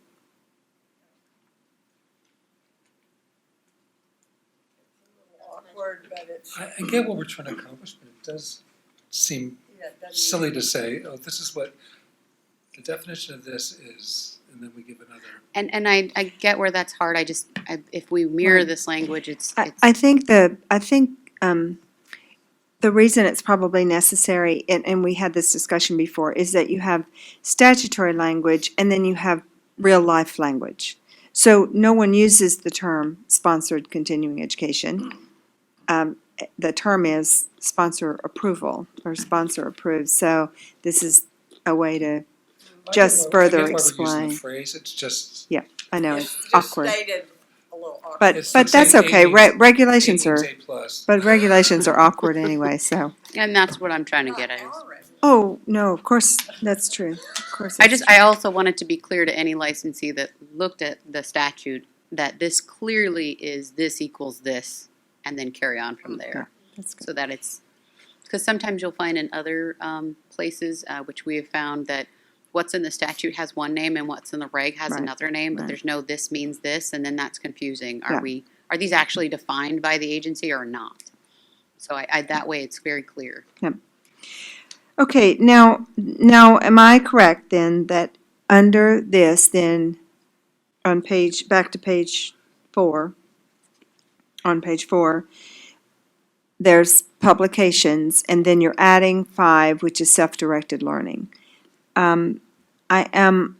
Awkward, but it's, I get what we're trying to accomplish, but it does seem yeah, it doesn't. silly to say, oh, this is what, the definition of this is, and then we give another. And I get where that's hard. If we mirror Right. this language, it's. I think the reason it's probably necessary, and we had this discussion before, is that you have statutory language and then you have real-life language. So no one uses the term sponsored continuing education. The term is sponsor approval or sponsor approved. So this is a way to, Just further I get why we're using explain. the phrase, it's just. I know, It's it's just awkward. stated a little awkward. But it's but like that's saying okay. A means- Regulations A means are, A plus. but regulations are awkward anyway, so. And that's what I'm trying to get at. is- Oh, no, of course, that's true. Of course. that's I true. also wanted to be clear to any licensee that looked at the statute, that this clearly is this equals this, and then carry on from there. That's good. So that it's, because sometimes you'll find in other places, which we have found, that what's in the statute has one name and what's in the reg has Right, another name, but right. there's no this means this, and then that's confusing. Yeah. Are these actually defined by the agency or not? So that way it's very clear. Okay, now, am I correct then that under this, then, on page, back to page 4, on page 4, there's publications, and then you're adding 5, which is self-directed learning. I am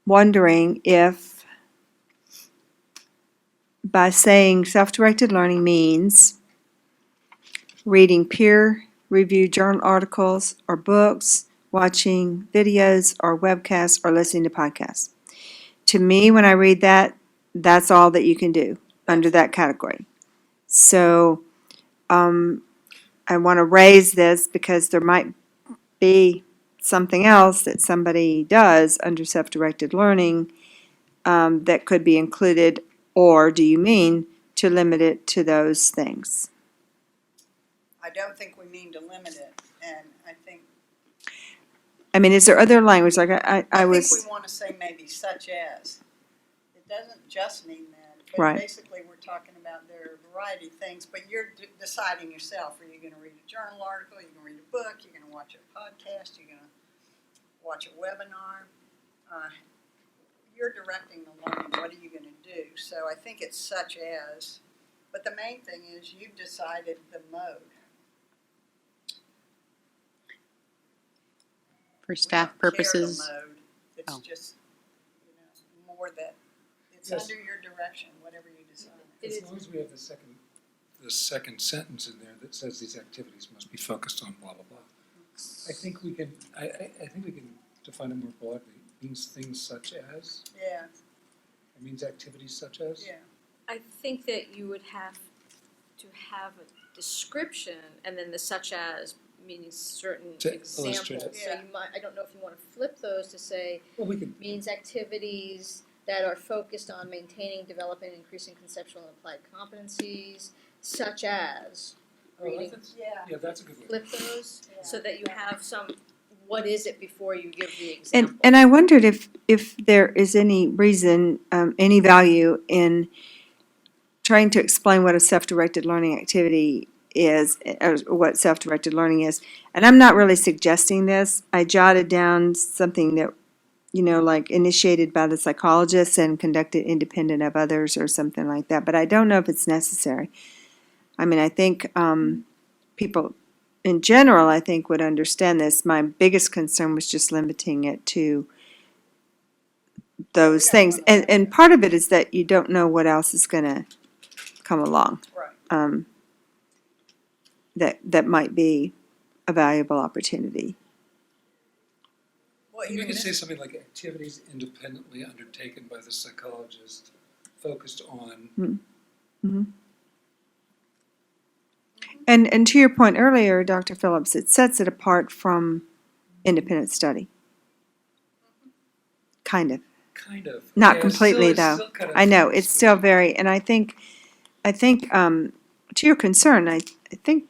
wondering if by saying self-directed learning means reading peer-reviewed journal articles or books, watching videos or webcasts, or listening to podcasts. To me, when I read that, that's all that you can do under that category. So, I want to raise this because there might be something else that somebody does under self-directed learning that could be included, or do you mean to limit it to those things? I don't think we mean to limit it, and I think, I mean, is there other language, like I I was, think we want to say maybe such as. It doesn't just mean that, but Right. basically we're talking about there are a variety of things, but you're deciding yourself. Are you going to read a journal article? Are you going to read a book? You're going to watch a podcast? You're going to watch a webinar? You're directing the learning. What are you going to do? So I think it's such as, but the main thing is you've decided the mode. For We staff don't care purposes. the mode. It's Oh. just, more that it's Yes. under your direction, whatever you decide. As long as we have the second sentence in there that says these activities must be focused on blah, blah, blah. I think we can, I think we can define it more broadly. It means things such as, Yeah, it means activities such as. yeah. I think that you would have to have a description and then the such as meaning certain To examples. illustrate it. So you might, I don't know if you want to flip those to say Well, we can, means activities that are focused on maintaining, developing, and increasing conceptual and applied competencies, such as reading. Yeah. that's a good way. Flip those so Yeah. that you have some, what is it before you give the and, example. and I wondered if there is any reason, any value in trying to explain what a self-directed learning activity is, or what self-directed learning is. And I'm not really suggesting this. I jotted down something that, like initiated by the psychologist and conducted independent of others or something like that. But I don't know if it's necessary. I mean, I think people in general, I think, would understand this. My biggest concern was just limiting it to those things. And part of it is that you don't know what else is going to come along. Right. That might be a valuable opportunity. Well, And we even could say this- something like activities independently undertaken by the psychologist focused on. Mm-hmm. And to your point earlier, Dr. Phillips, it sets it apart from independent study. Kind of. Kind of. Not Yeah, completely, it's though. still kind of- I know, it's still very, and I think, to your concern, I think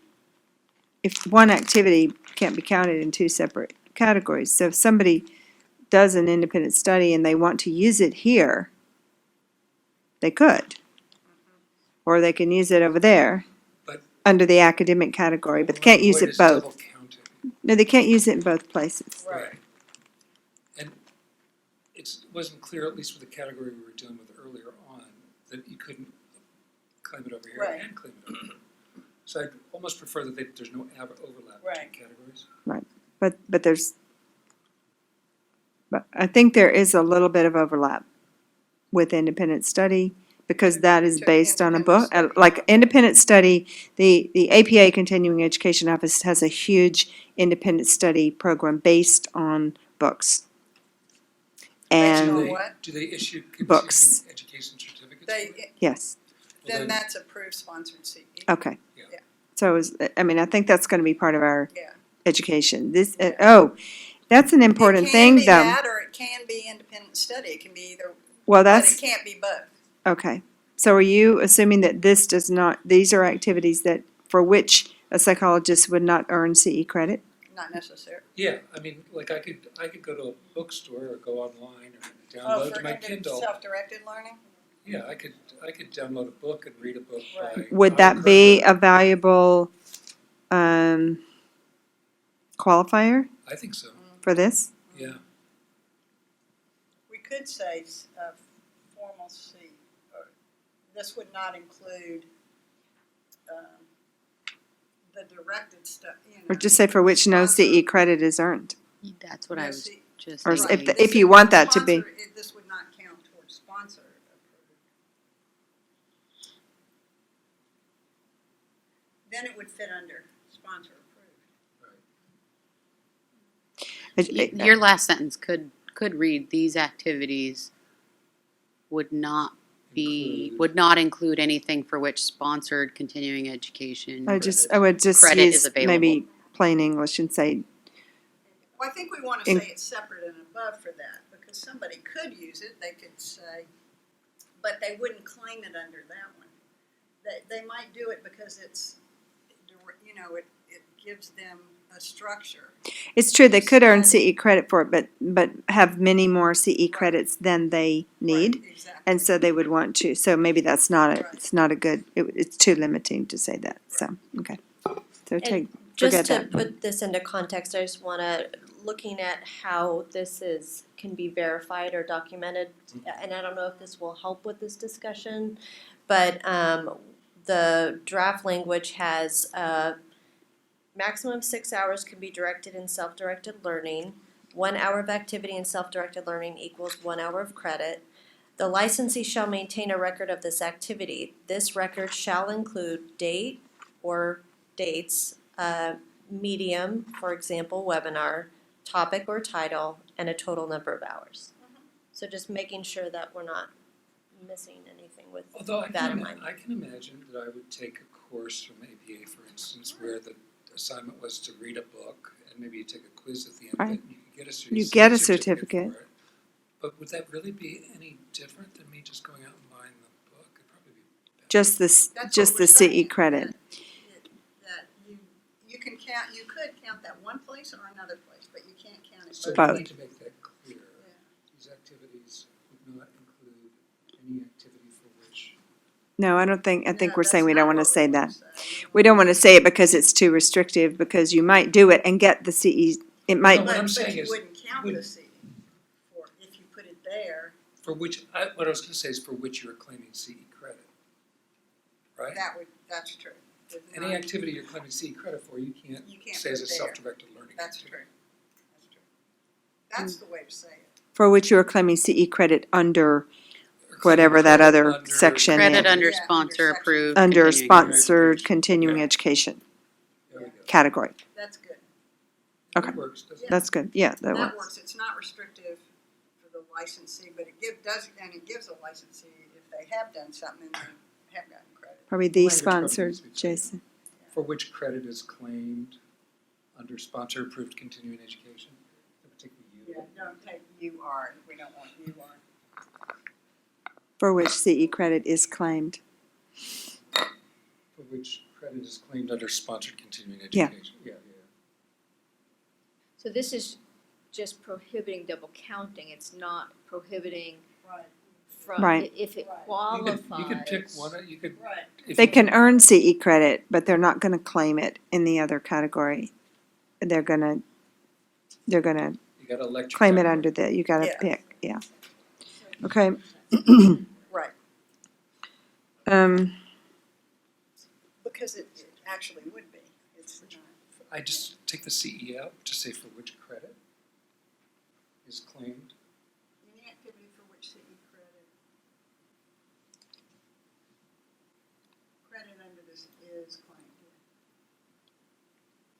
if one activity can't be counted in two separate categories, so if somebody does an independent study and they want to use it here, they could. Or they can use it over there, But- under the academic category, but they can't use Avoid it is both. double counting. No, they can't use it in both places. Right. And it wasn't clear, at least with the category we were dealing with earlier on, that you couldn't claim it over here Right. and claim it over here. So I'd almost prefer that there's no overlap Right. between categories. But I think there is a little bit of overlap with independent study, because that is To based on a book. independent study. Like independent study, the APA Continuing Education Office has a huge independent study program based on books. Based on And, what? Do they issue Books. continuing education certificates? They, yes, Well, then that's approved sponsored CE. okay. Yeah. Yeah. So, I think that's gonna be part of our Yeah. education. That's an important It thing, can be though. that, or it can be independent study. It can be either, Well, but that's. it can't be both. Okay, so are you assuming that this does not, these are activities that, for which a psychologist would not earn CE credit? not necessary. Yeah, I mean, like I could go to a bookstore or go online or Oh, download for to my Kindle. self-directed learning? Yeah, I could download a book and read a book by. Would that be a valuable qualifier I think so, for this? yeah. We could say formal C, or this would not include the directed stuff, you know. Or just say for which no CE credit is earned? That's what I was just Or thinking. if you want that to be. This would not count towards sponsor approved. Then it would fit under sponsor approved. Your last sentence could read, these activities would not include anything for which sponsored continuing education. I would just Credit is use available. maybe plain English and say, Well, I think we want to say it's separate and above for that, because somebody could use it, they could say, but they wouldn't claim it under that one. They might do it because it's, you know, it gives them a structure. it's true, they could earn CE credit for it, but have many more CE credits than they need. Right, exactly. And so they would want to, so maybe that's not it's not a good, it's too limiting to say that, so, okay. So And forget just to that. put this into context, I just want to, looking at how this can be verified or documented, and I don't know if this will help with this discussion, but the draft language has maximum 6 hours can be directed in self-directed learning. 1 hour of activity in self-directed learning equals 1 hour of credit. The licensee shall maintain a record of this activity. This record shall include date or dates, medium, for example, webinar, topic or title, and a total number of hours. So just making sure that we're not missing anything with Although that in mind. I can imagine that I would take a course from ABA, for instance, where the assignment was to read a book, and maybe you take a quiz at the end of Right. it, and you can get a You get a certificate. for it. But would that really be any different than me just going out and buying the book? It'd probably be better. Just That's just what the we're saying, CE credit. That you can count, you could count that one place or another place, but you can't count it So both. we need to make that clear. These activities would not include any activity for which. No, I think No, we're saying we that's don't not want to what say we that. wanna say. We don't want to say it because it's too restrictive, because you might do it and get the CE, it might, No, what I'm But saying you is, wouldn't count would- the C for, if you put it there, For which, what I was gonna say is for which you're claiming CE credit, right? that's true. It's Any not- activity you're claiming CE credit for, you You can't can't say put is a there. self-directed learning. That's activity. true. That's true. That's the way to say it. for which you are claiming CE credit under Or claiming whatever that credit other under- section Credit is. under Yeah, sponsor under approved. Under continuing sponsored education. continuing Yeah. education There we go. category. That's good. Okay. That works, doesn't it? That's good, yeah, that That works. works. It's not restrictive for the licensee, but it gives a licensee, if they have done something and they have gotten credit. Probably the Language probably sponsored, needs to be clear. Jason. For which credit is claimed under sponsor-approved continuing education, particularly you. Yeah, don't take UR, we don't want UR. For which CE credit is claimed. For which credit is claimed under sponsored continuing Yeah. education. Yeah. So this is just prohibiting double counting, it's not prohibiting Right, from, Right. if it Right. qualifies. You could pick one, you could. right. if They you- can earn CE credit, but they're not gonna claim it in the other category. They're gonna You gotta elect your claim it category. under you gotta Yeah. pick, yeah. Okay. Right, Um, because it actually would be. It's not. I just take the CE out, just say for which credit is claimed. Any activity for which CE credit under this is claimed.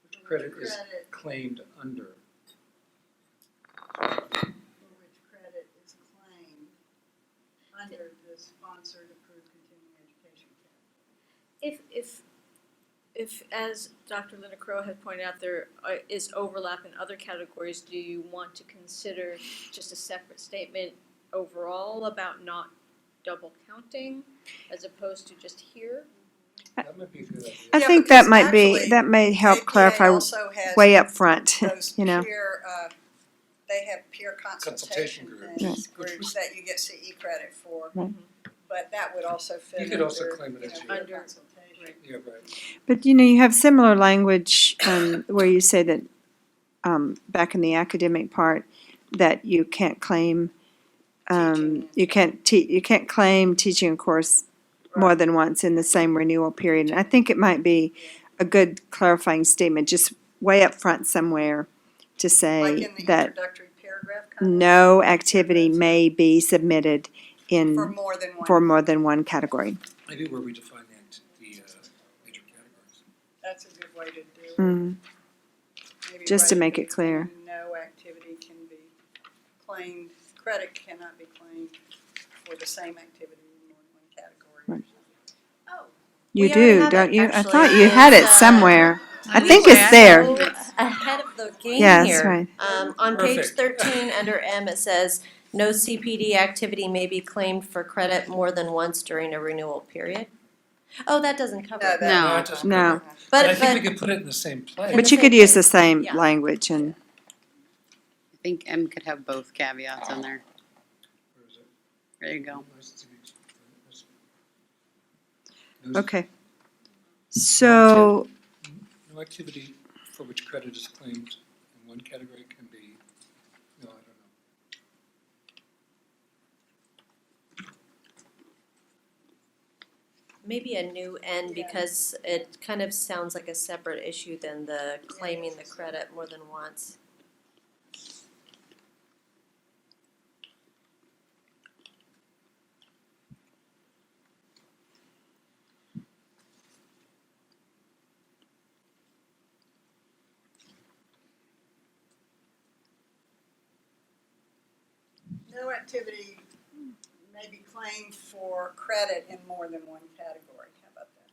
Which credit is Credit, claimed under. for which credit is claimed under the sponsored approved continuing education category. If, as Dr. Linda Crowe had pointed out, there is overlap in other categories, do you want to consider just a separate statement overall about not double counting as opposed to just here? That That might be a good idea. I Yeah, think because that might be, actually, that may help APA clarify also has way up front, those you know. peer, they have peer consultation Consultation groups. things, Which groups was- that you get CE credit for. Right. But that would also fit You under, could also claim it you as know, your- peer consultation. Yeah, right. But, you know, you have similar language where you say that, back in the academic part, that you can't claim, Teaching. you can't claim teaching a course more Right. than once in the same renewal period. And I think it might be a good clarifying statement, just way up front somewhere to Like say in the that introductory paragraph kind of? no activity may be submitted For in, more than one. for more than one category. Maybe where we define the major categories. That's a good way to do it. Mm. Maybe Just to write make that it clear. No activity can be claimed, credit cannot be claimed for the same activity in more than one category. Right. Oh. You We already do, have don't it, you? I actually. thought you had it It's, somewhere. I was think gonna it's say, I there. know Ahead of the game Yeah, that's here. right. On page Perfect. 13, under M, it says, no CPD activity may be claimed for credit more than once during a renewal period. Oh, that doesn't cover No, it. that. No. No, it doesn't No. cover it. But, I think we but, could put it in the same place. In But the you could same use the place. same Yeah. language and, I think M could have both caveats on there. Where is it? There you go. No- okay. So, No activity for which credit is claimed in one category can be, no, I don't know. maybe a new N because it kind of sounds like a separate issue than the claiming the credit more than once. No activity may be claimed for credit in more than one category. How about that?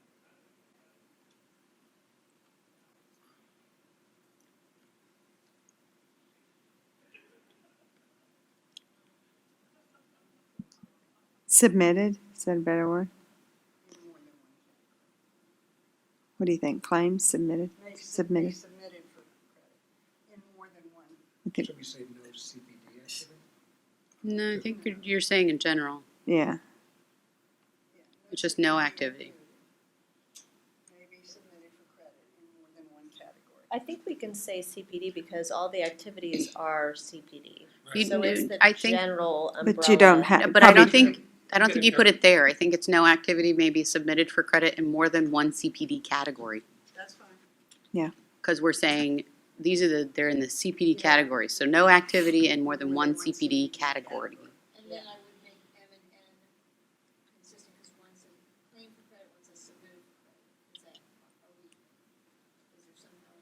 submitted, is that a better word? In more than one. What do you think? Claims, submitted? May Submitted. be submitted for credit in more than one. I think, Should we say no CPD activity? No, I think you're saying in general. yeah. Yeah, It's just no activity. May be submitted for credit in more than one category. I think we can say CPD because all the activities are CPD. You- So it's the I think- general umbrella. But you don't have, But I don't probably, think you put it there. I think it's no activity may be submitted for credit in more than one CPD category. That's fine. Because we're saying these are they're in the CPD category, so no activity in more than one CPD category. And then I would make M and N consistent, because one's a claim for credit, one's a submitted for credit. Is there somehow?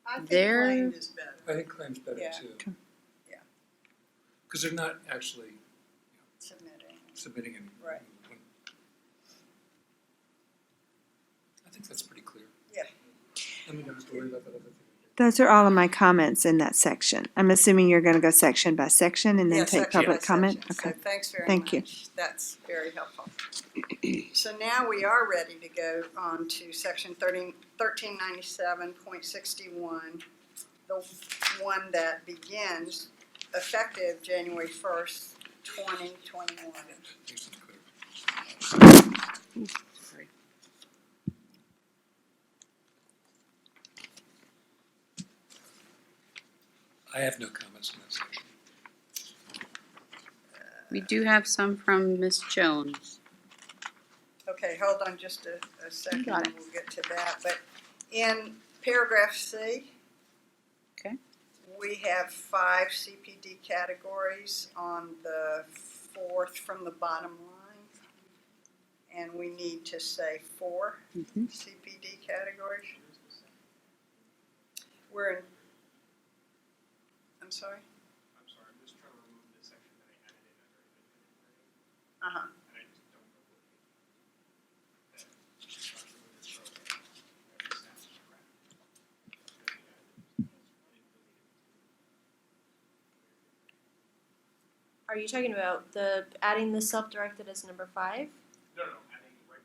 I think There- claimed is better. I think claims better Yeah. too. Okay. Yeah. Because they're not actually Submitting. submitting any. Right. I think that's pretty clear. Yeah. Let me know if you worry about that other thing. those are all of my comments in that section. I'm assuming you're going to go section by section and then Yeah, take section by public comment? section. Okay. So thanks very much. Thank you. That's very helpful. So now we are ready to go on to section 1397.61, the one that begins effective January 1st, 2021. Makes it clear. Sorry. I have no comments on that section. We do have some from Ms. Jones. Okay, hold on just a second, got and we'll get to that. But in paragraph C, Okay. we have 5 CPD categories on the 4th from the bottom line. And we need to say 4 Mhm. CPD categories. We're in, I'm sorry? I'm sorry, I'm just trying to remove the section that I added in under independent learning, Uh-huh. and I just don't know what that. Remove this program. I just asked for crap. Are you talking about the adding the self-directed as number 5? No, adding right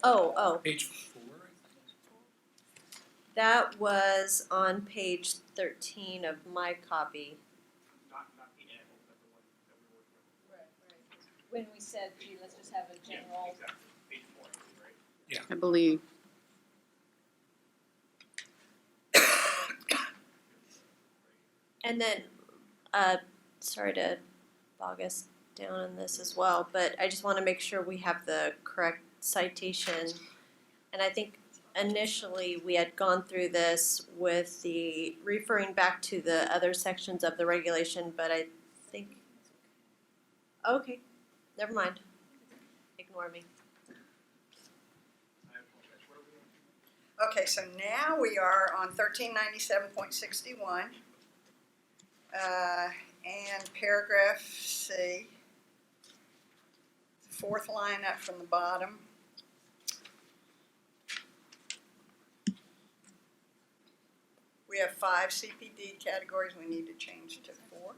Oh, Page 4, I think. that was on page 13 of my copy. Not the animal, but the one that we're working on. Right. When we said, gee, let's just have a Yeah, exactly. Page 4, right? Yeah. I believe. And then, sorry to bog us down on this as well, but I just want to make sure we have the correct citation. And I think initially we had gone through this with the referring back to the other sections of the regulation, but I think, okay, never mind. Ignore me. I apologize. Where are we at? Okay, so now we are on 1397.61. And paragraph C, fourth line up from the bottom. We have 5 CPD categories, we need to change to 4.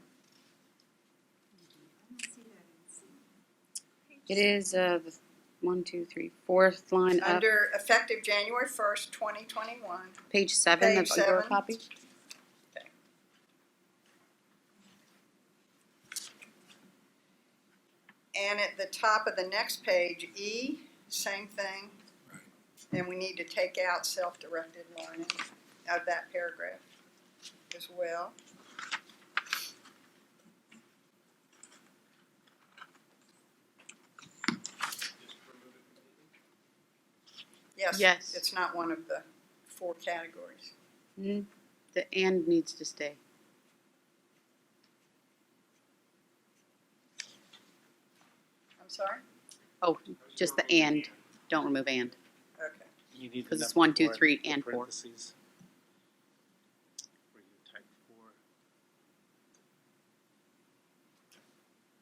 It is the 1, 2, 3, fourth line up, Under effective January 1st, 2021. page 7 of Page your 7. copy. Okay. And at the top of the next page, E, same thing. Right. And we need to take out self-directed learning out of that paragraph as well. Just remove it completely. Yes. It's not one of the 4 categories. Mhm. The "and" needs to stay. I'm sorry? Oh, just the "and." Don't remove "and." Okay. You need 'Cause it's number 1, 2, 4, 3, the and 4. parentheses. Where you type 4.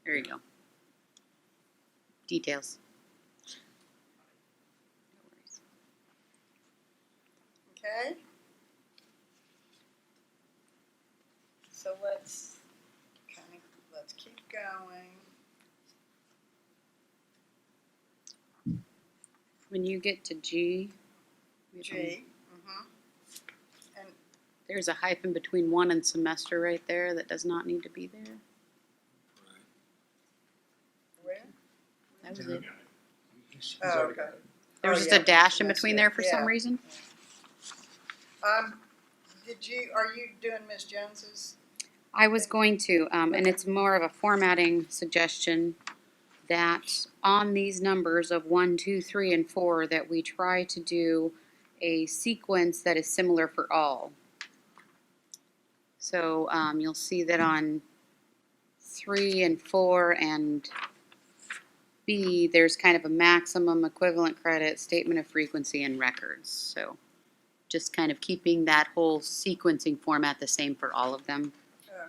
There you go. Details. No worries. Okay. So let's keep going. When you get to G, G. Mm-hmm. And there's a hyphen between 1 and semester right there that does not need to be there. where? That was it. He's Oh, already okay. got it. There was Oh, just a yeah, dash in that's between it. there for some Yeah. reason. Are you doing Ms. Jones's? I was going to, and it's more of a formatting suggestion that on these numbers of 1, 2, 3, and 4, that we try to do a sequence that is similar for all. So you'll see that on 3 and 4 and B, there's kind of a maximum equivalent credit, statement of frequency, and records. So just kind of keeping that whole sequencing format the same for all of them Oh,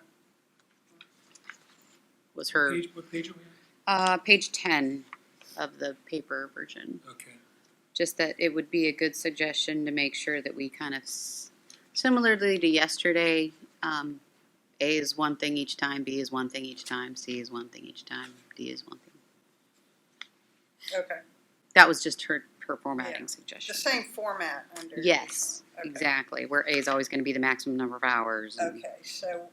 was her. What page are we Page 10 of the paper version. on? Okay. Just that it would be a good suggestion to make sure that we kind of, similarly to yesterday, A is one thing each time, B is one thing each time, C is one thing each time, D is one thing. okay. That was just her formatting Yeah. suggestion. The same format under. Yes, Okay. exactly, where A is always going to be the maximum number of hours. and- Okay, so,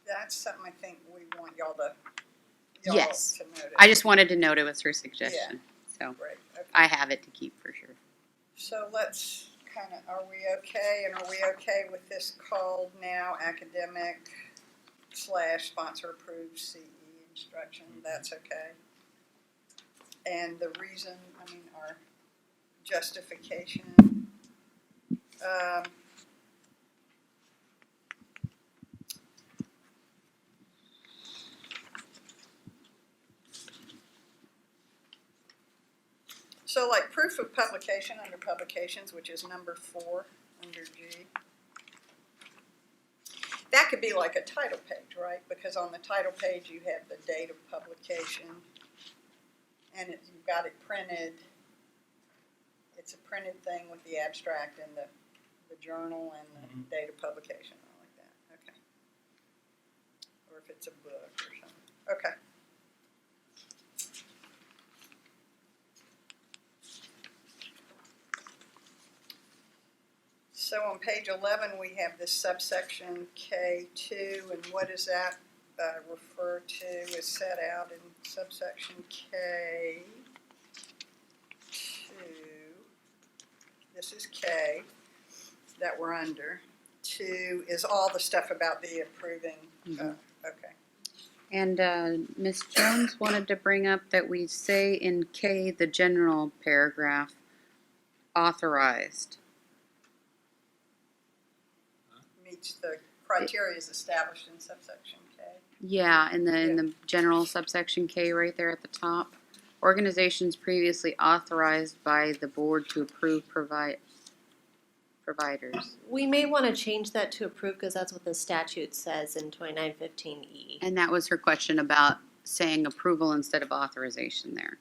that's something I think we want y'all to Yes. notice. I just wanted to note it was her suggestion, so Great, okay. I have it to keep for sure. So let's are we okay, and are we okay with this called now academic / sponsor approved CE instruction? That's okay. And the reason, our justification, so like proof of publication under publications, which is number 4 under G. That could be like a title page, right? Because on the title page you have the date of publication, and you've got it printed. It's a printed thing with the abstract and the journal and the date of publication, all like that. Okay. Or if it's a book or something. Okay. So on page 11, we have this subsection K2, and what does that refer to is set out in subsection K2. This is K that we're under. 2 is all the stuff about the approving. Okay. And Ms. Jones wanted to bring up that we say in K, the general paragraph, authorized. Meets the criteria is established in subsection K. Yeah, in the general subsection K right there at the top. Organizations previously authorized by the board to approve providers. We may want to change that to approve because that's what the statute says in 2915E. And that was her question about saying approval instead of authorization there.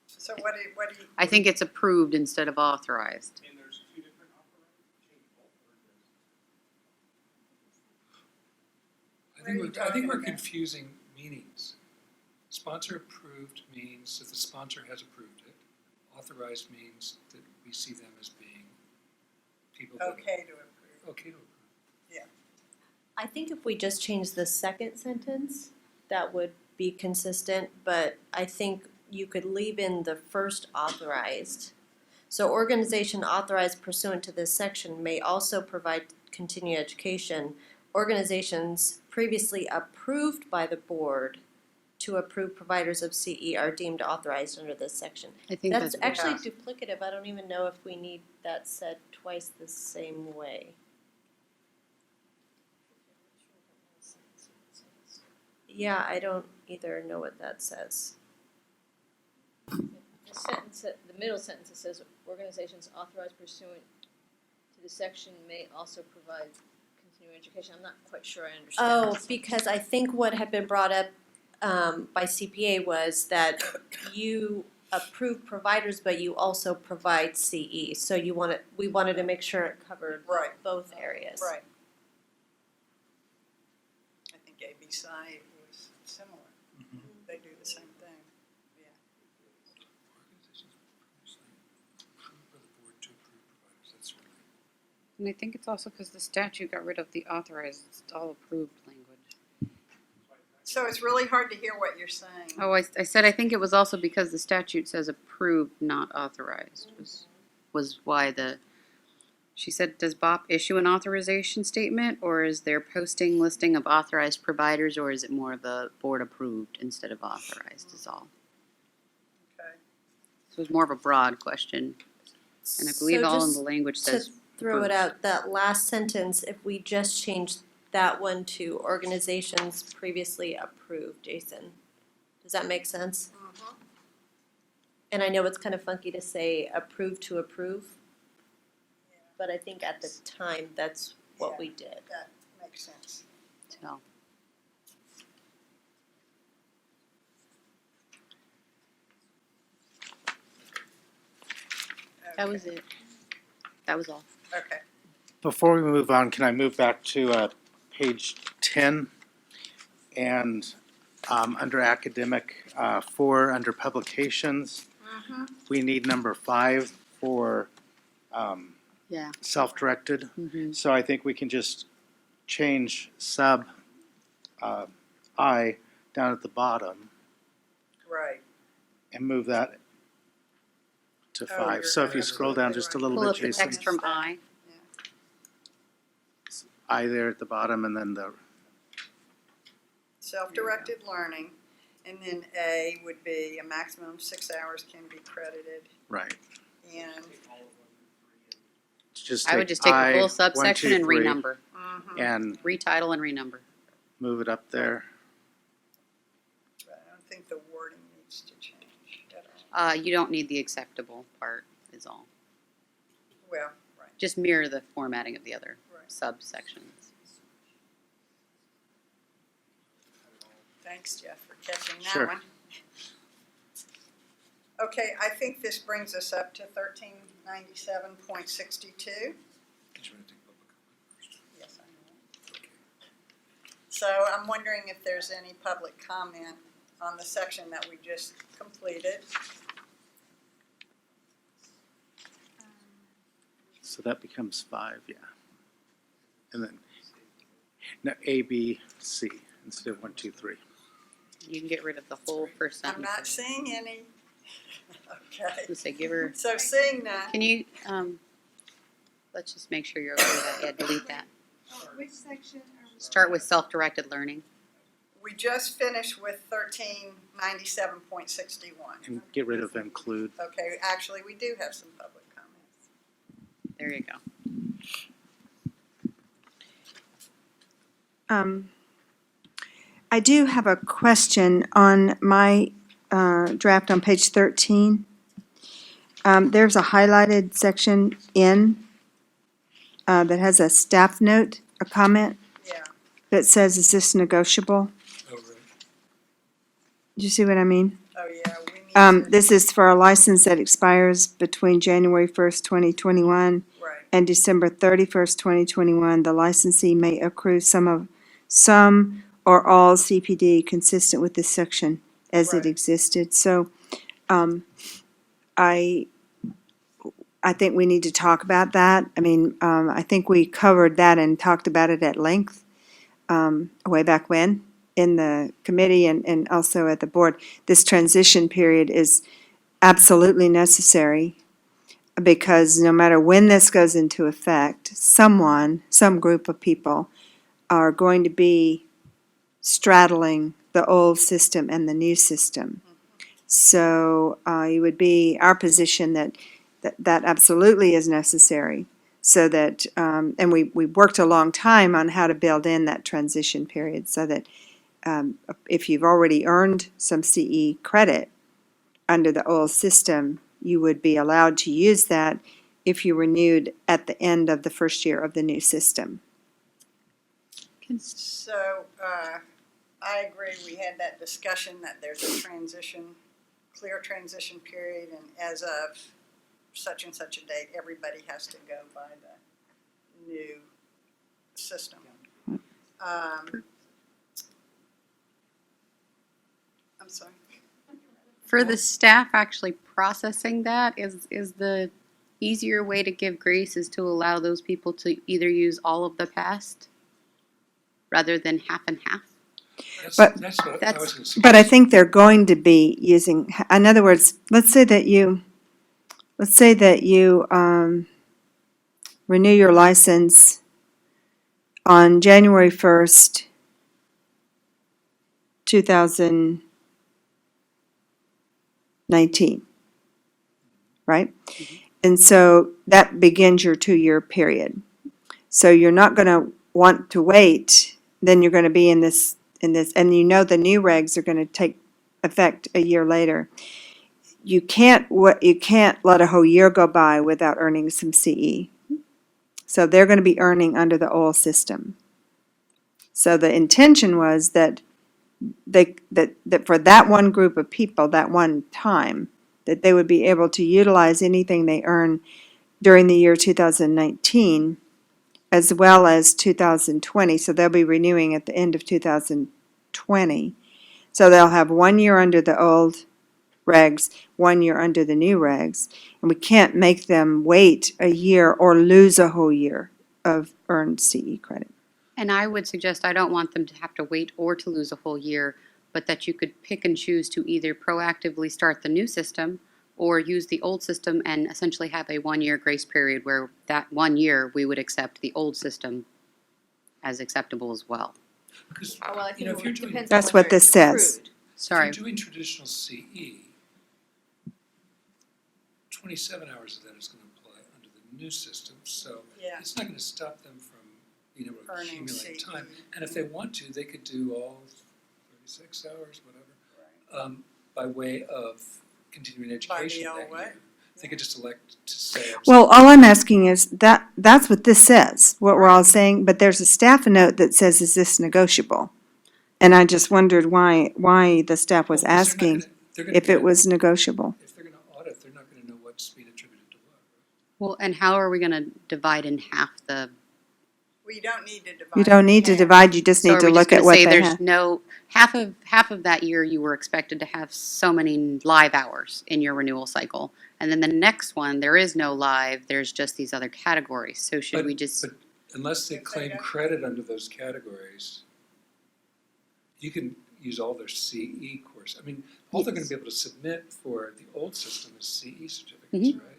So what do you? I think it's approved instead of authorized. And there's two different I think we're confusing meanings. Sponsor approved means that the sponsor has approved it. Authorized means that we see them as being people that. Okay to approve. Okay to approve. I think if we just change the second sentence, that would be consistent, but I think you could leave in the first authorized. So organization authorized pursuant to this section may also provide continuing education. Organizations previously approved by the board to approve providers of CE are deemed authorized under this section. I think That's that's actually duplicative. I don't even know if we need that said twice the same way. Yeah, I don't either know what that says. The sentence, the middle sentence, it says organizations authorized pursuant to the section may also provide continuing education. I'm not quite sure I understand. Oh, that. because I think what had been brought up by CPA was that you approve providers, but you also provide CE. So we wanted to make sure it covered Right. both areas. Right. I think ABSI was similar. They do the same thing. Organizations previously approved by the board to approve providers. That's really. And I think it's also because the statute got rid of the authorized, it's all approved language. So it's really hard to hear what you're saying. Oh, I said I think it was also because the statute says approved, not authorized, was why she said, does BOP issue an authorization statement, or is there posting listing of authorized providers, or is it more of a board approved instead of authorized is all? Okay. So it was more of a broad question, and I believe So all in just the language says to throw it approved. out, that last sentence, if we just change that one to organizations previously approved, Jason, does that make sense? Mhm. And I know it's kind of funky to say approve to approve, Yeah, but I think at the time, that's what Yeah. we did. that makes sense. So, that was Okay. it. That was all. Okay. Before we move on, can I move back to page 10? And under academic, 4, under publications, we need number 5 for Yeah. self-directed. Mm-hmm. So I think we can just change sub I down at the bottom Right. and move that to 5. So if you scroll down just a little Pull bit, up the Jason, text from I. I there at the bottom and then the, Self-directed learning, and then A would be a maximum of 6 hours can be credited, right. and, Just I would just take the I, full 1, subsection 2, and 3, renumber, and retitle and renumber. move it up there. but I don't think the wording needs to change at all. You don't need the acceptable part is all. Well, right, Just mirror the formatting of the other Right. subsections. thanks Jeff for catching Sure. that one. Okay, I think this brings us up to 1397.62. Did you want to take public comment first? Yes, I know. Okay. So I'm wondering if there's any public comment on the section that we just completed. So that becomes 5, yeah. And then, no, A, B, C, instead of 1, 2, 3. You can get rid of the whole first I'm sentence. not seeing any. Okay. Just say, give her, So seeing none, can you, let's just make sure you're okay with that. Yeah, delete that. Which section are we? Start with self-directed learning. we just finished with 1397.61. And get rid of include. Okay, actually, we do have some public comments. There you go. I do have a question on my draft on page 13. There's a highlighted section in that has a staff note, a comment Yeah, that says, is this negotiable? Oh, right. Do you see what I mean? oh, yeah, we need to, This is for a license that expires between January 1st, 2021 right, and December 31st, 2021. The licensee may accrue some or all CPD consistent with this section as it Right. existed. So I think we need to talk about that. I mean, I think we covered that and talked about it at length way back when in the committee and also at the board. This transition period is absolutely necessary because no matter when this goes into effect, some group of people are going to be straddling the old system and the new system. So it would be our position that absolutely is necessary. So that, and we worked a long time on how to build in that transition period so that if you've already earned some CE credit under the old system, you would be allowed to use that if you renewed at the end of the first year of the new system. so, I agree, we had that discussion that there's a clear transition period, and as of such and such a date, everybody has to go by the new system. I'm sorry. For the staff actually processing that, is the easier way to give grace is to allow those people to either use all of the past rather than half and half? That's what I was That's- going to suggest. But I think they're going to be using, in other words, let's say that you renew your license on January 1st, 2019, right? And so that begins your 2-year period. So you're not going to want to wait, then you're going to be in this, and you know the new regs are going to take effect a year later. You can't let a whole year go by without earning some CE. So they're going to be earning under the old system. So the intention was that that for that one group of people, that one time, that they would be able to utilize anything they earn during the year 2019 as well as 2020. So they'll be renewing at the end of 2020. So they'll have 1 year under the old regs, 1 year under the new regs. And we can't make them wait a year or lose a whole year of earned CE credit. And I would suggest, I don't want them to have to wait or to lose a whole year, but that you could pick and choose to either proactively start the new system or use the old system and essentially have a 1-year grace period where that 1 year we would accept the old system as acceptable as well. Because, Oh, well, I think if you're it doing, depends That's on what whether this it's says. accrued. Sorry. if you're doing traditional CE, 27 hours of that is going to apply under the new system. So Yeah. it's not going to stop them from being able to Earning accumulate CE. time. And if they want to, they could do all 36 hours, whatever, by way of continuing education old that way. year. They could just elect to say. Well, all I'm asking is that's what this says, what we're all saying, but there's a staff note that says, is this negotiable? And I just wondered why the staff was Well, because asking they're gonna if it get- was negotiable. If they're going to audit, they're not going to know what's being attributed to what. Well, and how are we going to divide in half the? We don't need to divide. You don't need to in half. divide, you just So need are to we look gonna at what say they there's have. half of that year you were expected to have so many live hours in your renewal cycle. And then the next one, there is no live, there's just these other categories. So should we just, But unless they claim credit under those categories, you can use all their CE course. I mean, all they're gonna be able to submit for the old system is CE certificates, right?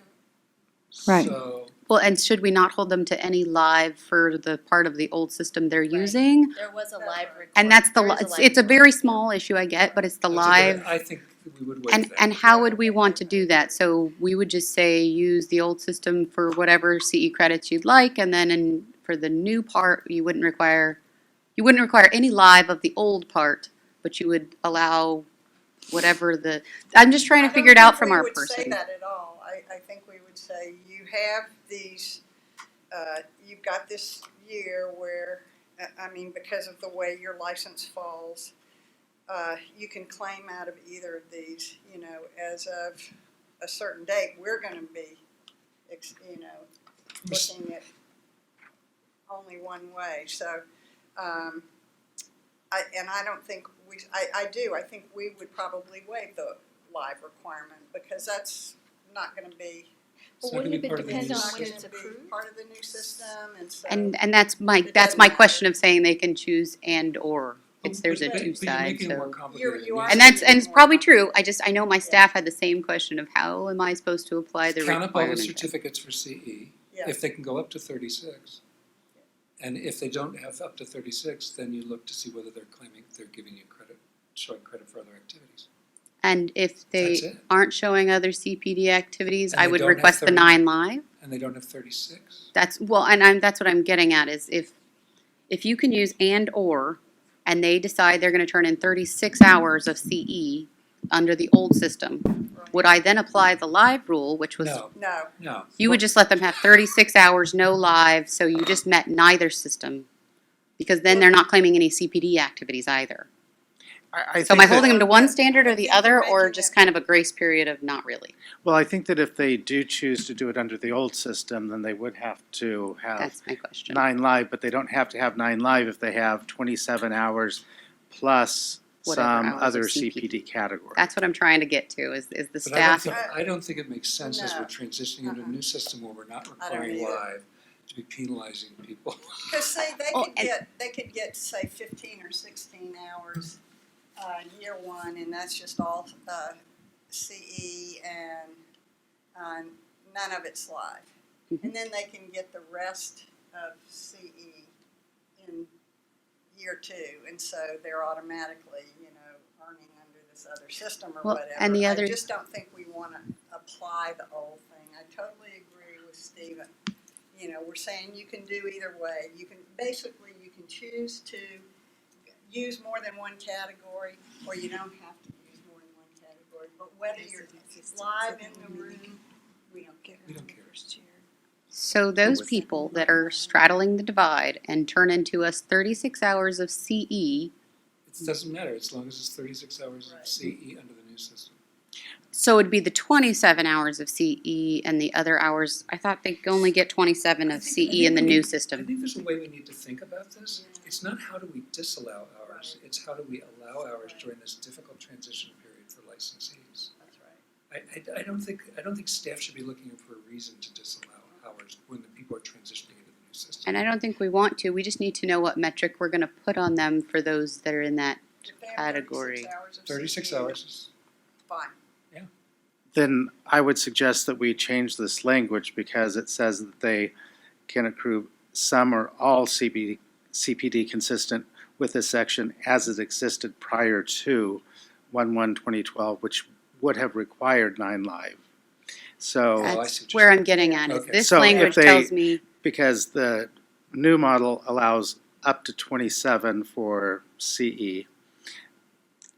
Right. So, well, and should we not hold them to any live for the part of the old system they're using? There was a live requirement. And that's it's a very small issue, I get, but it's the live. I think we would waive that. And how would we want to do that? So we would just say, use the old system for whatever CE credits you'd like, and then for the new part, you wouldn't require any live of the old part, but you would allow whatever I'm just trying to figure it out from our I don't think we would say person. that at all. I think we would say, you have these, you've got this year where, I mean, because of the way your license falls, you can claim out of either of these, as of a certain date. We're gonna be, looking at only one way, so, I don't think I think we would probably waive the live requirement, because that's not gonna be. It's not gonna be part of the new It's not system. gonna be part of the new system, and so. And that's my It doesn't matter. question of saying they can choose and or. There's a But two you're sides, making it more so. complicated. You are. And it's probably true. I know my staff had the same question of how am I supposed to apply the Count up all the requirement? certificates for CE, Yeah. if they can go up to 36. And if they don't have up to 36, then you look to see whether they're giving you credit, showing credit for other activities. And if That's they it. aren't showing other CPD activities, And I they would don't have request the 30. 9 live. And they don't have 36? That's what I'm getting at is if you can use and or, and they decide they're gonna turn in 36 hours of CE under the old system, would I then apply the live rule, which was, No, No, no. you would just let them have 36 hours, no live, so you just met neither system? Because then they're not claiming any CPD activities either. So am I holding them to one standard or the other, or just kind of a grace period of not really? Well, I think that if they do choose to do it under the old system, then they would have to have That's my question. 9 live, but they don't have to have 9 live if they have 27 hours plus Whatever some hours of other CPD. CPD category. That's what I'm trying to get to, is the But I staff. don't think it makes sense as No. we're transitioning into a new system where we're not I don't requiring either. live to be penalizing people. because see, Oh, they could get, say, 15 or 16 hours, year one, and that's just all, CE and, none of it's live. Mhm. And then they can get the rest of CE in year two, and so they're automatically, earning under this other system or Well, whatever. and the other- I just don't think we wanna apply the old thing. I totally agree with Stephen. We're saying you can do either way. You can choose to use more than one category, or you don't have to use more than one category. But whether you're live in the room, we don't care. We don't care. So those people that are straddling the divide and turn into us 36 hours of CE, It doesn't matter as long as it's 36 hours of Right. CE under the new system. so it'd be the 27 hours of CE and the other hours, I thought they could only get 27 of CE in the new I system. think there's a way we need to think about this. It's not how do we disallow hours, it's how do we allow hours during this difficult transition period for licensees. That's right. I don't think staff should be looking for a reason to disallow hours when the people are transitioning into the new system. And I don't think we want to, we just need to know what metric we're gonna put on them for those that are in that. If they have Category. 36 hours of 36 CE, hours is, fine. Then I would suggest that we change this language because it says that they can accrue some or all CPD consistent with this section as it existed prior to 1/1/2012, which would have required 9 live. So, I see That's what you're where saying. I'm getting at, is Okay. this So if language they- tells me, because the new model allows up to 27 for CE,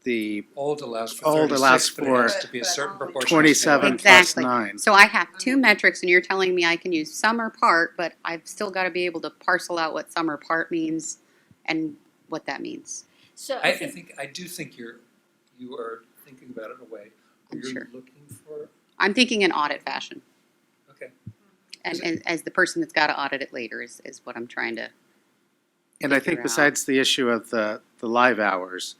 the Old allows for Old 36, allows but it for has to be a certain But only proportion. of 27 state. plus Exactly. 9. so I have two metrics and you're telling me I can use sum or part, but I've still gotta be able to parcel out what sum or part means and what that means. So I do think you are thinking about it in a way where you're Sure. looking for, I'm thinking in audit fashion, okay. and as the person that's gotta audit it later is what I'm trying to. And I figure think out. besides the issue of the live hours,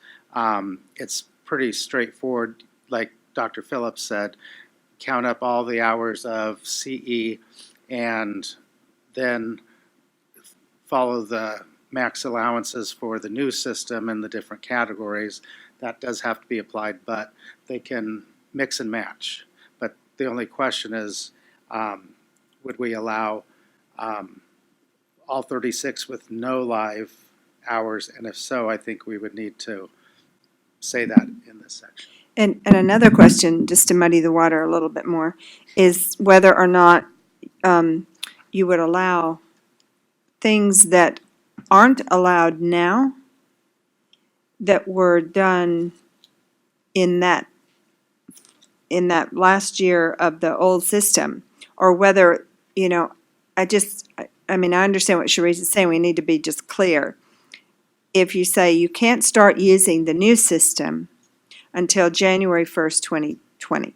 It's pretty straightforward, like Dr. Phillips said, count up all the hours of CE and then follow the max allowances for the new system and the different categories. That does have to be applied, but they can mix and match. But the only question is, would we allow all 36 with no live hours? And if so, I think we would need to say that in this section. And another question, just to muddy the water a little bit more, is whether or not you would allow things that aren't allowed now that were done in that last year of the old system, or whether, I mean, I understand what Sharice is saying, we need to be just clear. If you say you can't start using the new system until January 1st, 2020,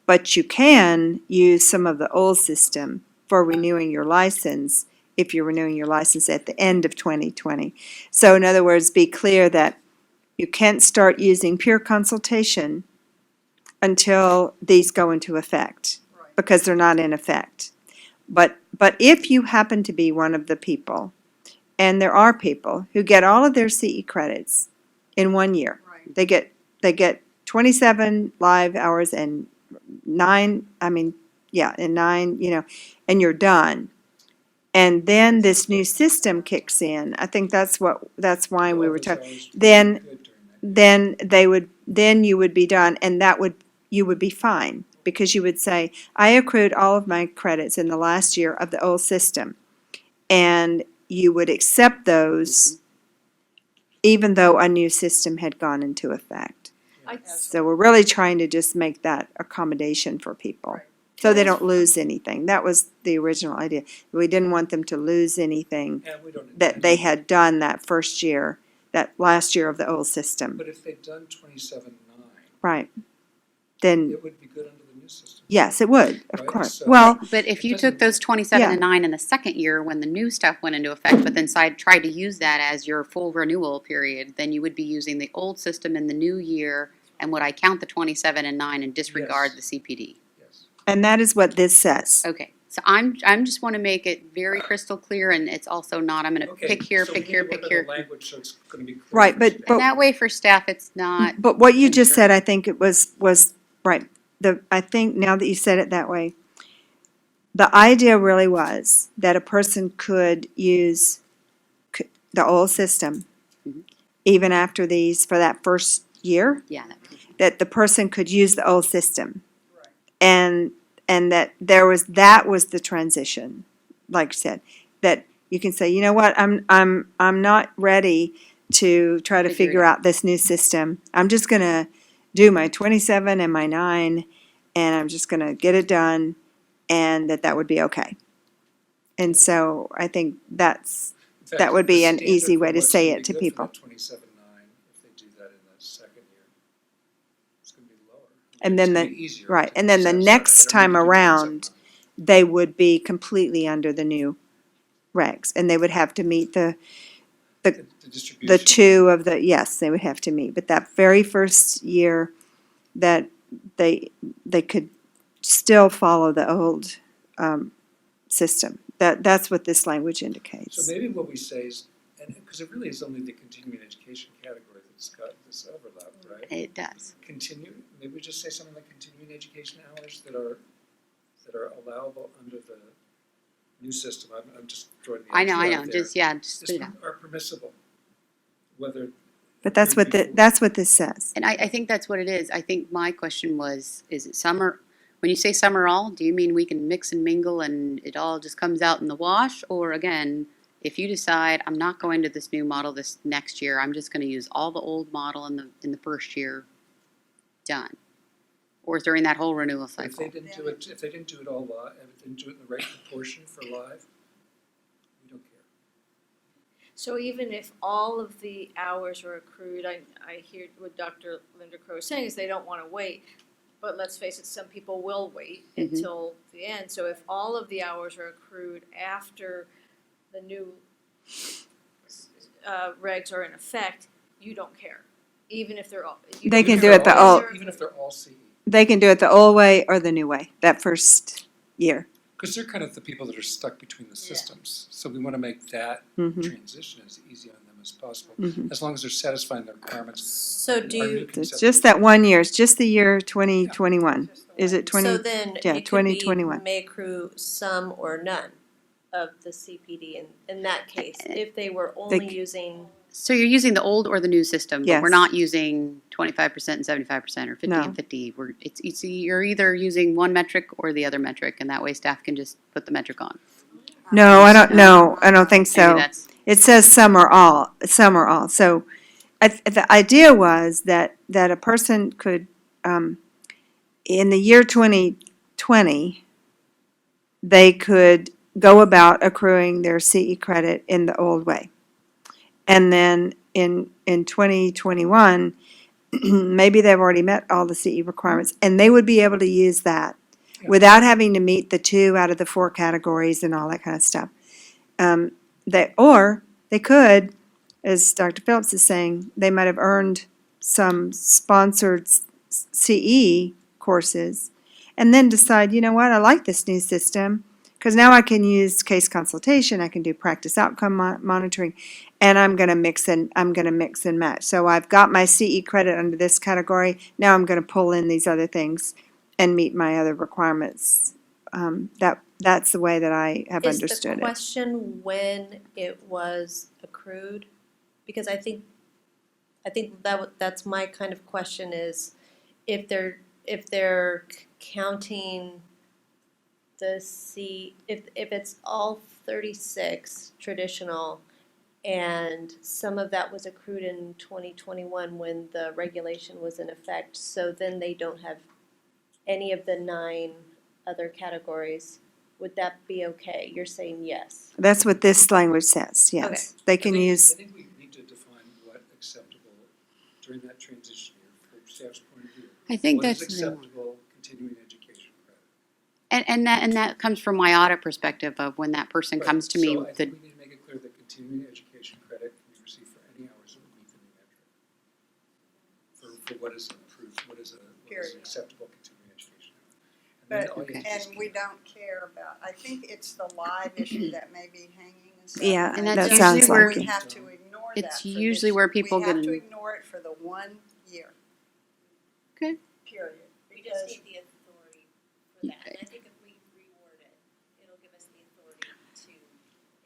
but you can use some of the old system for renewing your license if you're renewing your license at the end of 2020. So in other words, be clear that you can't start using peer consultation until these go into effect, because they're not in effect. But if you happen to be one of the people, and there are people who get all of their CE credits in 1 year. They get 27 live hours and 9, and 9, and you're done. And then this new system kicks in. I think that's why we were talking. Then you would be done, and you would be fine, because you would say, I accrued all of my credits in the last year of the old system, and you would accept those even though a new system had gone into effect. So we're really trying to just make that accommodation for people, so they don't lose anything. That was the original idea. We didn't want them to lose anything that they had done that first year, that last year of the old system. But if they'd done 27.9. Right. Then, It would be good under the new system. yes, it would, of Right, course. so- Well, But if you It doesn't- took those 27 Yeah. and 9 in the second year when the new stuff went into effect, but then tried to use that as your full renewal period, then you would be using the old system in the new year, and would I count the 27 and 9 and disregard Yes. the CPD? Yes. and that is what this says. Okay, so I'm just want to make it very crystal clear, and it's also not, I'm going to Okay, pick here, so pick we here, need to pick work on here. the language, so it's gonna be clear. Right, but- And that way for staff, it's not. But what you just Sure. said, I think it was right. I think now that you said it that way, the idea really was that a person could use the old system Mhm. even after these, for that first year, Yeah, that the person could use the old system. And that that was the transition, like I said, that you can say, you know what, I'm not ready to try to Figure it figure out this new system. I'm just gonna do my 27 and my 9, and I'm just gonna get it done, and that would be okay. And so I think In that fact, would be the an standard easy for way to what's say gonna it be to good for people. that 27.9, if they do that in the second year, it's gonna be lower. And It's then gonna be easier right, to and then the satisfy. next They don't time need to do around, 27.9. they would be completely under the new regs, and they would have to meet the The the distribution. two of the, yes, they would have to meet, but that very first year that they could still follow the old system. That's what this language indicates. So maybe what we say is, and, because it really is only the continuing education category that's got this overlap, right? it does. Maybe we just say something like continuing education hours that are allowable under the new system. I'm just throwing the I idea know, out there. just put Just it out. are permissible, whether. But that's what that's what this says. And I think that's what it is. I think my question was, is it summer? When you say summer all, do you mean we can mix and mingle and it all just comes out in the wash? Or again, if you decide, I'm not going to this new model this next year, I'm just gonna use all the old model in the first year, done? Or during that whole renewal If they cycle? didn't do it, if they didn't do it all live, if they didn't do it in the right proportion for live, we don't care. So even if all of the hours are accrued, I hear what Dr. Linda Crow is saying is they don't want to wait. But let's face it, some people will wait Mhm. until the end. So if all of the hours are accrued after the new regs are in effect, you don't care, even if they're all. They can do it the old, Even if they're all CE. they can do it the old way or the new way, that first year. Because they're kind of the people that are stuck between the systems. So we want to make that Mhm. transition as easy on them as possible, Mhm. as long as they're satisfying their requirements. So do Our new you, It's concept just that 1 year, it's just the year 2021. Is it 20? so then Yeah, it could be 2021. may accrue some or none of the CPD in that case, if they were only using, So you're using the old or the new system, but we're Yes. not using 25% and 75% or 50 No. and 50. You're either using one metric or the other metric, and that way staff can just put the metric on. No, I don't know. I don't think Maybe so. that's, It says some or all, some or all. So the idea was that a person could, in the year 2020, they could go about accruing their CE credit in the old way. And then in 2021, maybe they've already met all the CE requirements, and they would be able to use that without having to meet the 2 out of the 4 categories and all that kind of stuff. Or they could, as Dr. Phillips is saying, they might have earned some sponsored CE courses and then decide, you know what, I like this new system because now I can use case consultation, I can do practice outcome monitoring, and I'm going to mix and match. So I've got my CE credit under this category. Now I'm going to pull in these other things and meet my other requirements. That's the way that I have is the understood it. question when it was accrued? Because I think that's my kind of question is if they're counting if it's all 36 traditional and some of that was accrued in 2021 when the regulation was in effect, so then they don't have any of the 9 other categories, would that be okay? You're saying yes. That's what this language says, yes. They can I use, think we need to define what acceptable during that transition year from staff's point of view. I think What is that's. acceptable continuing education credit? And that comes from my audit perspective of when that person Right. comes to me, So I the, think we need to make it clear that continuing education credit can be received for any hours that would meet the new metric. For what is approved, what is Period. acceptable continuing education. And then But, all you have to do is and we don't care about, I think it's the live issue that may be hanging and stuff. Yeah, And that that's sounds usually where- like We it. have to ignore that. It's for usually this- where people We have get to in- ignore it for the 1 year. Okay. Period. We just Because need the authority for that, and I think if we reword it, it'll give us the authority to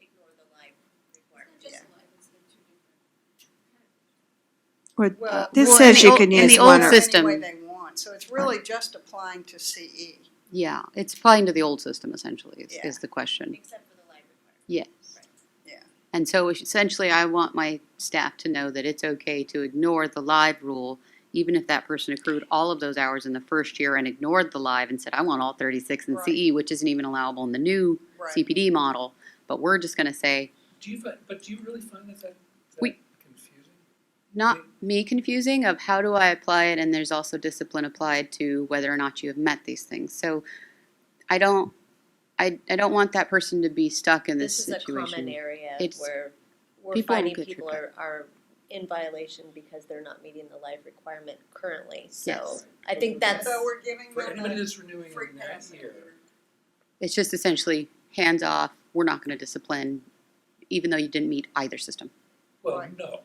ignore the live requirement. Yeah. Well, this Well, says in you the can old- in use the one old or, system- Any way they want, so it's really just applying to CE. yeah, it's applying to the old system essentially Yeah. is the question. Except for the live requirement. Yes. Yeah. And so essentially, I want my staff to know that it's okay to ignore the live rule, even if that person accrued all of those hours in the first year and ignored the live and said, I want all 36 in Right. CE, which isn't even allowable in the new Right. CPD model. But we're just going to say, do you really find that We- confusing? not me confusing of how do I apply it, and there's also discipline applied to whether or not you have met these things. So I don't want that person to be stuck in this This is a situation. common area It's- where we're people finding get people tripped are in violation because they're not meeting the live requirement currently, so Yes. I think that's, So we're giving For them anybody a that's renewing free in that pass. year, It's just essentially hands off, we're not going to discipline, even though you didn't meet either system. well, Right. no.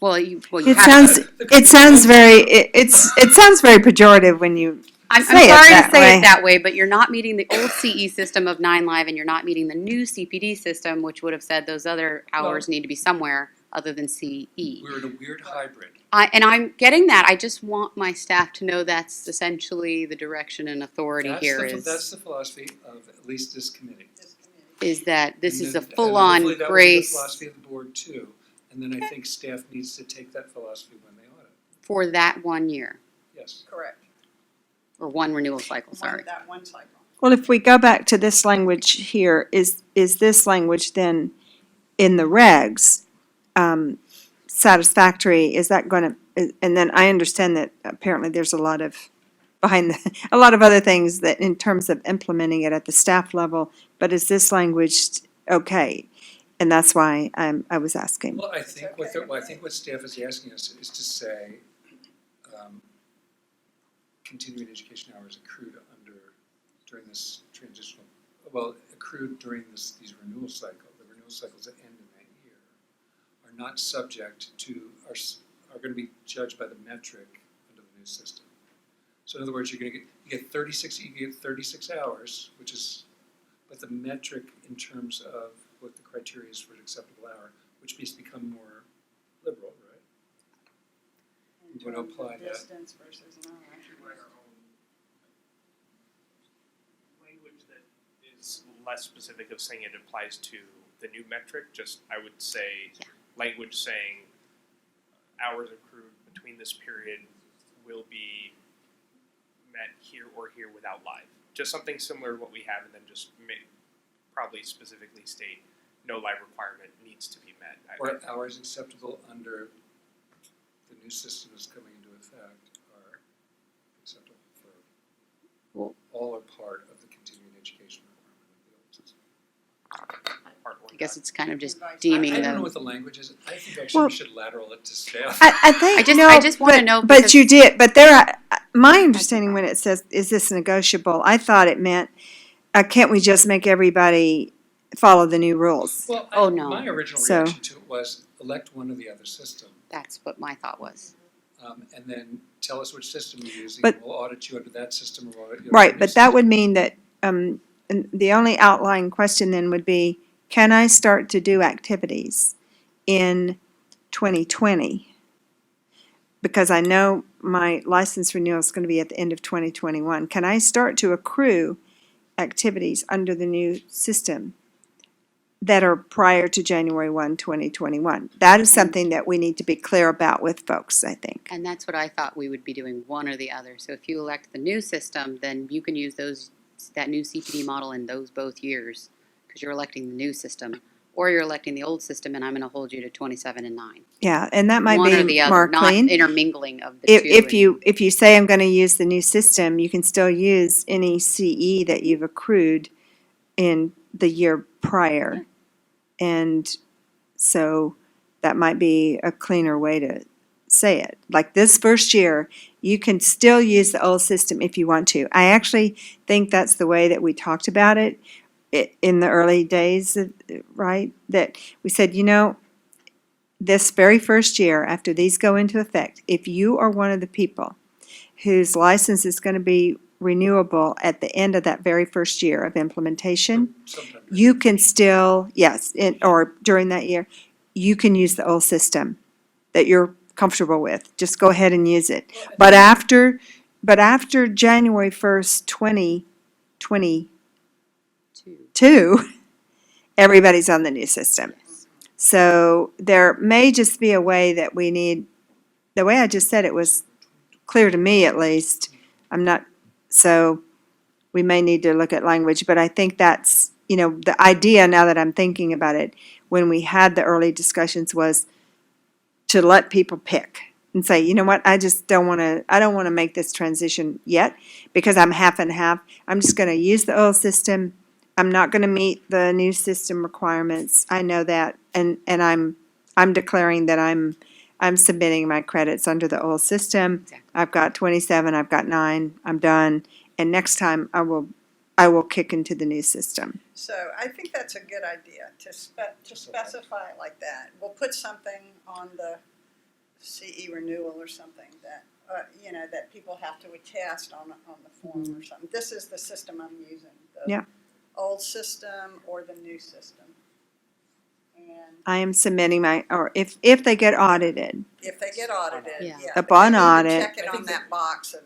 Well, you it have sounds, it sounds very, it sounds very pejorative when you I'm say it sorry that to say way. it that way, but you're not meeting the old CE system of 9 Live, and you're not meeting the new CPD system, which would have said those other hours need to be somewhere other than CE. We're in a weird hybrid. And I'm getting that. I just want my staff to know that's essentially the direction and authority here That's the philosophy of at least this committee. is that this And is then- a full-on hopefully that will be the grace philosophy of the board too. And then I think staff needs to take that philosophy when they audit. for that 1 year, Yes. Correct. or 1 renewal cycle, One- sorry. That one cycle. Well, if we go back to this language here, is this language then in the regs satisfactory? Is that going to, and then I understand that apparently there's a lot of a lot of other things that in terms of implementing it at the staff level, but is this language okay? And that's why I was asking. Well, I think what staff is asking us is to say, continuing education hours accrued during this transitional, accrued during these renewal cycles that end in that year, are not subject to, are going to be judged by the metric under the new system. So in other words, you get 36 hours, but the metric in terms of what the criteria is for an acceptable hour, which has become more liberal, right? In Would terms of apply that. distance versus an hour. Language that is less specific of saying it applies to the new metric, just I would say language saying hours accrued between this period will be met here or here without live. Just something similar to what we have, and then just probably specifically state no live requirement needs to be met. Or hours acceptable under the new system is coming into effect are acceptable for all or part of the continuing education requirement of the old system. I guess it's kind of just I deeming I don't know them. what the language is. I think actually we should lateral it to staff. I think, I just wanna know But because- you did, but my understanding when it says, is this negotiable? I thought it meant, can't we just make everybody follow the new rules? Well, Oh, no. My original So- reaction to it was elect one or the other system, That's what my thought was. and then tell us which system you're using, But- and we'll audit you under that system or audit you under Right, the but new that system. would mean that, and the only outlying question then would be, can I start to do activities in 2020? Because I know my license renewal is going to be at the end of 2021. Can I start to accrue activities under the new system that are prior to January 1, 2021? That is something that we need to be clear about with folks, I think. And that's what I thought we would be doing, one or the other. So if you elect the new system, then you can use that new CPD model in those both years, because you're electing the new system. Or you're electing the old system, and I'm going to hold you to 27 and 9. Yeah, and that might One or be the other, more not clean. intermingling of the two. If you say I'm going to use the new system, you can still use any CE that you've accrued in the year prior. And so that might be a cleaner way to say it. Like this first year, you can still use the old system if you want to. I actually think that's the way that we talked about it in the early days, right? That we said, this very first year after these go into effect, if you are one of the people whose license is going to be renewable at the end of that very first year of implementation, Sometime you can still, yes, or during that year, you can use the old system that you're comfortable with. Just go ahead and use it. But after January 1st, 2022, everybody's on the new system. So there may just be a way that we need, the way I just said it was clear to me at least. So we may need to look at language, but I think that's, the idea now that I'm thinking about it, when we had the early discussions was to let people pick and say, you know what, I don't want to make this transition yet because I'm half and half. I'm just going to use the old system. I'm not going to meet the new system requirements. I know that, and I'm declaring that I'm submitting my credits under the old system. Exactly. I've got 27, I've got 9, I'm done. And next time I will kick into the new system. So I think that's a good idea to specify it like that. We'll put something on the CE renewal or something that, that people have to attest on the form or something. This is the system I'm using. The Yeah. old system or the new system. And I am submitting or if they get audited, if they get audited, Yeah. yeah. Upon but you need to audit. check it on that box of,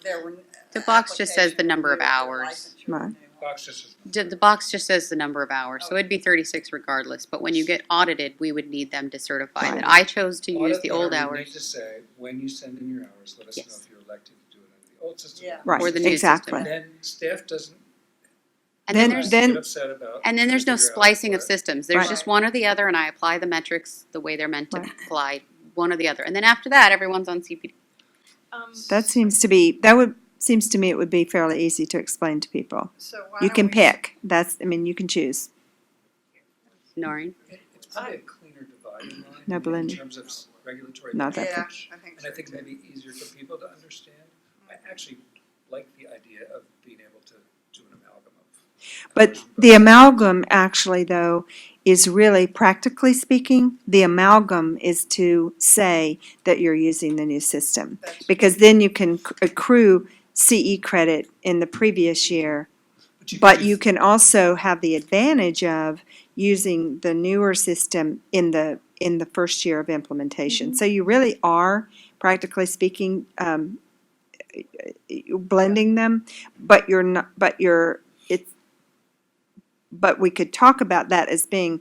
there were. The box just says the number of hours. Right. Box just The box just says the number of hours, so it'd be 36 regardless. But when you get audited, we would need them to certify that I chose to use audit the letter, old we hours. need to say, when you send in your hours, let us know Yes. if you're elected to do it under the old system. Yeah. Right, Or the new exactly. And then staff doesn't And then Then- there's then- get upset about. And then there's no trying to figure out splicing of what- systems. There's Right. just one or the other, and I apply the metrics the way they're meant to Right. apply, one or the other. And then after that, everyone's on CPD. Seems to me it would be fairly easy to explain to people. So why You don't can we- pick. You can choose. Noreen? It's probably a cleaner dividing line. No in blending. terms of regulatory. Not that Yeah, language. I think And I so think too. maybe easier for people to understand. I actually like the idea of being able to do an amalgam of. But the amalgam actually, though, is really, practically speaking, the amalgam is to say that you're using the new system. That's- Because then you can accrue CE credit in the previous year, but you can also have the advantage of using the newer system in the first year of implementation. So you really are, practically speaking, blending them, but you're not, but we could talk about that as being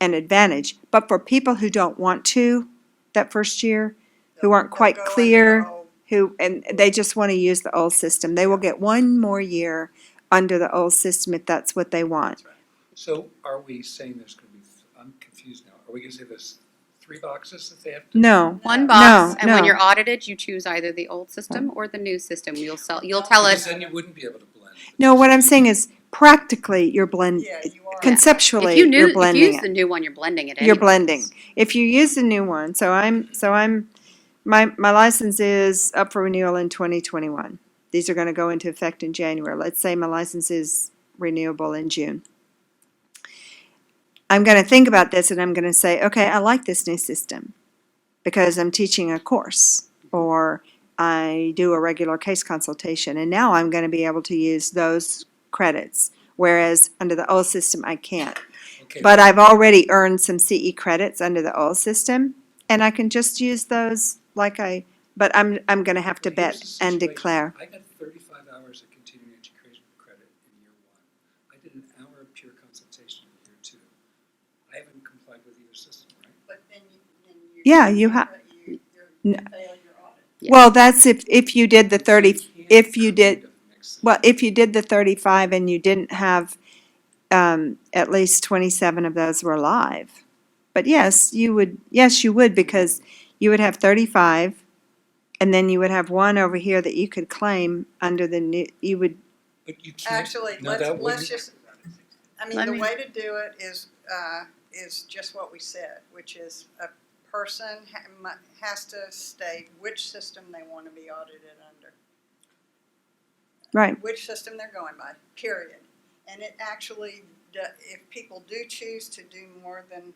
an advantage. But for people who don't want to, that first year, who aren't They'll quite go under the clear, old- and they just want to use the old system, they will get one more year under the old system if that's what they want. So are we saying there's going to be, I'm confused now. Are we going to say there's 3 boxes that they have to? No, One box, No, and when no. you're audited, you choose either the old system or the new system. You'll tell Because us, then you wouldn't be able to blend. no, what I'm saying is practically you're Yeah, you are. conceptually, if you you're if you blending use it. the new one, you're blending it You're anyways. blending. If you use the new one, my license is up for renewal in 2021. These are going to go into effect in January. Let's say my license is renewable in June. I'm going to think about this and I'm going to say, okay, I like this new system because I'm teaching a course or I do a regular case consultation, and now I'm going to be able to use those credits, whereas under the old system I can't. Okay, But I've already earned some CE credits under the old system, and I can just use those but I'm going to have to but here's bet the and situation. declare. I got 35 hours of continuing education credit in year 1. I did an hour of pure consultation in year 2. I haven't complied with either system, right? But then you. Yeah, you have- You No. fail your audit. Yeah. Well, that's if you did the 30, So you if can't you did, kind of mix it. well, if you did the 35 and you didn't have, at least 27 of those were live. But yes, you would, because you would have 35, and then you would have one over here that you could claim under the new, But you can't. Actually, no, that let's wouldn't- just, I mean, Let the me- way to do it is just what we said, which is a person has to state which system they want to be audited under, right. which system they're going by, period. And it actually, if people do choose to do more than,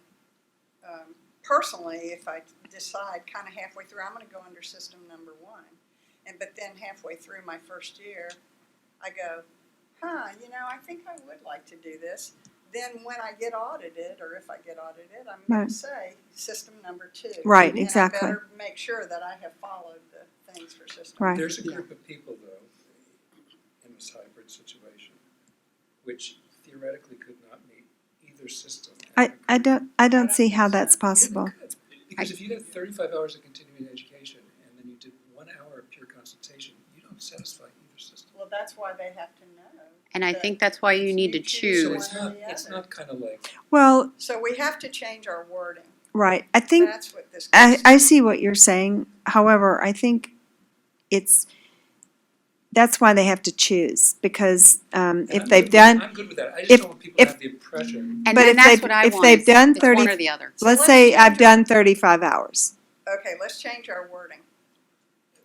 personally, if I decide kind of halfway through, I'm going to go under system number 1, but then halfway through my first year, I go, I think I would like to do this. Then when I get audited, or if I get audited, I'm going Right. to say system number 2. Right, And exactly. I better make sure that I have followed the things for system. Right. There's a group of people, though, in this hybrid situation, which theoretically could not meet either system. I don't see how that's possible. Because if you have 35 hours of continuing education and then you did 1 hour of pure consultation, you don't satisfy either system. Well, that's why they have to know. And I that think that's why you need to choose So choose. it's one or not, the it's other. not kind of like, Well, So we have to change our wording. right, I think, That's what this. I goes to. see what you're saying. However, I think that's why they have to choose, because if and they've done, I'm good with that. I if- just don't want people to if- have the impression. And But then if that's they've- what I if want. they've is done it's 30 one or the other. So let's let's say change I've it. done 35 hours. Okay, let's change our wording.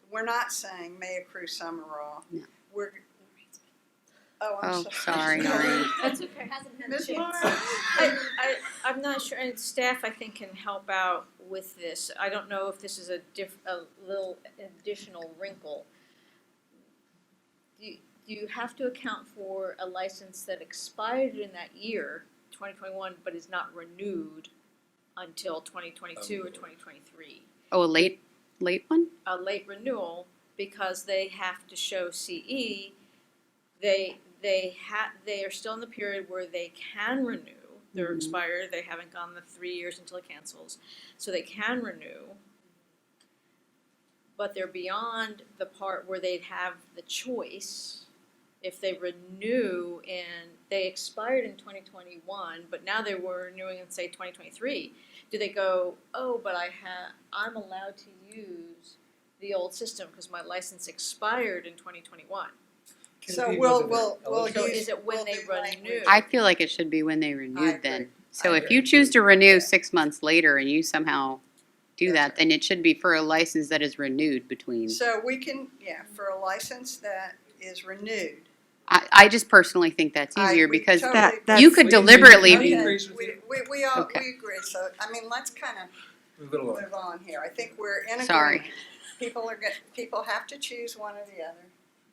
We're not saying may accrue some or all. No. We're, I'm Oh, sorry. sorry, Noreen. That's okay. Ms. Lawrence. I'm not sure, and staff I think can help out with this. I don't know if this is a little additional wrinkle. Do you have to account for a license that expired in that year, 2021, but is not renewed until 2022 or 2023? Oh, a late one? A late renewal, because they have to show CE, they are still in the period where they can renew. They're expired, they haven't gone the 3 years until it cancels, so they can renew. But they're beyond the part where they'd have the choice. If they renew they expired in 2021, but now they were renewing in, say, 2023, do they go, oh, but I'm allowed to use the old system because my license expired in 2021? Can it So be we'll whether they're we'll eligible? So use. is it when we'll they do language. renew? I feel like it should be when they I renewed agree. then. So if you choose to renew 6 months later and you somehow do that, then it should be for a license that is renewed between. So we can, for a license that is renewed. I just personally think that's easier we because totally- That's- you could deliberately Okay, be. agrees with you. We all, Okay. we agree, so, I mean, let's kind of Move it along. move on here. I think we're in agreement. Sorry. People have to choose one or the other,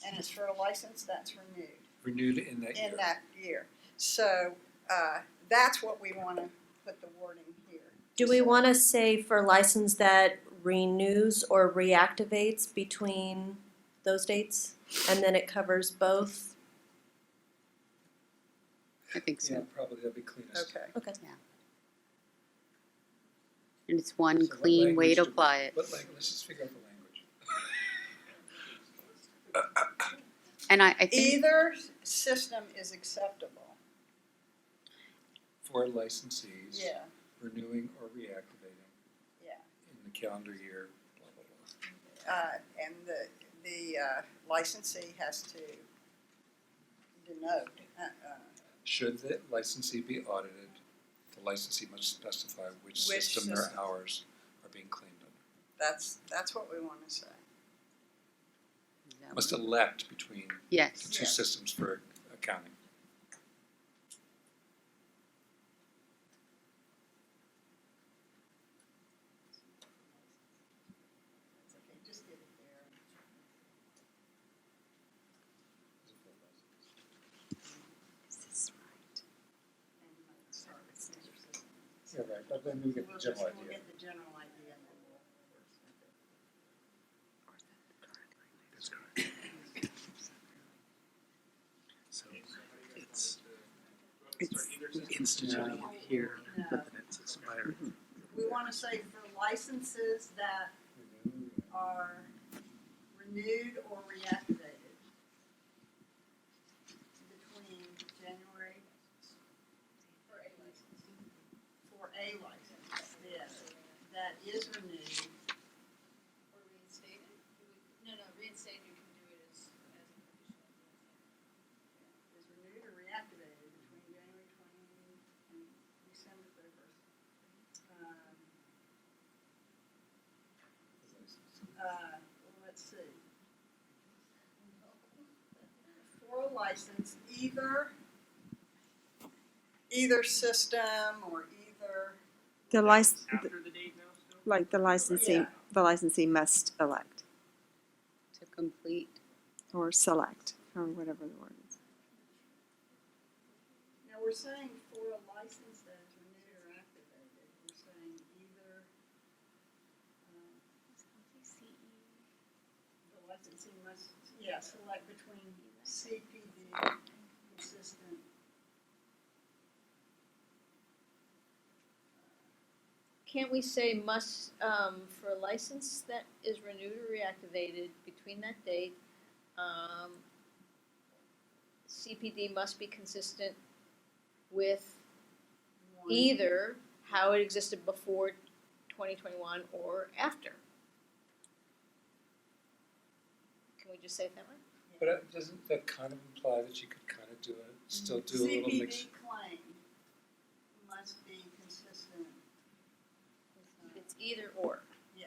and it's for a license that's renewed Renewed in that year. in that year. So, that's what we want to put the wording here. Do we So- want to say for license that renews or reactivates between those dates? And then it covers both? I think Yeah, so. probably that'd be cleanest. Okay. Okay. And it's one So what clean way language to do we- apply it. Let's just figure out the language. And I think, Either system is acceptable. For licensees. Yeah, Renewing or reactivating yeah. in the calendar year, blah, blah, blah. And the licensee has to denote, Should the licensee be audited, the licensee must specify which Which system their system. hours are being cleaned under. that's what we want to say. Must elect between the yes. two Yeah. systems for accounting. It's okay, just get it there. And start with standard system. Yeah, right, but then we get the general We'll idea. get the general idea and then we'll. That's correct. So it's instituting it here, but then it's expired. We want to say for licenses that are renewed or reactivated between January, for a license, yes, that is renewed. Or reinstated? No, reinstated, you can do it as a conditional. Is renewed or reactivated between January 20 and December 31st. Let's see. For a license, either system or either, The After the date now still? like the licensee must elect To complete. or select, or whatever the word is. now we're saying for a license that is renewed or activated, we're saying either, the licensee must, select between CPD, consistent. Can't we say must, for a license that is renewed or reactivated between that date, CPD must be consistent with one. either how it existed before 2021 or after? Can we just say it that way? But doesn't that kind of imply that you could kind of still do a little mix? CPD claim must be consistent, It's either or. yeah,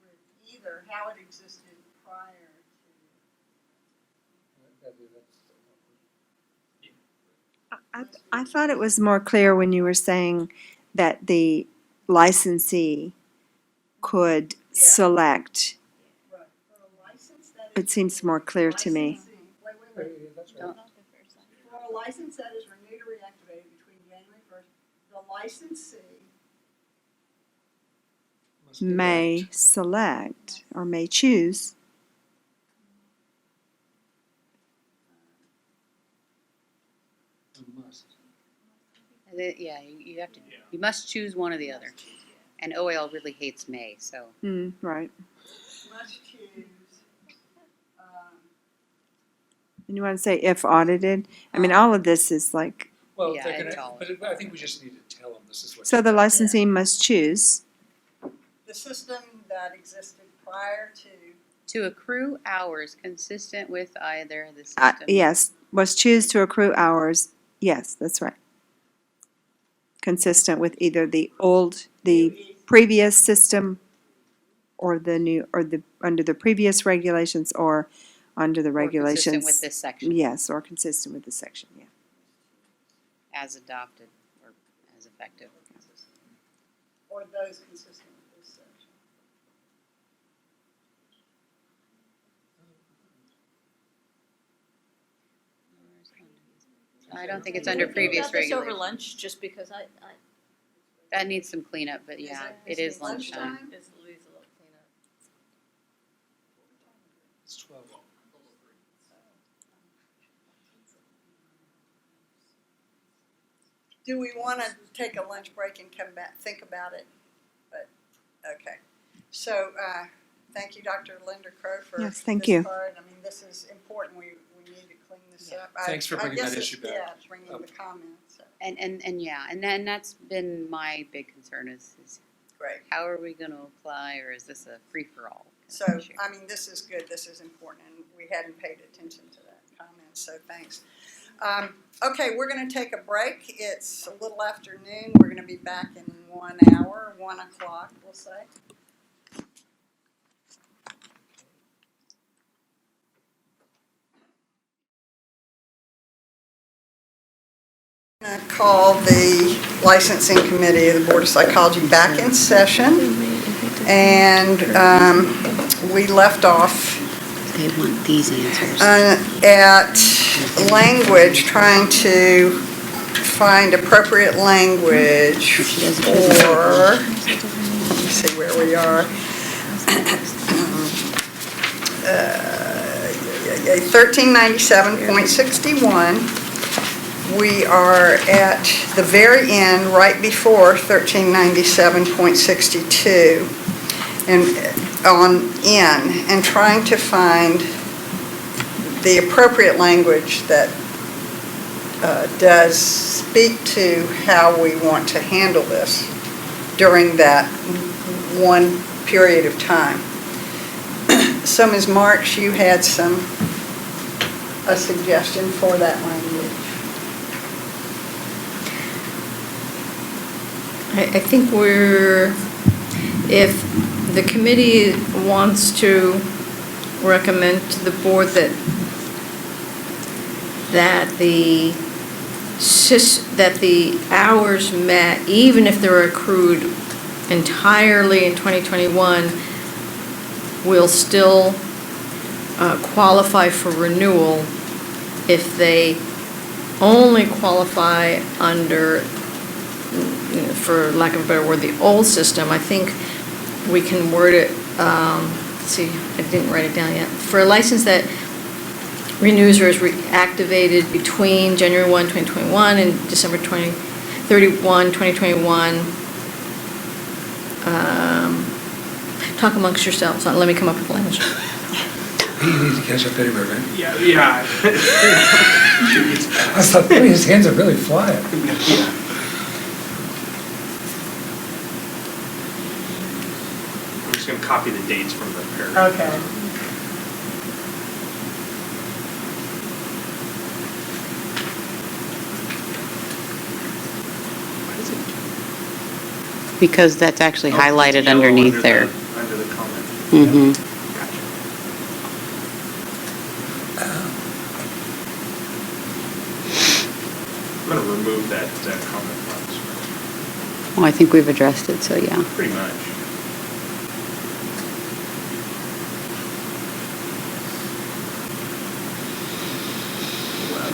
with either how it existed prior to. I thought it was more clear when you were saying that the licensee could Yeah. select. Right, for a license that is. It seems more clear to me. Licensee- Wait. That's right. Don't- For a license that is renewed or reactivated between January 1st, the licensee Must be May elect. select or may choose. Must. Yeah, you have to, Yeah. you must choose one or the other. And OAL really hates May, so. Right. must choose, And you want to say if audited? I mean, all of this is like, Well, Yeah, they're it's gonna, all- but I think we just need to tell them this is what. so the licensee must choose. the system that existed prior to. To accrue hours consistent with either the system. Yes, must choose to accrue hours. Yes, that's right. consistent with either the previous system or the new, or under the previous regulations or under the Or regulations. consistent with this section. Yes, or consistent with the section, yeah. As adopted or as effective. Or those consistent with this section. I don't think it's under previous We got this over regulations. lunch, just because I That needs some cleanup, but yeah, it is lunchtime. It's Louise a little cleanup. It's 12. Do we want to take a lunch break and come back, think about it? But, okay. So, thank you, Dr. Linda Crow, for Yes, thank this you. part. I mean, this is important. We need to clean this up. Thanks for I bringing guess that it's- issue back. Yeah, bringing the comments. So, And yeah, and then that's been my big concern is great. how are we gonna apply, or is this a free-for-all? So, I mean, this is good. This is important, and we hadn't paid attention to that comment, so thanks. Okay, we're going to take a break. It's a little after noon. We're going to be back in 1 hour, 1 o'clock, we'll say. I'm going to call the licensing committee of the Board of Psychology back in session, and we left off They want these answers. at language, trying to find appropriate language for, let me see where we are. 1397.61. We are at the very end, right before 1397.62, and on N, and trying to find the appropriate language that does speak to how we want to handle this during that one period of time. So, Ms. Marks, you had a suggestion for that language. I think if the committee wants to recommend to the board that the hours met, even if they're accrued entirely in 2021, will still qualify for renewal if they only qualify under, for lack of a better word, the old system. I think we can word it, let's see, I didn't write it down yet. For a license that renews or is reactivated between January 1, 2021 and December 31, 2021, talk amongst yourselves. Let me come up with language. You need to catch up anyway, right? Yeah. I thought, boy, his hands are really flying. I'm just going to copy the dates from the paragraph. Okay. Because that's actually Oh, highlighted yellow underneath there. Under the comment. Mm-hmm. Gotcha. I'm going to remove that comment box, Well, I think we've addressed it, so yeah. pretty much.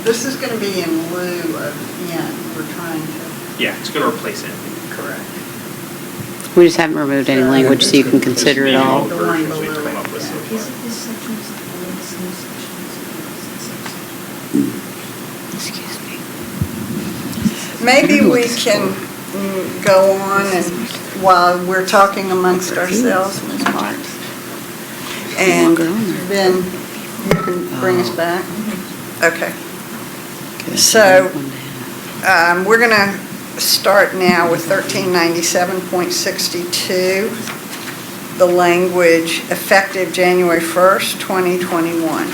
This is going to be in lieu of N. We're trying to Yeah, it's going to replace it. correct. We just haven't removed any language, so you can consider it all. The one Versions we've below come it, up with so yeah. far. Excuse me. Maybe we can go on and, while we're talking amongst ourselves, Ms. Marks, and then you can bring us back. Okay. So, we're going to start now with 1397.62, the language effective January 1st, 2021.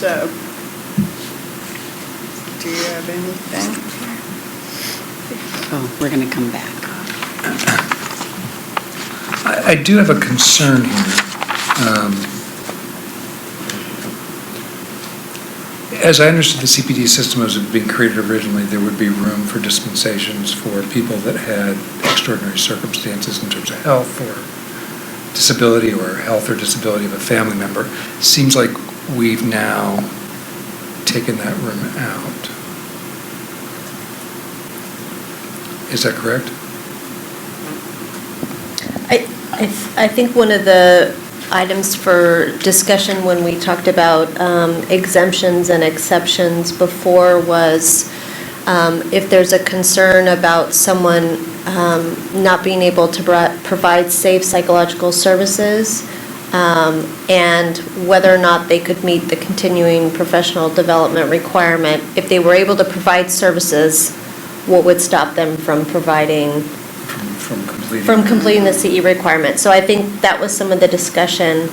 So, do you have anything? Oh, we're going to come back. I do have a concern here. As I understood the CPD system as it was being created originally, there would be room for dispensations for people that had extraordinary circumstances in terms of health or disability or health or disability of a family member. Seems like we've now taken that room out. Is that correct? I think one of the items for discussion when we talked about exemptions and exceptions before was if there's a concern about someone not being able to provide safe psychological services and whether or not they could meet the continuing professional development requirement. If they were able to provide services, what would stop them from providing from completing the CE requirement? So I think that was some of the discussion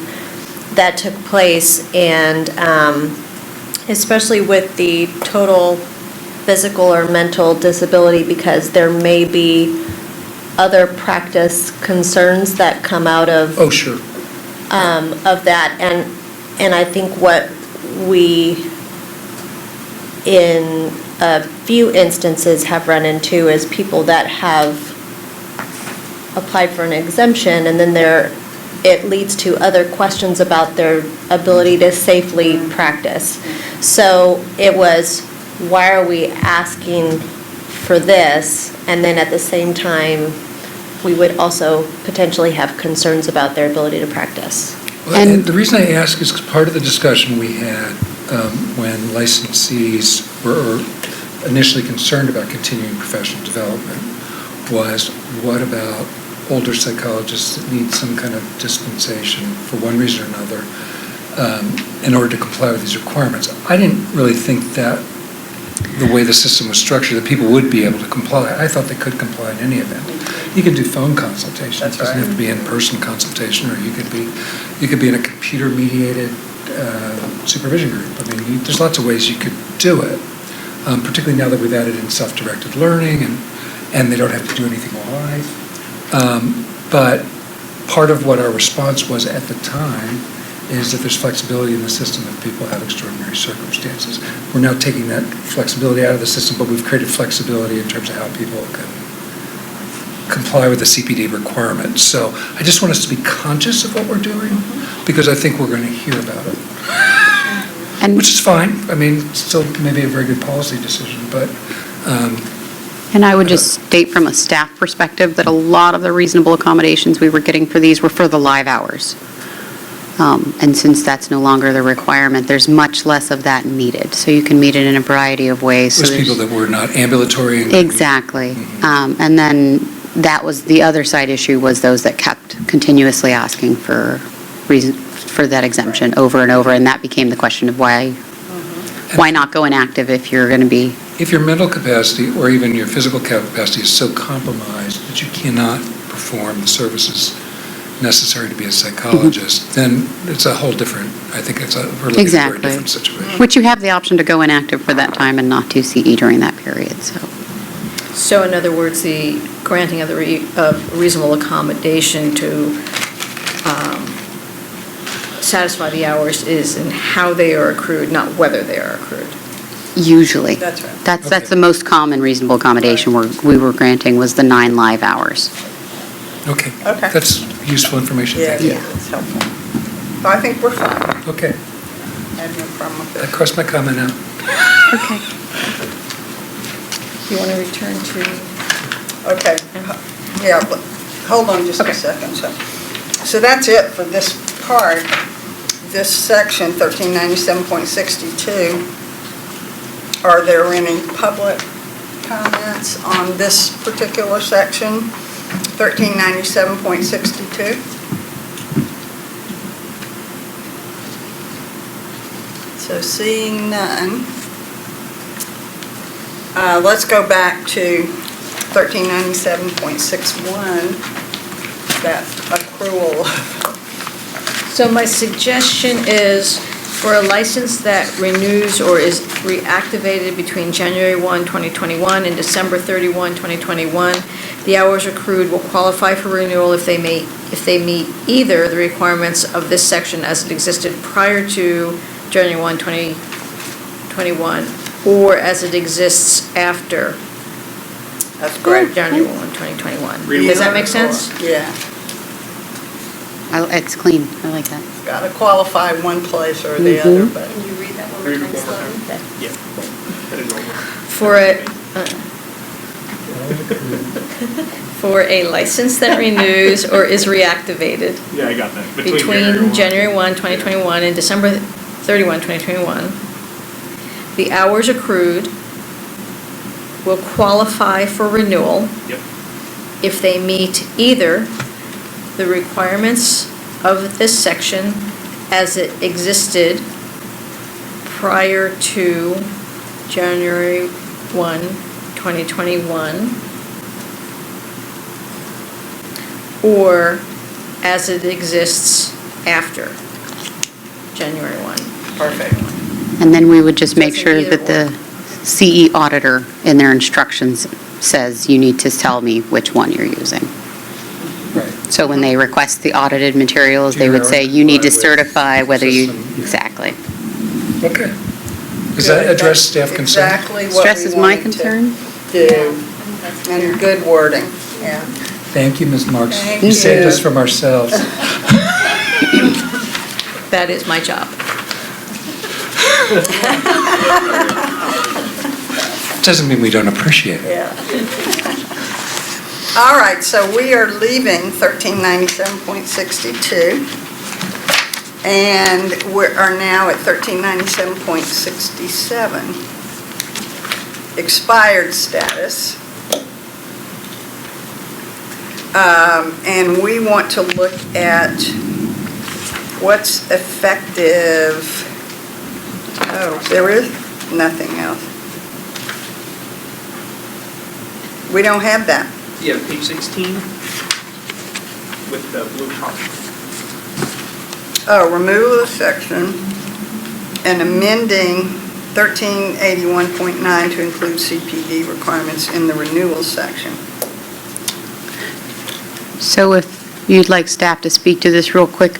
that took place, and especially with the total physical or mental disability, because there may be other practice concerns that come out of Oh, sure. of that, and I think what we in a few instances have run into is people that have applied for an exemption, and then it leads to other questions about their ability to safely practice. So it was, why are we asking for this? And then at the same time, we would also potentially have concerns about their ability to practice. And the reason I ask is because part of the discussion we had when licensees were initially concerned about continuing professional development was, what about older psychologists that need some kind of dispensation for one reason or another in order to comply with these requirements? I didn't really think that the way the system was structured, that people would be able to comply. I thought they could comply in any event. You could do phone consultations. It doesn't have to be in-person consultation, or you could be in a computer-mediated supervision group. I mean, there's lots of ways you could do it, particularly now that we've added in self-directed learning, and they don't have to do anything live. But part of what our response was at the time is that there's flexibility in the system if people have extraordinary circumstances. We're now taking that flexibility out of the system, but we've created flexibility in terms of how people can comply with the CPD requirements. So I just want us to be conscious of what we're doing, because I think we're going to hear about it. Which is fine. I mean, still maybe a very good policy decision, but... And I would just state from a staff perspective that a lot of the reasonable accommodations we were getting for these were for the live hours. And since that's no longer the requirement, there's much less of that needed. So you can meet it in a variety of ways. Those people that were not ambulatory. Exactly. And then that was the other side issue, was those that kept continuously asking for that exemption over and over. And that became the question of why not go inactive if you're going to be... If your mental capacity or even your physical capacity is so compromised that you cannot perform the services necessary to be a psychologist, then it's a whole different, I think it's a really very different situation. Which you have the option to go inactive for that time and not do CE during that period, so. So in other words, the granting of the reasonable accommodation to satisfy the hours is in how they are accrued, not whether they are accrued. Usually. That's right. That's the most common reasonable accommodation we were granting, was the 9 live hours. Okay. Okay. That's useful information. Yeah, Thank you. it's helpful. So I think we're fine. Okay. I have no problem with I it. crossed my comment out. Okay. You want to return to? Okay, yeah, but hold on just a second. So that's it for this part, this section, 1397.62. Are there any public comments on this particular section, 1397.62? So seeing none, let's go back to 1397.61, that accrual. So my suggestion is For a license that renews or is reactivated between January 1, 2021 and December 31, 2021, the hours accrued will qualify for renewal if they meet either the requirements of this section as it existed prior to January 1, 2021, or as it exists after That's great. January 1, 2021. Read Does that Either make sense? or, Yeah, It's clean, I like that. got to qualify one place or the other, but. Can you read that one Read it more time one more time. slowly? Yeah. For a license that renews or is reactivated Yeah, I got that. between January 1, 2021 and December 31, 2021, the hours accrued will qualify for renewal Yep. if they meet either the requirements of this section as it existed prior to January 1, 2021, or as it exists after January 1. Perfect. And then we would just make Doesn't sure either that the CE auditor in their instructions says you need to tell me which one you're using. Right. So when they request the audited materials, they would say, you need to certify whether you, exactly. Okay. Does that address staff concern? Exactly what we Stresses my wanted to concern. do. And good wording, yeah. Thank you, Ms. Marks. Thank You saved you. us from ourselves. That is my job. Doesn't mean we don't appreciate it. Yeah. All right, so we are leaving 1397.62, and we are now at 1397.67. Expired status. And we want to look at what's effective. Oh, there is nothing else. We don't have that. Yeah, page 16 with the blue top. Oh, removal of section and amending 1381.9 to include CPD requirements in the renewal section. So if you'd like staff to speak to this real quick,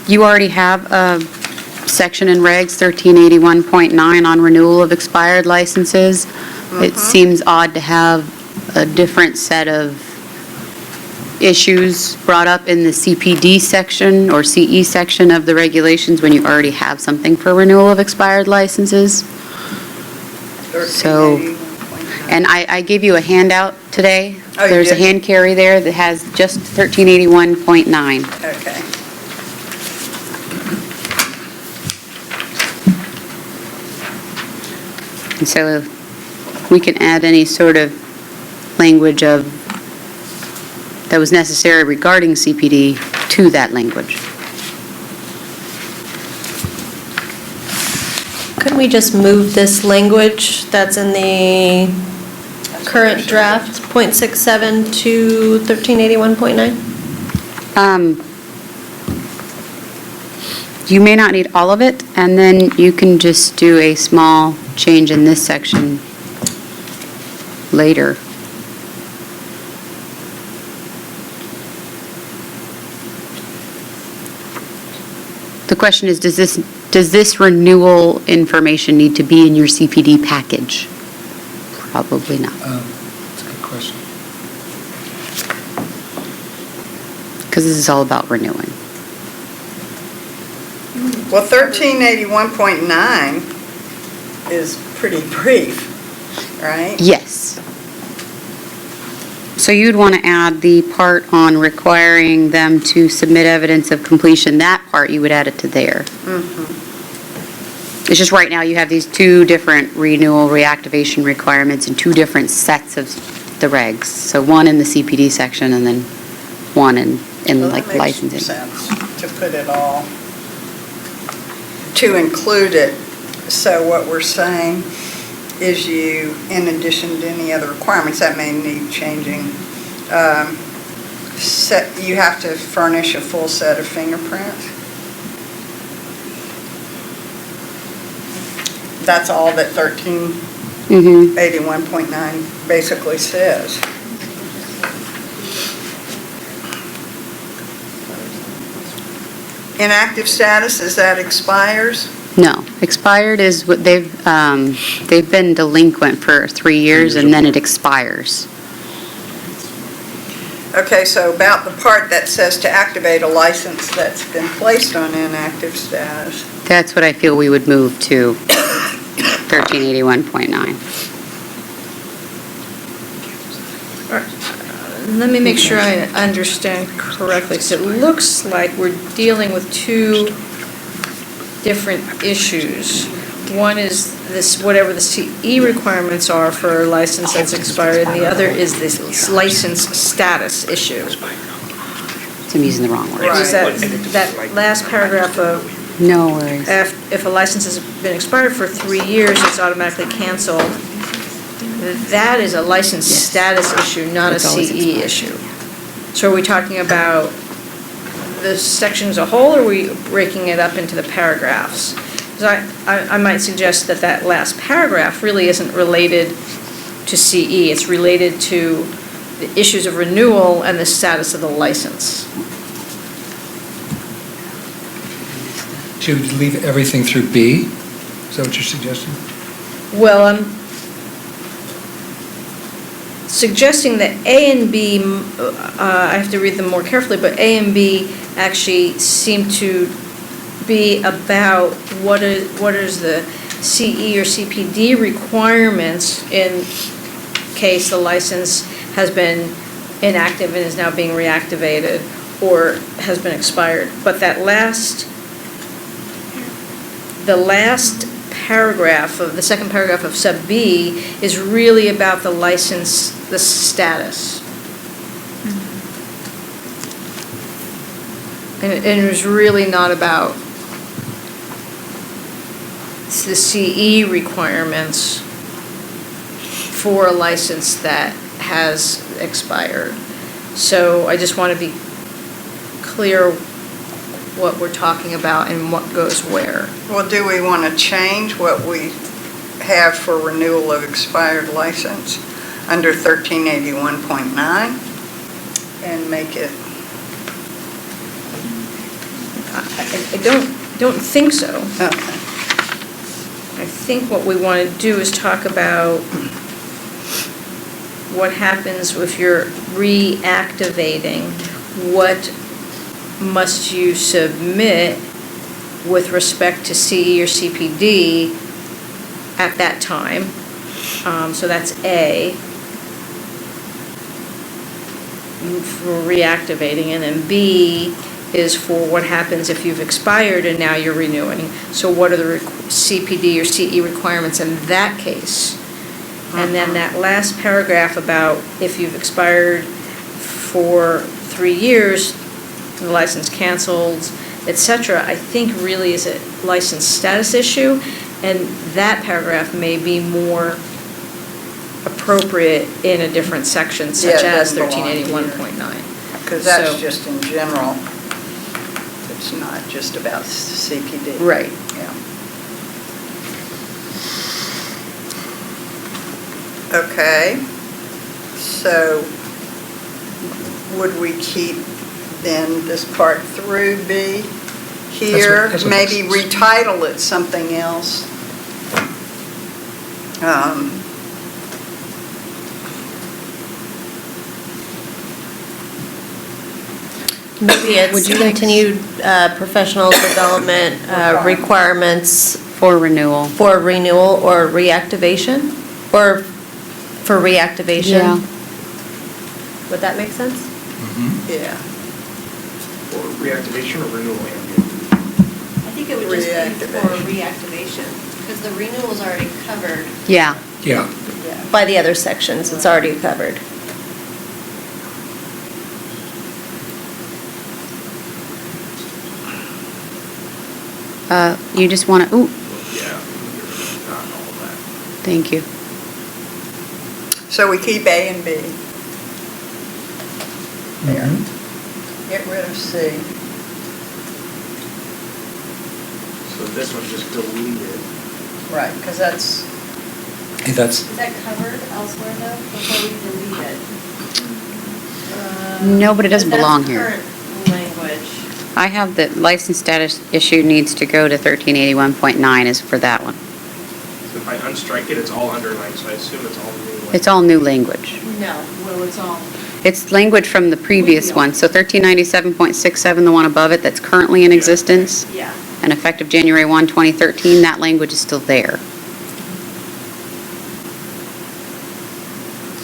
you already have a section in regs 1381.9 on renewal of expired licenses. It seems odd to have a different set of issues brought up in the CPD section or CE section of the regulations when you already have something for renewal of expired licenses. So, 1381.9. and I gave you a handout today. Oh, you There's a did? hand carry there that has just 1381.9. Okay. And so we can add any sort of language of, that was necessary regarding CPD to that language. Couldn't we just move this language that's in the current draft, .67 to 1381.9? You may not need all of it, and then you can just do a small change in this section later. The question is, does this renewal information need to be in your CPD package? Probably not, That's a good question. because this is all about renewing. Well, 1381.9 is pretty brief, right? Yes. So you'd want to add the part on requiring them to submit evidence of completion. That part, you would add it to there. It's just right now you have these two different renewal reactivation requirements and two different sets of the regs. So one in the CPD section and then one in Well, like that makes licensing. sense to put it all, to include it. So what we're saying is you, in addition to any other requirements that may need changing, you have to furnish a full set of fingerprints. that's all that Mm-hmm. 1381.9 basically says. Inactive status, is that expires? No, expired is what they've been delinquent for 3 years and then it expires. Okay, so about the part that says to activate a license that's been placed on inactive status. That's what I feel we would move to 1381.9. Let me make sure I understand correctly, because it looks like we're dealing with two different issues. One is this, whatever the CE requirements are for a license that's expired, and the other is this license status issue. So I'm using the wrong words. Is that last paragraph of, No worries. if a license has been expired for 3 years, it's automatically canceled. That is a license Yes. status issue, not a It's always CE expired. issue. So are we talking about the section as a whole, or are we breaking it up into the paragraphs? Because I might suggest that that last paragraph really isn't related to CE. It's related to the issues of renewal and the status of the license. Should we leave everything through B? Is that what you're suggesting? Well, I'm suggesting that A and B, I have to read them more carefully, but A and B actually seem to be about what is the CE or CPD requirements in case the license has been inactive and is now being reactivated or has been expired. But that the last paragraph of, the second paragraph of sub B is really about the license, the status. And it was really not about the CE requirements for a license that has expired. So I just want to be clear what we're talking about and what goes where. Well, do we want to change what we have for renewal of expired license under 1381.9 and make it? I don't think so. Okay. I think what we want to do is talk about what happens if you're reactivating, what must you submit with respect to CE or CPD at that time. So that's A, for reactivating, and then B is for what happens if you've expired and now you're renewing. So what are the CPD or CE requirements in that case? And then that last paragraph about if you've expired for 3 years, the license canceled, et cetera, I think really is a license status issue, and that paragraph may be more appropriate in a different section, such Yeah, it as doesn't belong here. 1381.9. Because that's So- just in general. It's not just about CPD. Right. Yeah. Okay. So would we keep then this part through B here? That's what Maybe this is. retitle it something else? Maybe it's continued professional development requirements For renewal. for renewal or reactivation, or for reactivation. Yeah. Would that make sense? Yeah. Or reactivation or renewal? I think it would just be for Reactivation. reactivation, because the renewal is already covered Yeah. Yeah. by the other sections, it's already covered. You just want to, ooh, Yeah, not all that. thank you. So we keep A and B. There. Get rid of C. So this one just deleted. Right, because that's, Hey, that's, Is that covered elsewhere though, before we delete it? No, but it doesn't belong here. That's current language. I have that license status issue needs to go to 1381.9 is for that one. So if I unstrike it, it's all underlined, so I assume it's all new. It's all new language. No, well, it's all. It's language from the previous one, so 1397.67, the one above it that's currently in existence, Yeah. and effective January 1, 2013, that language is still there.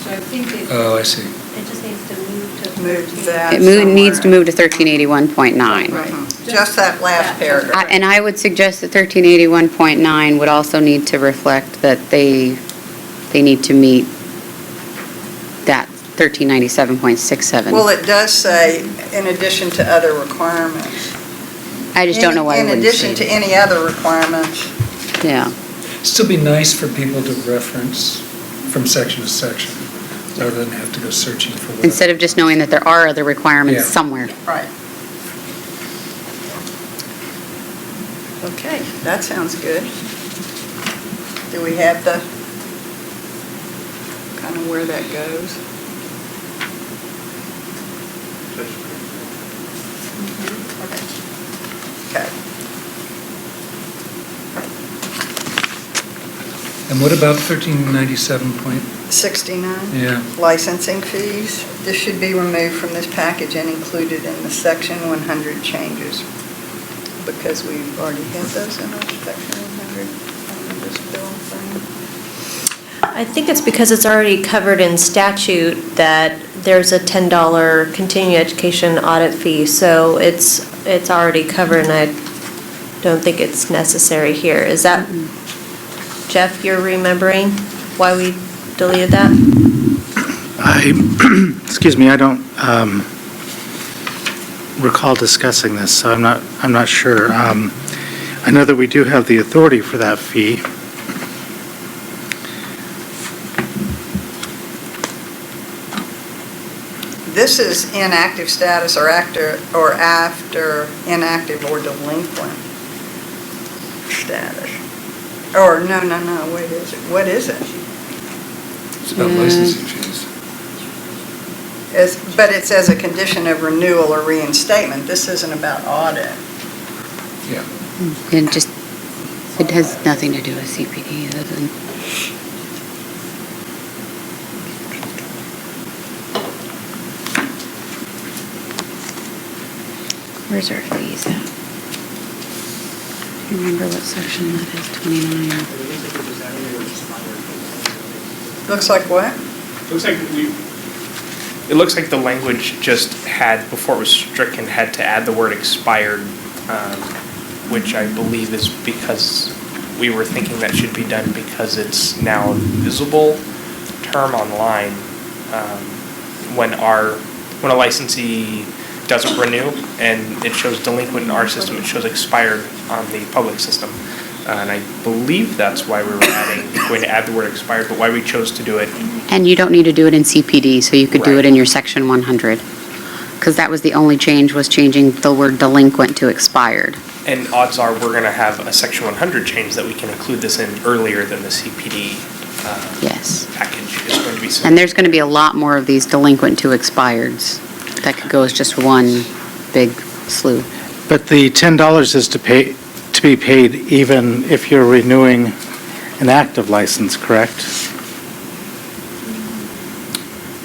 So I think it oh, I see. just needs to move to. move that It needs to somewhere. move to 1381.9. Mhm. Just that last paragraph. And I would suggest that 1381.9 would also need to reflect that they need to meet that 1397.67. Well, it does say, in addition to other requirements. I just don't know why it In wouldn't addition say to that. any other requirements. Yeah. Still be nice for people to reference from section to section, rather than have to go searching for what. Instead of just knowing that there are other requirements Yeah. somewhere. Right. Okay, that sounds good. Do we have the, kind of where that goes? Okay. And what about 1397 point, 69? yeah, Licensing fees. This should be removed from this package and included in the section 100 changes, because we've already had those in our section 100 on this bill thing. I think it's because it's already covered in statute that there's a $10 continuing education audit fee, so it's already covered, and I don't think it's necessary here. Is that, Jeff, you're remembering why we deleted that? Excuse me, I don't recall discussing this, so I'm not sure. I know that we do have the authority for that fee. This is inactive status or after inactive or delinquent status. Or, no, what is it? it's about licensing fees. But it says a condition of renewal or reinstatement. This isn't about audit. Yeah. It has nothing to do with CPD, it doesn't. Where's our fees at? Do you remember what section that is, 29? Looks like what? It looks like the language just had, before it was stricken, had to add the word expired, which I believe is because we were thinking that should be done because it's now a visible term online. When a licensee doesn't renew and it shows delinquent in our system, it shows expired on the public system. And I believe that's why we were going to add the word expired, but why we chose to do it. And you don't need to do it in CPD, so you could do it in your section 100. Because that was the only change, was changing the word delinquent to expired. And odds are we're going to have a section 100 change that we can include this in earlier than the CPD Yes. package is going to be sent. And there's going to be a lot more of these delinquent to expireds. That could go as just one big slew. But the $10 is to be paid even if you're renewing an active license, correct?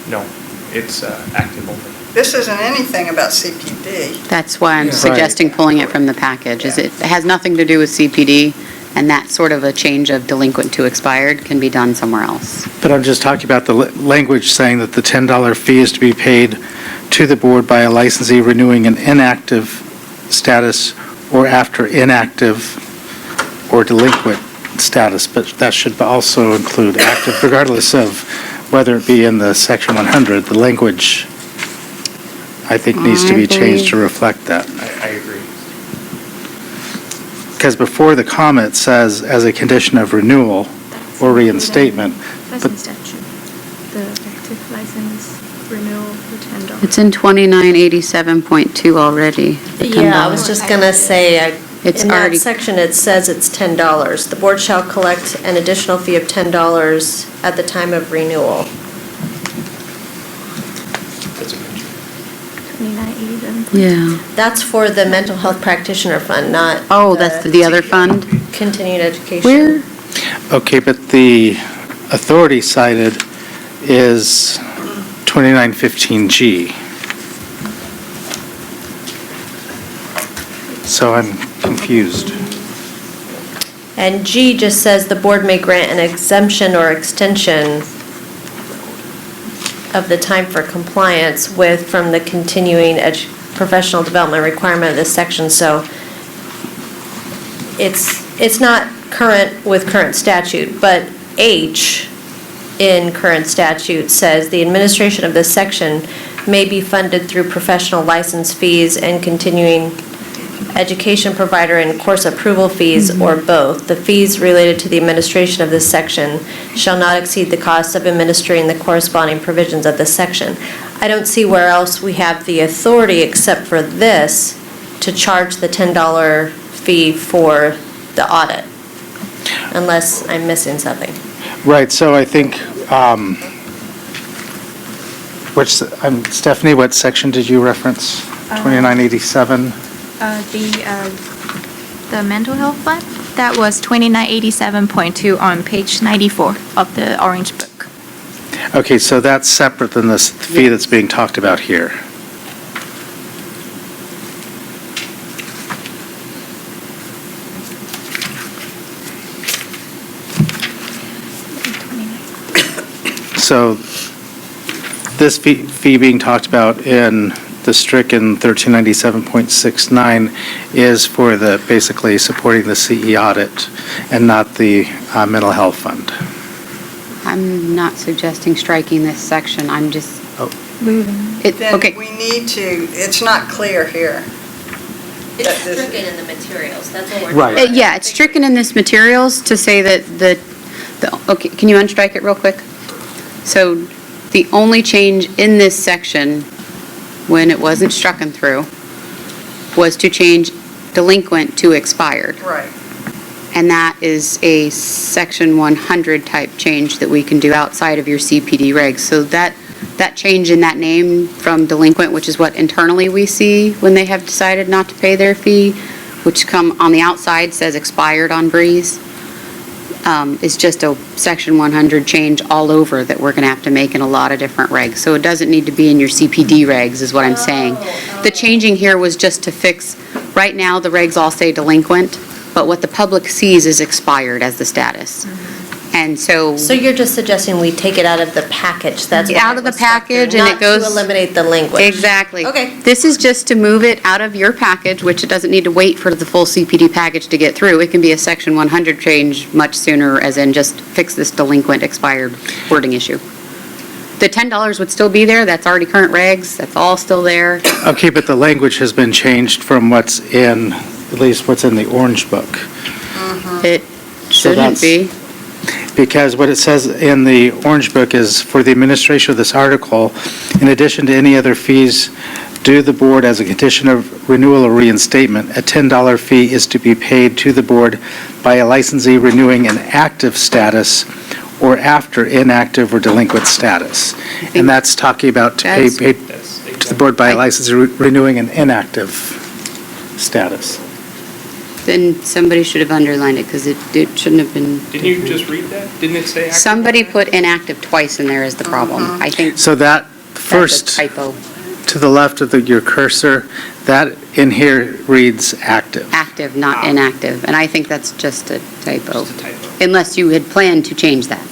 No, it's active only. This isn't anything about CPD. That's why I'm Yeah. suggesting pulling it from the package, is it has nothing to do with CPD, and that sort of a change of delinquent to expired can be done somewhere else. But I'm just talking about the language saying that the $10 fee is to be paid to the board by a licensee renewing an inactive status or after inactive or delinquent status, but that should also include active, regardless of whether it be in the section 100. The language, I think, needs to be changed to reflect that. I agree. Because before the comment says, as a condition of renewal or reinstatement, That's in statute, the effective license renewal for $10. It's in 2987.2 already. the Yeah, I $10. was just gonna say, It's In already, that section, it says it's $10. The board shall collect an additional fee of $10 at the time of renewal. That's a good. 2987. yeah. That's for the mental health practitioner fund, not. Oh, that's the other fund? Continuing education. Where? Okay, but the authority cited is 2915G. So I'm confused. And G just says the board may grant an exemption or extension of the time for compliance with, from the continuing professional development requirement of this section. So it's not current with current statute, but H in current statute says the administration of this section may be funded through professional license fees and continuing education provider and course approval fees, or both. The fees related to the administration of this section shall not exceed the cost of administering the corresponding provisions of this section. I don't see where else we have the authority except for this to charge the $10 fee for the audit, unless I'm missing something. Right, so I think, Stephanie, what section did you reference? 2987? The mental health fund, that was 2987.2 on page 94 of the orange book. Okay, so that's separate than this fee that's being talked about here. So this fee being talked about in the stricken 1397.69 is for the, basically supporting the CE audit and not the mental health fund. I'm not suggesting striking this section, I'm just, Then okay, we need to, it's not clear here. It's That this- stricken in the materials, that's what we're. Right. yeah, it's stricken in this materials to say that okay, can you unstrike it real quick? So the only change in this section, when it wasn't strucken through, was to change delinquent to expired. Right. And that is a section 100 type change that we can do outside of your CPD regs. So that change in that name from delinquent, which is what internally we see when they have decided not to pay their fee, which come on the outside says expired on Breeze, is just a section 100 change all over that we're going to have to make in a lot of different regs. So it doesn't need to be in your CPD regs is what I'm saying. The changing here was just to fix, right now the regs all say delinquent, but what the public sees is expired as the status. And so. So you're just suggesting we take it out of the package, that's why Out it of the was struck through, package and it goes. Not to eliminate the language. Exactly. Okay. This is just to move it out of your package, which it doesn't need to wait for the full CPD package to get through. It can be a section 100 change much sooner, as in just fix this delinquent expired wording issue. The $10 would still be there, that's already current regs, that's all still there. Okay, but the language has been changed from what's in, at least what's in the orange book. It So shouldn't that's- be. Because what it says in the orange book is, for the administration of this article, in addition to any other fees due the board as a condition of renewal or reinstatement, a $10 fee is to be paid to the board by a licensee renewing an active status or after inactive or delinquent status. And that's talking about to pay That's- to the board by a licensee renewing an inactive status. Then somebody should have underlined it, because it shouldn't have been. Didn't you just read that? Didn't it say active? Somebody put inactive twice in there is the problem. I think So that that's a first, typo. to the left of your cursor, that in here reads active. Active, not inactive, and I think that's just a typo. Just a typo. Unless you had planned to change that.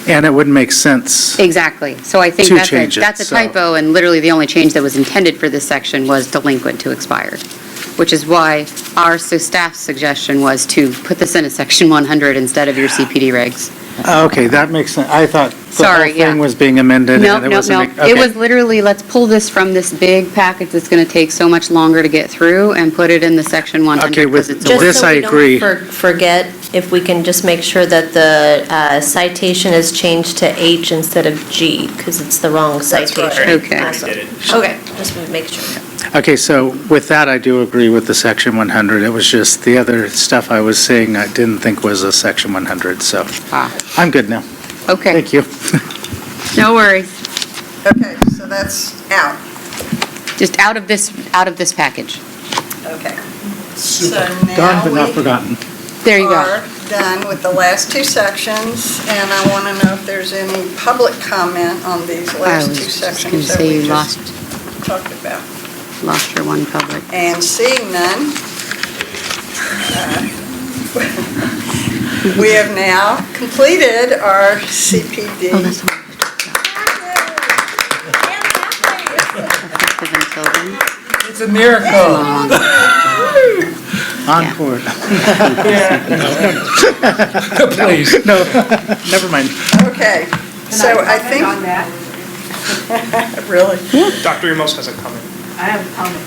And it wouldn't make sense. Exactly. So I think To that's change it, that's a so- typo, and literally the only change that was intended for this section was delinquent to expired, which is why our staff's suggestion was to put this in a section 100 instead of your CPD regs. Okay, that makes sense. I thought the whole Sorry, yeah. thing was being amended No, and it no, wasn't. no. It was literally, let's pull this from this big package that's going to take so much longer to get through and put it in the section 100 Okay, with because it's a Just word. this I agree. Just so we don't forget, if we can just make sure that the citation is changed to H instead of G, because it's the wrong That's right. citation. Okay. Awesome. Did it. Okay, just make sure. Okay, so with that, I do agree with the section 100. It was just the other stuff I was saying I didn't think was a section 100, so I'm good now. Okay, Thank you. no worries. Okay, so that's out. Just out of this package. Okay. So Gone now but not we forgotten. There you go. are done with the last two sections, and I want to know if there's any public comment on these I last was two just going to sections that say we you just lost talked about. your one public. And seeing none, we have now completed our CPD. Oh, that's the one. Effective until then. It's a miracle. Encore. Please. No, never mind. Okay, so I think. On that, Really? Dr. Amos has a comment. I have a comment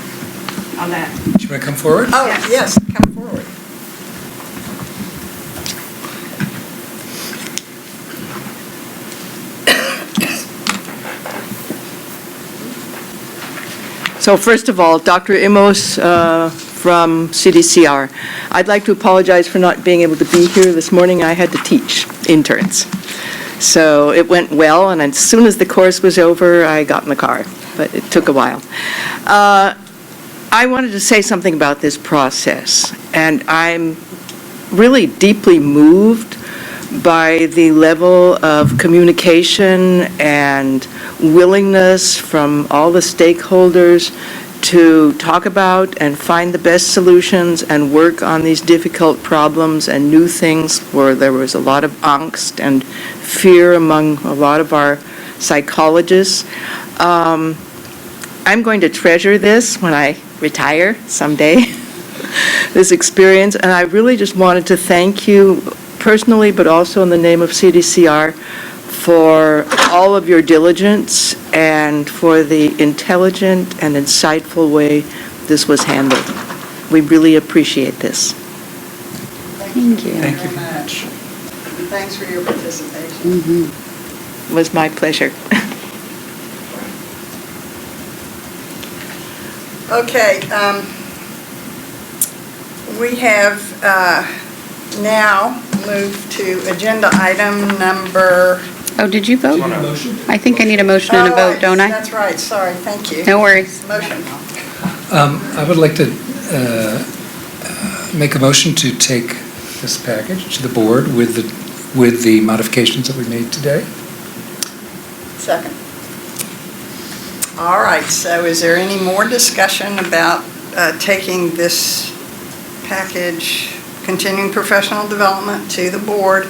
on that. Do you want to come forward? Oh, yes, come forward. So first of all, Dr. Imos from CDCR, I'd like to apologize for not being able to be here this morning. I had to teach interns. So it went well, and as soon as the course was over, I got in the car, but it took a while. I wanted to say something about this process, and I'm really deeply moved by the level of communication and willingness from all the stakeholders to talk about and find the best solutions and work on these difficult problems and new things where there was a lot of angst and fear among a lot of our psychologists. I'm going to treasure this when I retire someday, this experience, and I really just wanted to thank you personally, but also in the name of CDCR, for all of your diligence and for the intelligent and insightful way this was handled. We really appreciate this. Thank you. Thank you very much. Thanks for your participation. Mm-hmm. It was my pleasure. Okay, we have now moved to agenda item number. Oh, did you vote? Motion? I think I need a motion and a vote, don't I? That's right, sorry, thank you. No worries. Motion. I would like to make a motion to take this package to the board with the modifications that we made today. Second. All right, so is there any more discussion about taking this package, continuing professional development, to the board,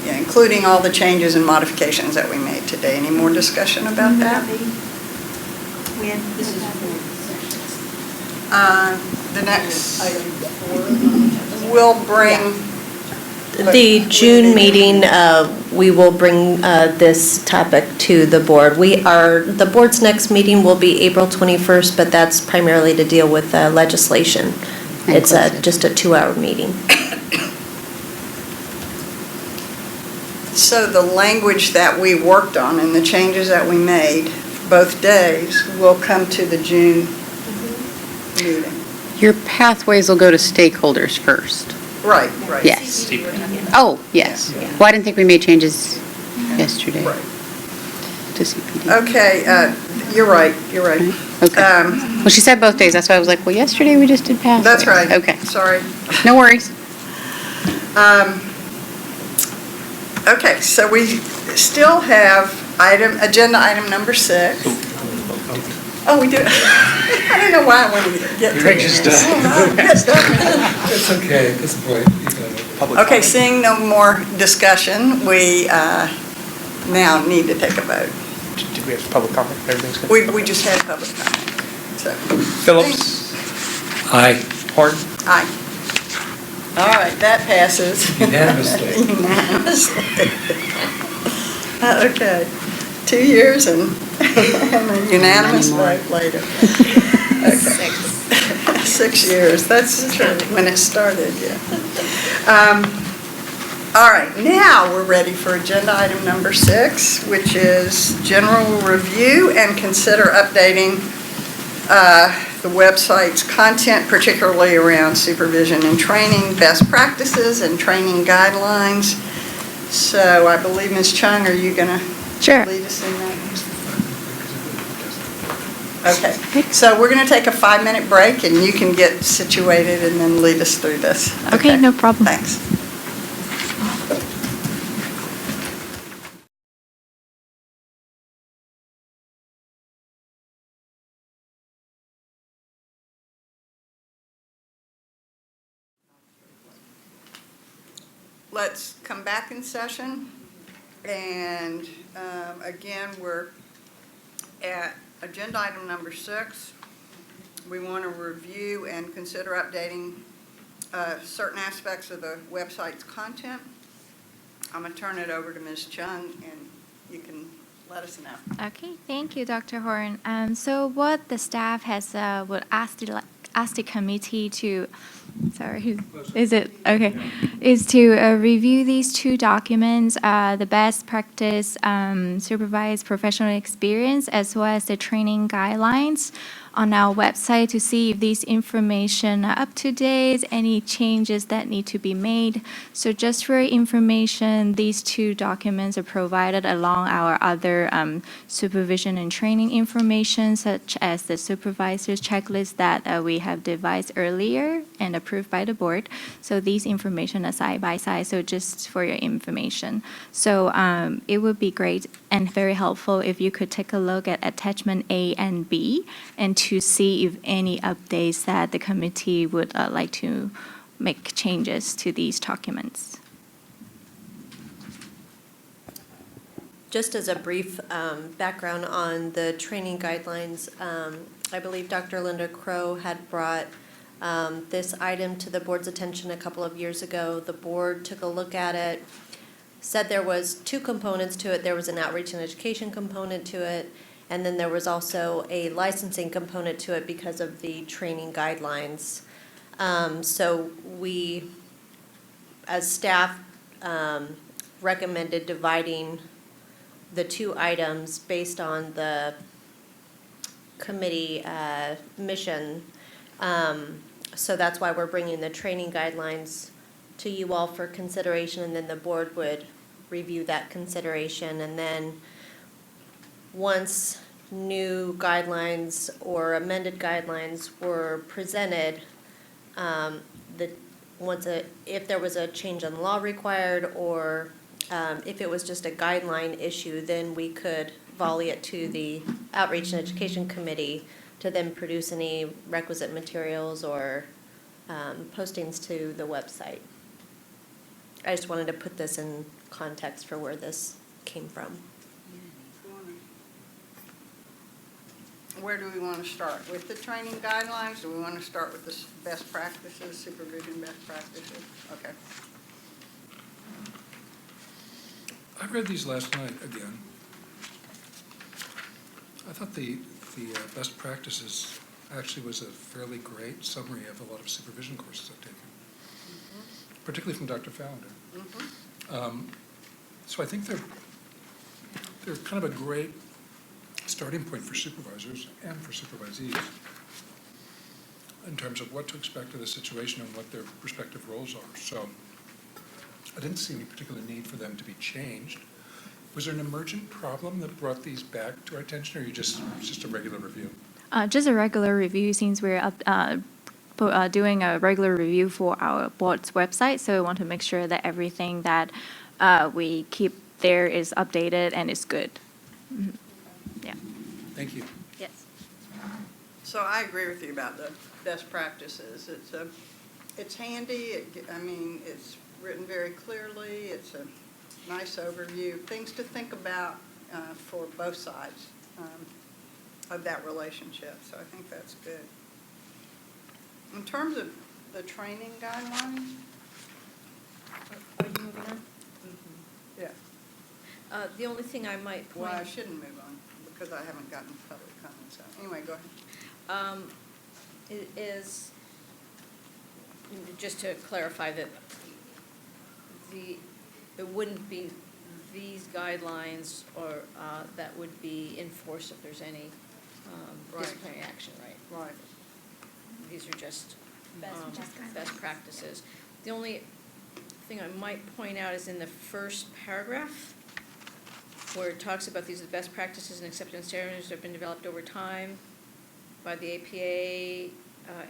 yeah, including all the changes and modifications that we made today? Any more discussion about that? The next, we'll bring. The June meeting, we will bring this topic to the board. The board's next meeting will be April 21st, but that's primarily to deal with legislation. It's just a 2-hour meeting. So the language that we worked on and the changes that we made both days will come to the June meeting. Your pathways will go to stakeholders first. Right, right. Yes. Oh, yes. Well, I didn't think we made changes yesterday Right. to CPD. Okay, you're right, you're right. Okay. Well, she said both days, that's why I was like, well, yesterday we just did pathways. That's right. Okay, Sorry. no worries. Okay, so we still have agenda item number 6. Oh, we do. I don't know why I wanted to get to this. It's okay, at this point. Okay, seeing no more discussion, we now need to take a vote. Did we have public comment? Everything's good? We just had public comment. So, Phillips? Aye. Horn? aye. All right, that passes. Unanimously. Unanimously. Okay, 2 years and a unanimous vote later. Okay. 6 years, that's when it started, yeah. All right, now we're ready for agenda item number 6, which is general review and consider updating the website's content, particularly around supervision and training, best practices and training guidelines. So I believe, Ms. Chung, are you going to Sure. lead us in that? Okay, so we're going to take a 5-minute break, and you can get situated and then lead us through this. Okay, no problem. Thanks. Let's come back in session. And again, we're at agenda item number 6. We want to review and consider updating certain aspects of the website's content. I'm going to turn it over to Ms. Chung, and you can let us know. Okay, thank you, Dr. Horn. So what the staff has would ask the committee to, is to review these 2 documents, the best practice supervised professional experience, as well as the training guidelines on our website, to see if these information are up to date, any changes that need to be made. So just for information, these 2 documents are provided along our other supervision and training information, such as the supervisor's checklist that we have devised earlier and approved by the board. So these information are side by side, so just for your information. So it would be great and very helpful if you could take a look at attachment A and B, and to see if any updates that the committee would like to make changes to these documents. Just as a brief background on the training guidelines, I believe Dr. Linda Crow had brought this item to the board's attention a couple of years ago. The board took a look at it, said there was 2 components to it. There was an outreach and education component to it, and then there was also a licensing component to it because of the training guidelines. So we, as staff, recommended dividing the 2 items based on the committee mission. So that's why we're bringing the training guidelines to you all for consideration, and then the board would review that consideration. And then once new guidelines or amended guidelines were presented, if there was a change in law required, or if it was just a guideline issue, then we could volley it to the Outreach and Education Committee to then produce any requisite materials or postings to the website. I just wanted to put this in context for where this came from. Where do we want to start? With the training guidelines? Do we want to start with the best practices, supervision best practices? Okay. I read these last night again. I thought the best practices actually was a fairly great summary of a lot of supervision courses I've taken, particularly from Dr. Fallender. So I think they're kind of a great starting point for supervisors and for supervisees in terms of what to expect of the situation and what their respective roles are. So I didn't see any particular need for them to be changed. Was there an emergent problem that brought these back to our attention, or it's just a regular review? Just a regular review, since we're doing a regular review for our board's website, so we want to make sure that everything that we keep there is updated and is good. Mm-hmm. Yeah. Thank you. Yes. So I agree with you about the best practices. It's handy. It's written very clearly. It's a nice overview, things to think about for both sides of that relationship. So I think that's good. In terms of the training guidelines, Are you moving on? yeah. The only thing I might point. Well, I shouldn't move on because I haven't gotten public comment. So anyway, go ahead. It is just to clarify that it wouldn't be these guidelines or, that would be enforced if there's any Right. disciplinary action, right? Right. These are just Just guidelines. best practices. The only thing I might point out is in the first paragraph, where it talks about these best practices and acceptance standards that have been developed over time by the APA,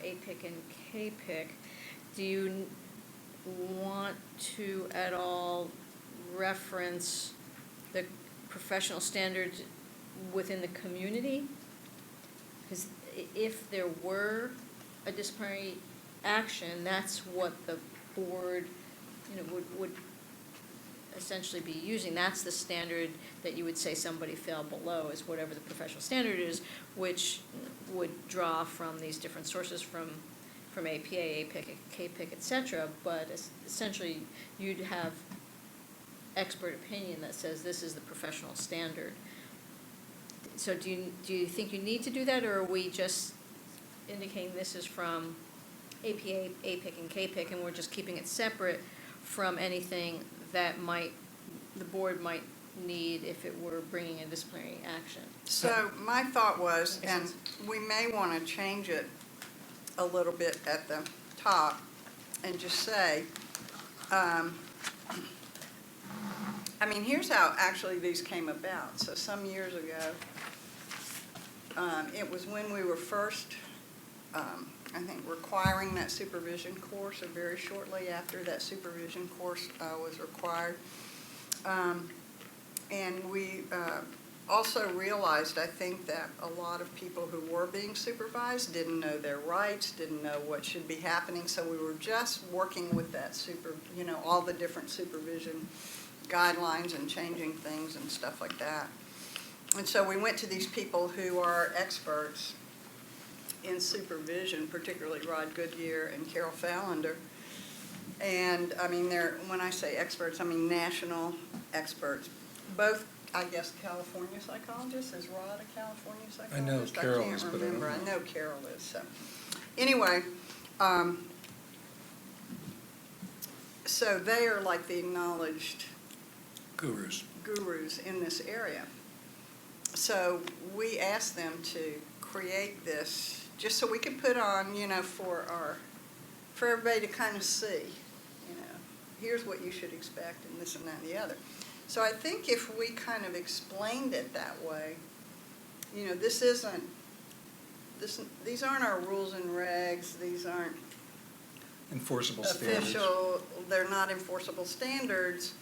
APIC, and KPIC. Do you want to at all reference the professional standards within the community? Because if there were a disciplinary action, that's what the board, would essentially be using. That's the standard that you would say somebody fell below, is whatever the professional standard is, which would draw from these different sources from APA, APIC, KPIC, et cetera, but essentially you'd have expert opinion that says this is the professional standard. So do you think you need to do that, or are we just indicating this is from APA, APIC, and KPIC, and we're just keeping it separate from anything that the board might need if it were bringing a disciplinary action? So my thought was, Makes and sense. we may want to change it a little bit at the top and just say, here's how actually these came about. So some years ago, it was when we were first, I think, requiring that supervision course, or very shortly after that supervision course was required. And we also realized, I think, that a lot of people who were being supervised didn't know their rights, didn't know what should be happening, so we were just working with that all the different supervision guidelines and changing things and stuff like that. And so we went to these people who are experts in supervision, particularly Rod Goodyear and Carol Fallander. And when I say experts, I mean national experts. Both, I guess, California psychologists. Is Rod a California psychologist? I know Carol is, I but I can't don't remember. I know. know Carol is. So anyway, so they are like the acknowledged gurus in this area. So we asked them to create this just so we could put on, for everybody to kind of see, here's what you should expect and this and that and the other. So I think if we kind of explained it that way, these aren't our rules and regs, these aren't Enforceable standards. official, they're not enforceable standards.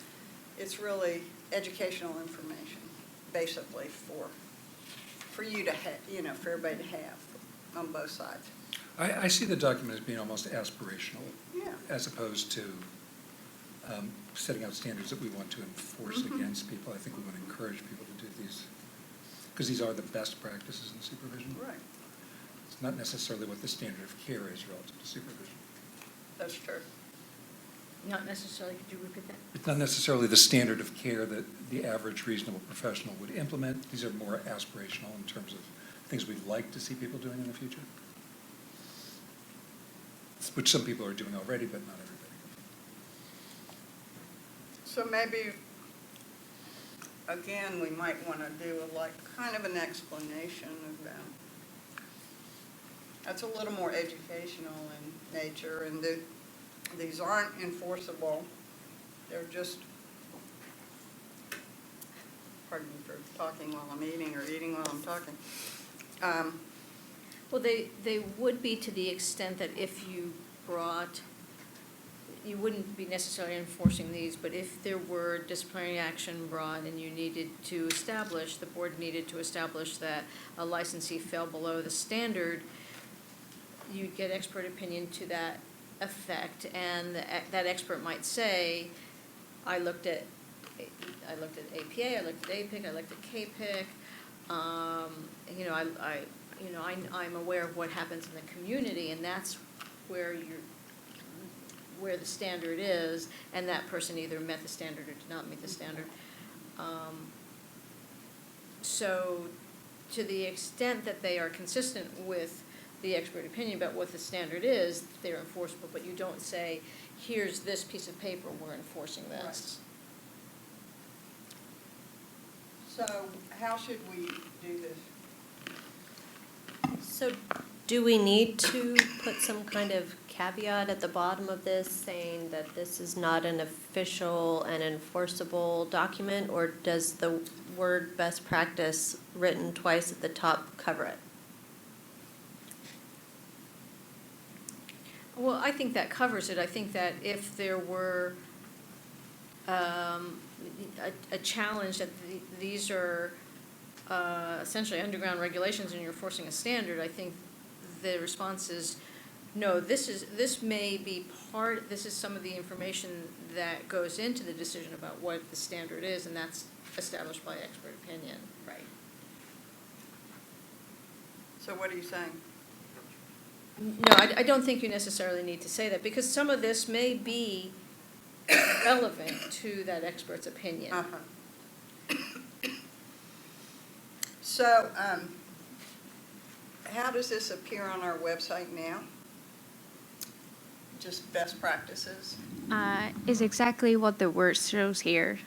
It's really educational information, basically, for you to have, for everybody to have on both sides. I see the document as being almost aspirational, Yeah. as opposed to setting out standards that we want to enforce Mhm. against people. I think we want to encourage people to do these, because these are the best practices in supervision. Right, It's not necessarily what the standard of care is relative to supervision. that's true. Not necessarily, could you repeat that? It's not necessarily the standard of care that the average reasonable professional would implement. These are more aspirational in terms of things we'd like to see people doing in the future, which some people are doing already, but not everybody. So maybe, again, we might want to do kind of an explanation of that. That's a little more educational in nature, and these aren't enforceable. They're just, pardon me for talking while I'm eating or eating while I'm talking. Well, they would be to the extent that if you wouldn't be necessarily enforcing these, but if there were disciplinary action brought and the board needed to establish that a licensee fell below the standard, you'd get expert opinion to that effect, and that expert might say, I looked at APA, I looked at APIC, I looked at KPIC, I'm aware of what happens in the community, and that's where the standard is, and that person either met the standard or did not meet the standard. So to the extent that they are consistent with the expert opinion about what the standard is, they're enforceable, but you don't say, here's this piece of paper, we're enforcing this. So how should we do this? So do we need to put some kind of caveat at the bottom of this saying that this is not an official and enforceable document? Or does the word best practice written twice at the top cover it? Well, I think that covers it. I think that if there were a challenge that these are essentially underground regulations and you're forcing a standard, I think the response is, no, this may be this is some of the information that goes into the decision about what the standard is, and that's established by expert opinion. Right. So what are you saying? No, I don't think you necessarily need to say that, because some of this may be relevant to that expert's opinion. Uh-huh. So, how does this appear on our website now? Just best practices? Is exactly what the word shows here.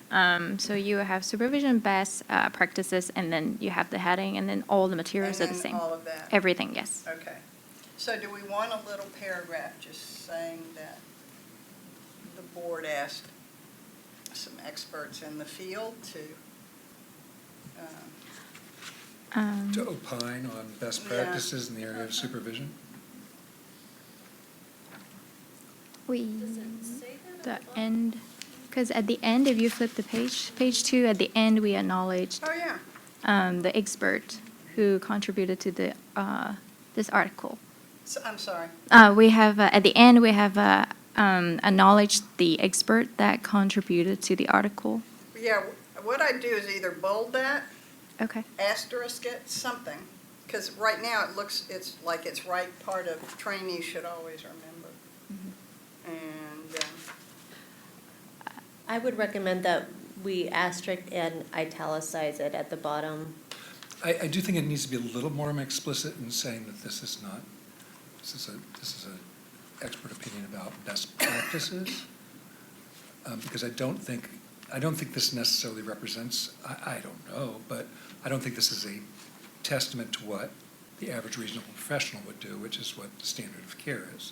So you have supervision best practices, and then you have the heading, and then all the materials And are the then same. all of that? Everything, yes. Okay. So do we want a little paragraph just saying that the board asked some experts in the field to To opine on best Yeah. practices in the area of supervision? We, Does it say that the at the bottom? end, because at the end, if you flip the page 2, at the end, we acknowledged Oh, yeah. the expert who contributed to the this article. So, I'm sorry. We have, at the end, we have acknowledged the expert that contributed to the article. Yeah, what I do is either bold that, Okay. asterisk it, something, because right now it's like it's right part of trainees should always remember. And, I would recommend that we asterisk and italicize it at the bottom. I do think it needs to be a little more explicit in saying that this is a expert opinion about best practices. Because I don't think this necessarily represents, I don't know, but I don't think this is a testament to what the average reasonable professional would do, which is what the standard of care is,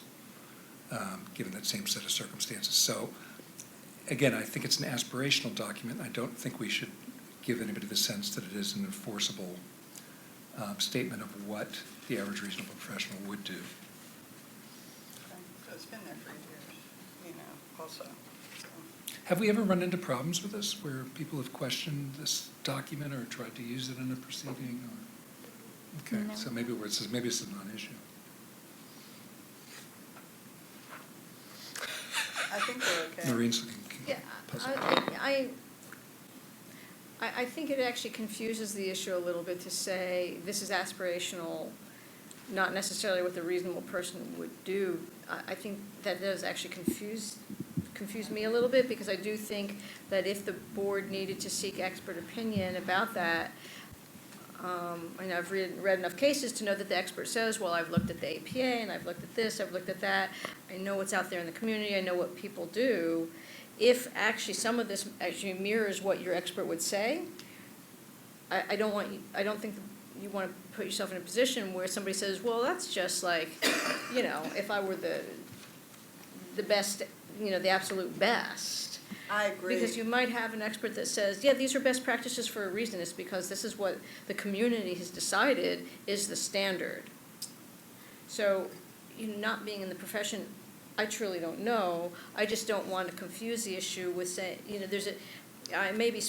given that same set of circumstances. So, again, I think it's an aspirational document. I don't think we should give anybody the sense that it is an enforceable statement of what the average reasonable professional would do. so it's been there for years, also. So. Have we ever run into problems with this, where people have questioned this document or tried to use it in a proceeding? Or, okay, No. so maybe where it says maybe it's a non-issue. I think we're okay. Noreen's looking Yeah, puzzled. I think it actually confuses the issue a little bit to say this is aspirational, not necessarily what the reasonable person would do. I think that does actually confuse me a little bit, because I do think that if the board needed to seek expert opinion about that, and I've read enough cases to know that the expert says, well, I've looked at the APA, and I've looked at this, I've looked at that, I know what's out there in the community, I know what people do. If actually some of this actually mirrors what your expert would say, I don't think you want to put yourself in a position where somebody says, well, that's just like, if I were the best, the absolute best. I agree. Because you might have an expert that says, yeah, these are best practices for a reason. It's because this is what the community has decided is the standard. So, not being in the profession, I truly don't know. I just don't want to confuse the issue with saying, I may be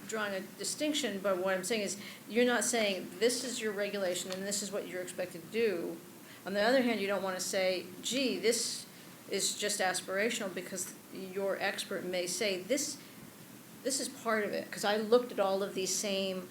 drawing a distinction, but what I'm saying is, you're not saying this is your regulation and this is what you're expected to do. On the other hand, you don't want to say, gee, this is just aspirational, because your expert may say, this is part of it, because I looked at all of these same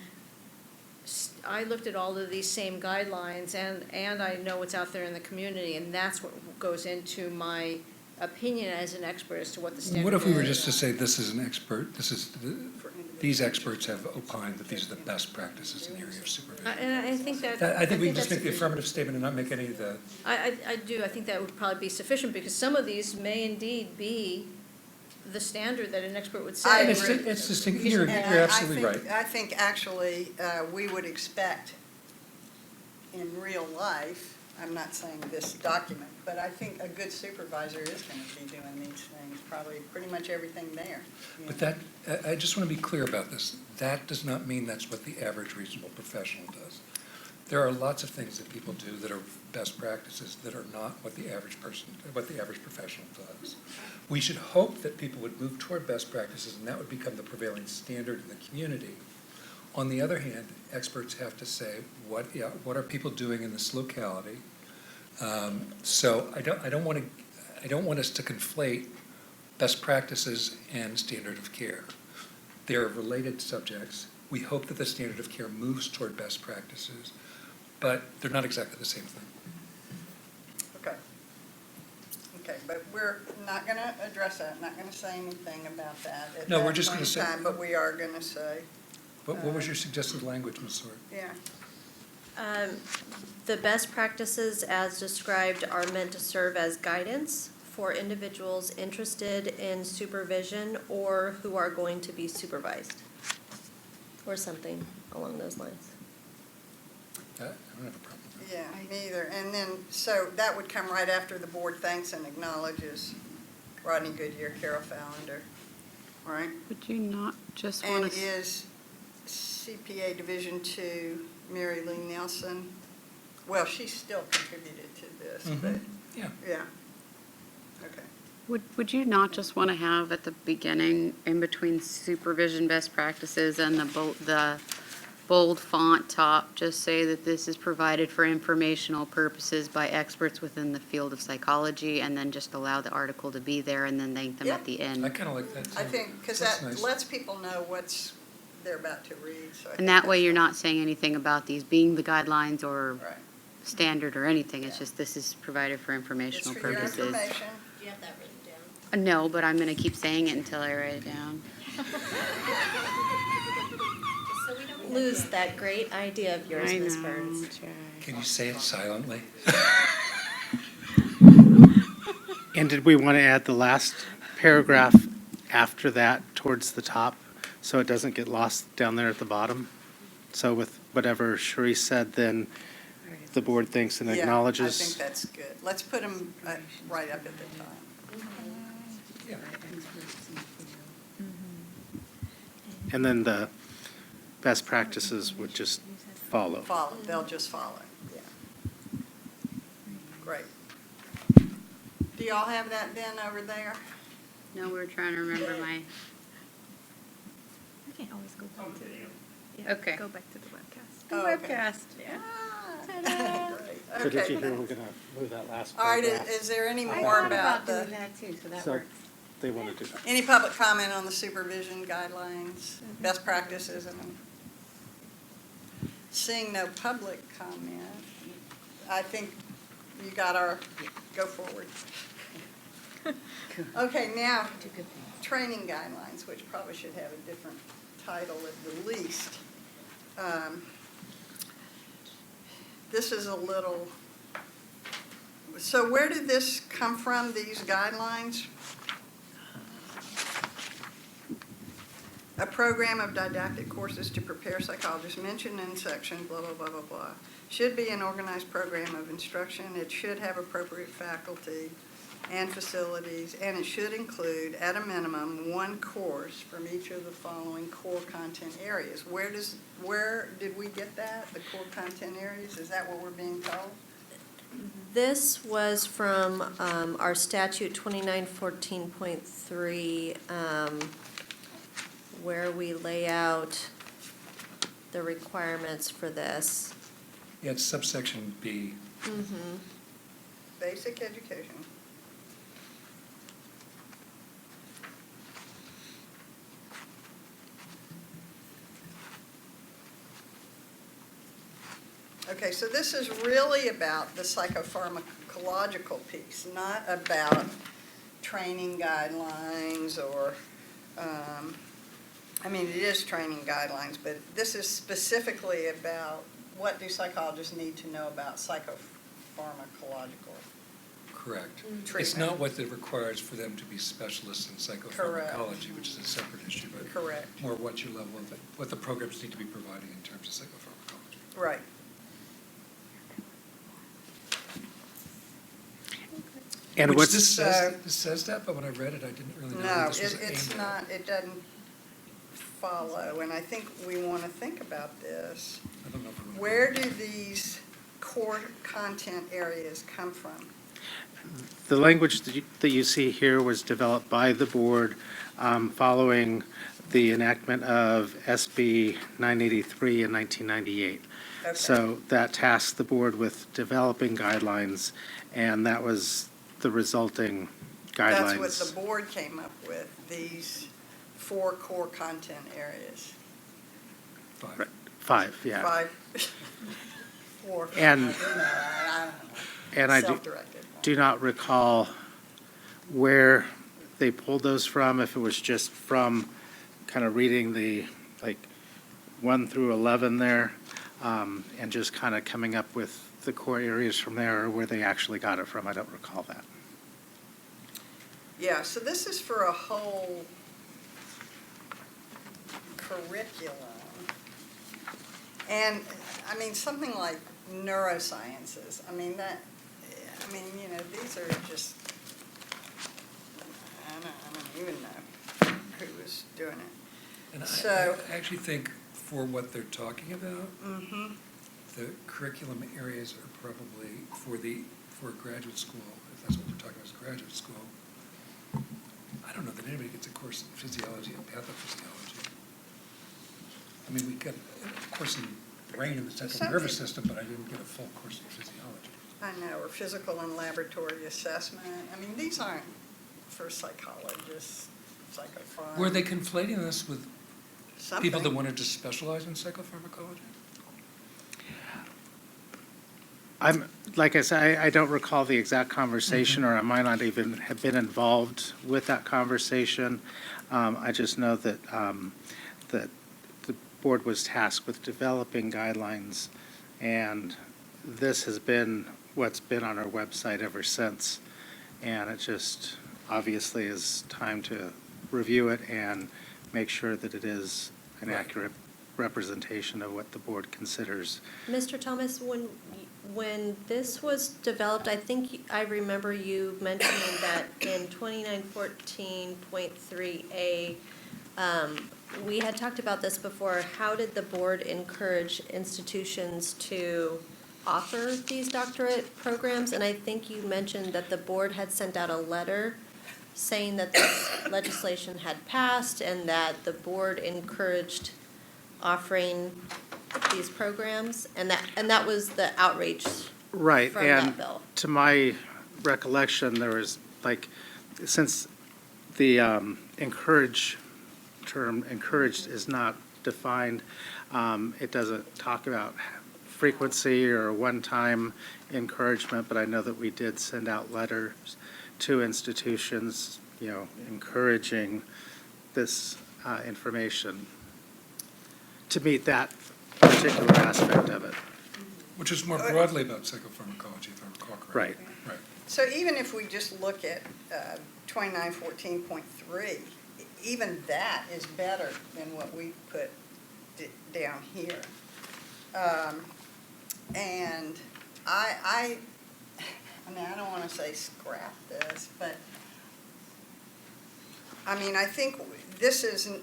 guidelines, and I know what's out there in the community, and that's what goes into my opinion as an expert as to what the standard is. What if we were just to say this is an expert, this is, For independent these experts have opined that these are the best practices in the area of supervision. And I think that. I think we can just that's make the sufficient. affirmative statement and not make any of the, I do, I think that would probably be sufficient, because some of these may indeed be the standard that an expert would say. I and it's, agree. it's distinct, Because- you're And you're I absolutely right. think- I think actually, we would expect in real life, I'm not saying this document, but I think a good supervisor is going to be doing these things, probably pretty much everything there. But that, I just want to be clear about this. That does not mean that's what the average reasonable professional does. There are lots of things that people do that are best practices that are not what the average person, what the average professional does. We should hope that people would move toward best practices, and that would become the prevailing standard in the community. On the other hand, experts have to say, what are people doing in this locality? So I don't want us to conflate best practices and standard of care. They're related subjects. We hope that the standard of care moves toward best practices, but they're not exactly the same thing. Okay. Okay, but we're not going to address that, not going to say anything about that at No, we're that just point gonna in say- time, but we are going to say, What was your suggested language, Ms. Sword? yeah. The best practices as described are meant to serve as guidance for individuals interested in supervision or who are going to be supervised, or something along those lines. I don't have a problem with that. Yeah, me either. And then, so that would come right after the board thanks and acknowledges Rodney Goodyear, Carol Fallender, right? Would you not just And want to? is CPA Division II, Mary Lee Nelson, well, she still contributed to this, but, Yeah. yeah. Okay. Would you not just want to have at the beginning, in between supervision best practices and the bold font top, just say that this is provided for informational purposes by experts within the field of psychology, and then just allow the article to be there and then thank them Yeah. at the I end? kind of like that, too. I think, because That's that nice. lets people know what's they're about to read, so I think And that way that's you're fine. not saying anything about these being the guidelines or Right. standard or anything. It's Yeah. just this is provided for It's informational for your purposes. information. Do you have that written down? No, but I'm going to keep saying it until I write it down. So we don't lose that great idea of yours, I Ms. know, Burns. Jay. Can you say it silently? And did we want to add the last paragraph after that towards the top, so it doesn't get lost down there at the bottom? So with whatever Cherie said, then the board thanks and Yeah, I acknowledges. think that's good. Let's put them right up at the top. Yeah. And then the best practices would just follow. Follow, they'll just follow, yeah. Great. Do y'all have that then over there? No, we're trying to remember my, We can always go back to the, Okay. go back to the webcast. Oh, okay. webcast. Ah, great. So did you Okay. hear we're going to move that last All right, paragraph? is there any I more thought about doing the, that too, so that So works. they want to do that. any public comment on the supervision guidelines, best practices? And seeing no public comment, I think you got our, go forward. Okay, now, training guidelines, which probably should have a different title at the least. This is a little, so where did this come from, these guidelines? A program of didactic courses to prepare psychologists mentioned in section blah, blah, blah, blah, blah. Should be an organized program of instruction. It should have appropriate faculty and facilities, and it should include, at a minimum, one course from each of the following core content areas. Where did we get that, the core content areas? Is that what we're being told? This was from our statute 2914.3, where we lay out the requirements for this. Yeah, it's subsection B. Basic education. Okay, so this is really about the psychopharmacological piece, not about training guidelines or I mean, it is training guidelines, but this is specifically about what do psychologists need to know about psychopharmacological Correct. It's treatment. not what it requires for them to be specialists in psychopharmacology, which is a separate issue, but Correct. more what your level of, what the programs need to be providing in terms of psychopharmacology. Right. And Which what's, this says that, but when I read it, I didn't really know No, who this was it's aimed at. not, it doesn't follow, and I think we want to think about this. I don't know if we want to- Where do these core content areas come from? the language that you see here was developed by the board following the enactment of SB 983 in 1998. Okay. So that tasked the board with developing guidelines, and that was the resulting guidelines. That's what the board came up with, these 4 core content areas. Five. Right. 5, yeah. 5, 4, And- I don't And know, I self-directed. do not recall where they pulled those from, if it was just from kind of reading the, like, 1 through 11 there, and just kind of coming up with the core areas from there, or where they actually got it from. I don't recall that. Yeah, so this is for a whole curriculum. And, I mean, something like neurosciences, I mean, these are just, I don't even know who was doing it. And So- I actually think for what they're talking about, Mm-hmm. the curriculum areas are probably for graduate school, if that's what we're talking about, is graduate school. I don't know that anybody gets a course in physiology and pathophysiology. I mean, we got a course in brain and the central nervous system, but I didn't get a full course in physiology. I know, or physical and laboratory assessment. I mean, these aren't for psychologists, psychopharm. Were they conflating this with people that something. wanted to specialize in psychopharmacology? Like I said, I don't recall the exact conversation, or I might not even have been involved with that conversation. I just know that, that the board was tasked with developing guidelines, and this has been what's been on our website ever since. And it just obviously is time to review it and make sure that it is an accurate representation of what the board considers. Mr. Thomas, when this was developed, I think I remember you mentioning that in 2914.3A, we had talked about this before. How did the board encourage institutions to author these doctorate programs? And I think you mentioned that the board had sent out a letter saying that this legislation had passed and that the board encouraged offering these programs, and that was the outreach Right, from that and bill. to my recollection, there was, like, since the encouraged is not defined, it doesn't talk about frequency or one-time encouragement, but I know that we did send out letters to institutions, encouraging this information to meet that particular aspect of it. Which is more broadly about psychopharmacology, if I recall correctly. Right. Right. So even if we just look at 2914.3, even that is better than what we put down here. And I mean, I don't want to say scrap this, but I mean, I think this isn't,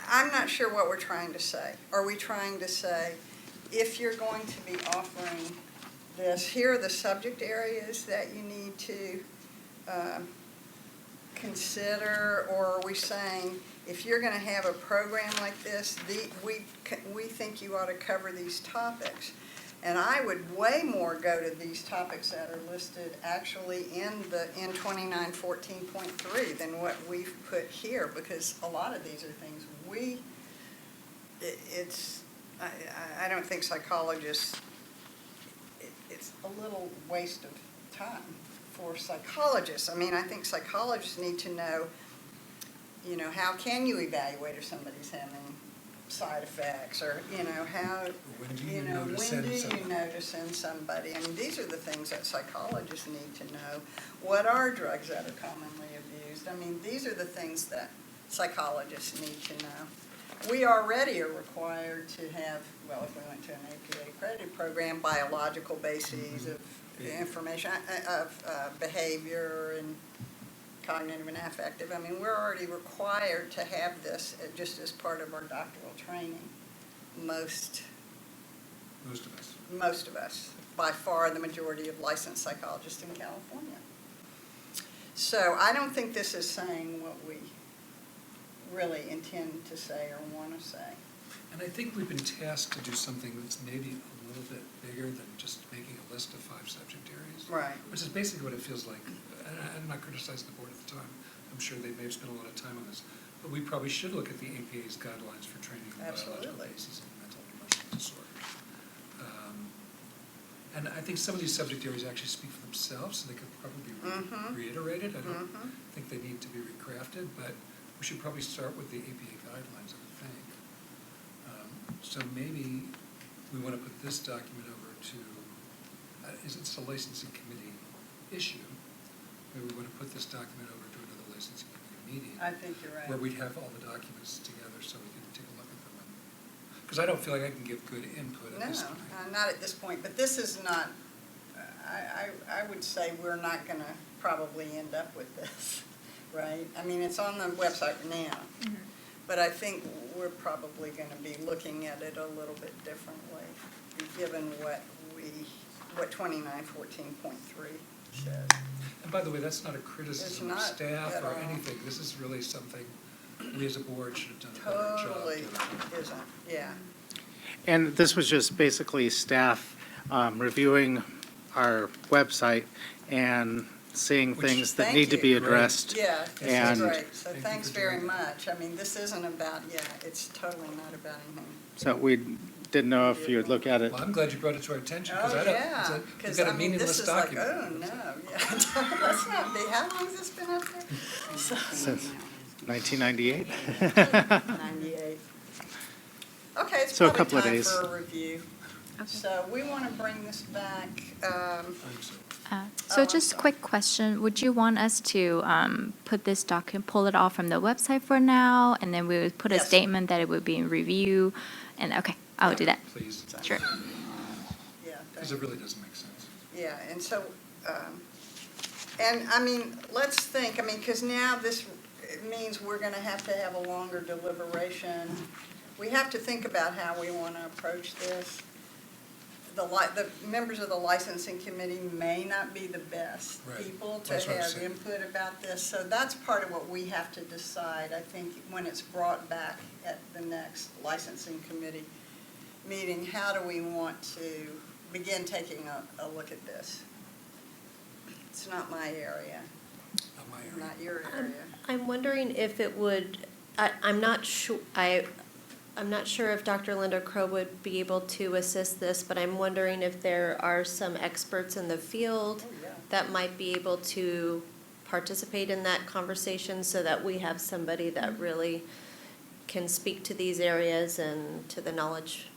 I'm not sure what we're trying to say. Are we trying to say, if you're going to be offering this, here are the subject areas that you need to consider? Or are we saying, if you're going to have a program like this, we think you ought to cover these topics? And I would way more go to these topics that are listed actually in 2914.3 than what we've put here, because a lot of these are things I don't think psychologists, it's a little waste of time for psychologists. I mean, I think psychologists need to know how can you evaluate if somebody's having side effects, or, how, When do you know to when send do you somebody? know to send somebody? I mean, these are the things that psychologists need to know. What are drugs that are commonly abused? I mean, these are the things that psychologists need to know. We already are required to have, well, if we went to an APA accredited program, biological bases of information, of behavior and cognitive and affective. I mean, we're already required to have this just as part of our doctoral training. Most of us, by far the majority of licensed psychologists in California. So I don't think this is saying what we really intend to say or want to say. And I think we've been tasked to do something that's maybe a little bit bigger than just making a list of 5 subject areas. Right. Which is basically what it feels like. And I'm not criticizing the board at the time. I'm sure they may have spent a lot of time on this. But we probably should look at the APA's guidelines for training on biological Absolutely. basis of mental and emotional disorders. And I think some of these subject areas actually speak for themselves, so they could probably be reiterated. I don't think they need to be recrafted, but we should probably start with the APA guidelines, I would think. So maybe we want to put this document over to, it's a licensing committee issue. Maybe we want to put this document over to another licensing committee meeting. I think you're right. Where we'd have all the documents together so we can take a look at them. Because I don't feel like I can give good input at this point. No, not at this point, but this is not, I would say we're not going to probably end up with this, right? I mean, it's on the website now, but I think we're probably going to be looking at it a little bit differently, given what 2914.3 says. And by the way, that's not a criticism of It's not staff at or all. anything. This is really something we as a board should have done a better job Totally doing. isn't, yeah. And this was just basically staff reviewing our website and seeing Which- things that Thank need to be you. addressed. Yeah, this And- is great, so Thank you thanks for very doing that. much. I mean, this isn't about, it's totally not about anything. So we didn't know if you would look at it. Well, I'm glad you brought it to our attention, because Oh, I don't, yeah, we've because, got I a mean, meaningless this is like, document. oh, no, yeah, let's not be, how long has this been up there? Since 1998. 98. Okay, it's So a probably couple of time days. for a review. So we want to bring this back, Thanks. So I'm just sorry. quick question, would you want us to put this document, pull it off from the website for now, and then we would put a Yes. statement that it would be in review? And, okay, I will do that. Please, Sure. yeah. because it really doesn't make sense. Yeah, and so, and I mean, let's think, I mean, because now this means we're going to have a longer deliberation. We have to think about how we want to approach this. The members of the licensing committee may not be the best Right. people to That's what I'm have saying. input about this. So that's part of what we have to decide, I think, when it's brought back at the next licensing committee meeting. How do we want to begin taking a look at this? It's not my area, Not my area. not your area. I'm wondering if it would, I'm not sure, I'm not sure if Dr. Linda Crow would be able to assist this, but I'm wondering if there are some experts in the field Oh, yeah. that might be able to participate in that conversation so that we have somebody that really can speak to these areas and to the knowledge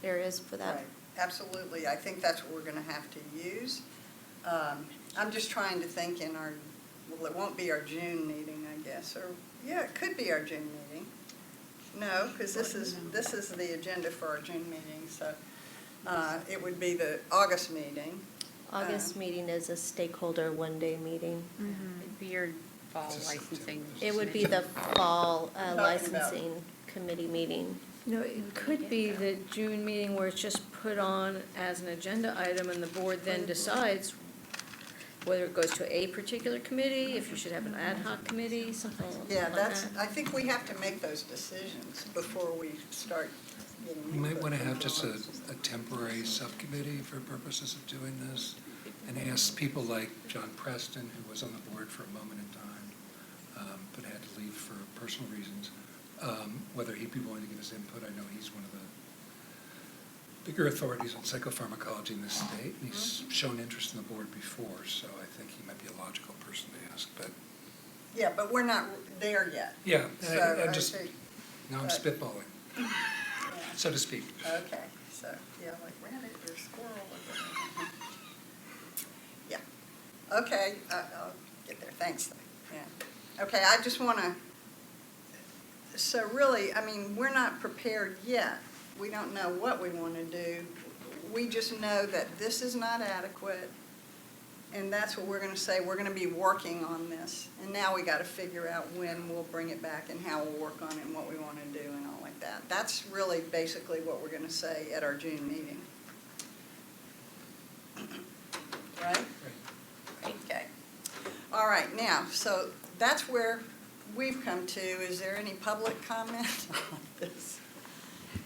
areas for that. Right, absolutely. I think that's what we're going to have to use. I'm just trying to think in our, well, it won't be our June meeting, I guess, or, yeah, it could be our June meeting. No, because this is the agenda for our June meeting, so it would be the August meeting. August meeting is a stakeholder one-day meeting. It'd be your fall It's a licensing. It would be the fall talking about- licensing committee meeting. No, it could be the June meeting where it's just put on as an agenda item and the board then decides whether it goes to a particular committee, if you should have an ad hoc committee, something like that. Yeah, I think we have to make those decisions before we start getting You might input want to from have just all. a temporary subcommittee for purposes of doing this, and ask people like John Preston, who was on the board for a moment in time, but had to leave for personal reasons, whether he'd be willing to give his input. I know he's one of the bigger authorities on psychopharmacology in this state, and he's shown interest in the board before, so I think he might be a logical person to ask, but Yeah, but we're not there yet. Yeah, So, I'm just, okay, now I'm spitballing, yeah. so to speak. Okay, so, yeah, like rabbit or squirrel or whatever. Yeah, okay, I'll get there, thanks. Yeah, okay, I just want to, so really, I mean, we're not prepared yet. We don't know what we want to do. We just know that this is not adequate, and that's what we're going to say. We're going to be working on this, and now we got to figure out when we'll bring it back and how we'll work on it and what we want to do and all like that. That's really basically what we're going to say at our June meeting. Right? Okay. All right, now, so that's where we've come to. Is there any public comment on this,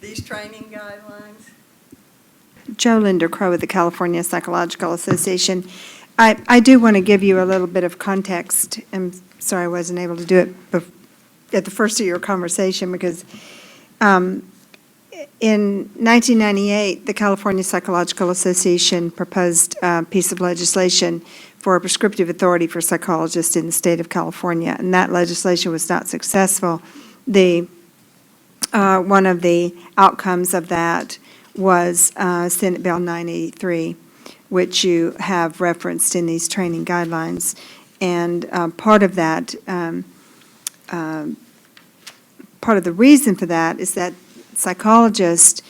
these training guidelines? Joe Linder Crow with the California Psychological Association. I do want to give you a little bit of context. I'm sorry I wasn't able to do it at the first of your conversation because in 1998, the California Psychological Association proposed a piece of legislation for a prescriptive authority for psychologists in the state of California, and that legislation was not successful. One of the outcomes of that was Senate Bill 983, which you have referenced in these training guidelines. And part of that, part of the reason for that is that psychologists,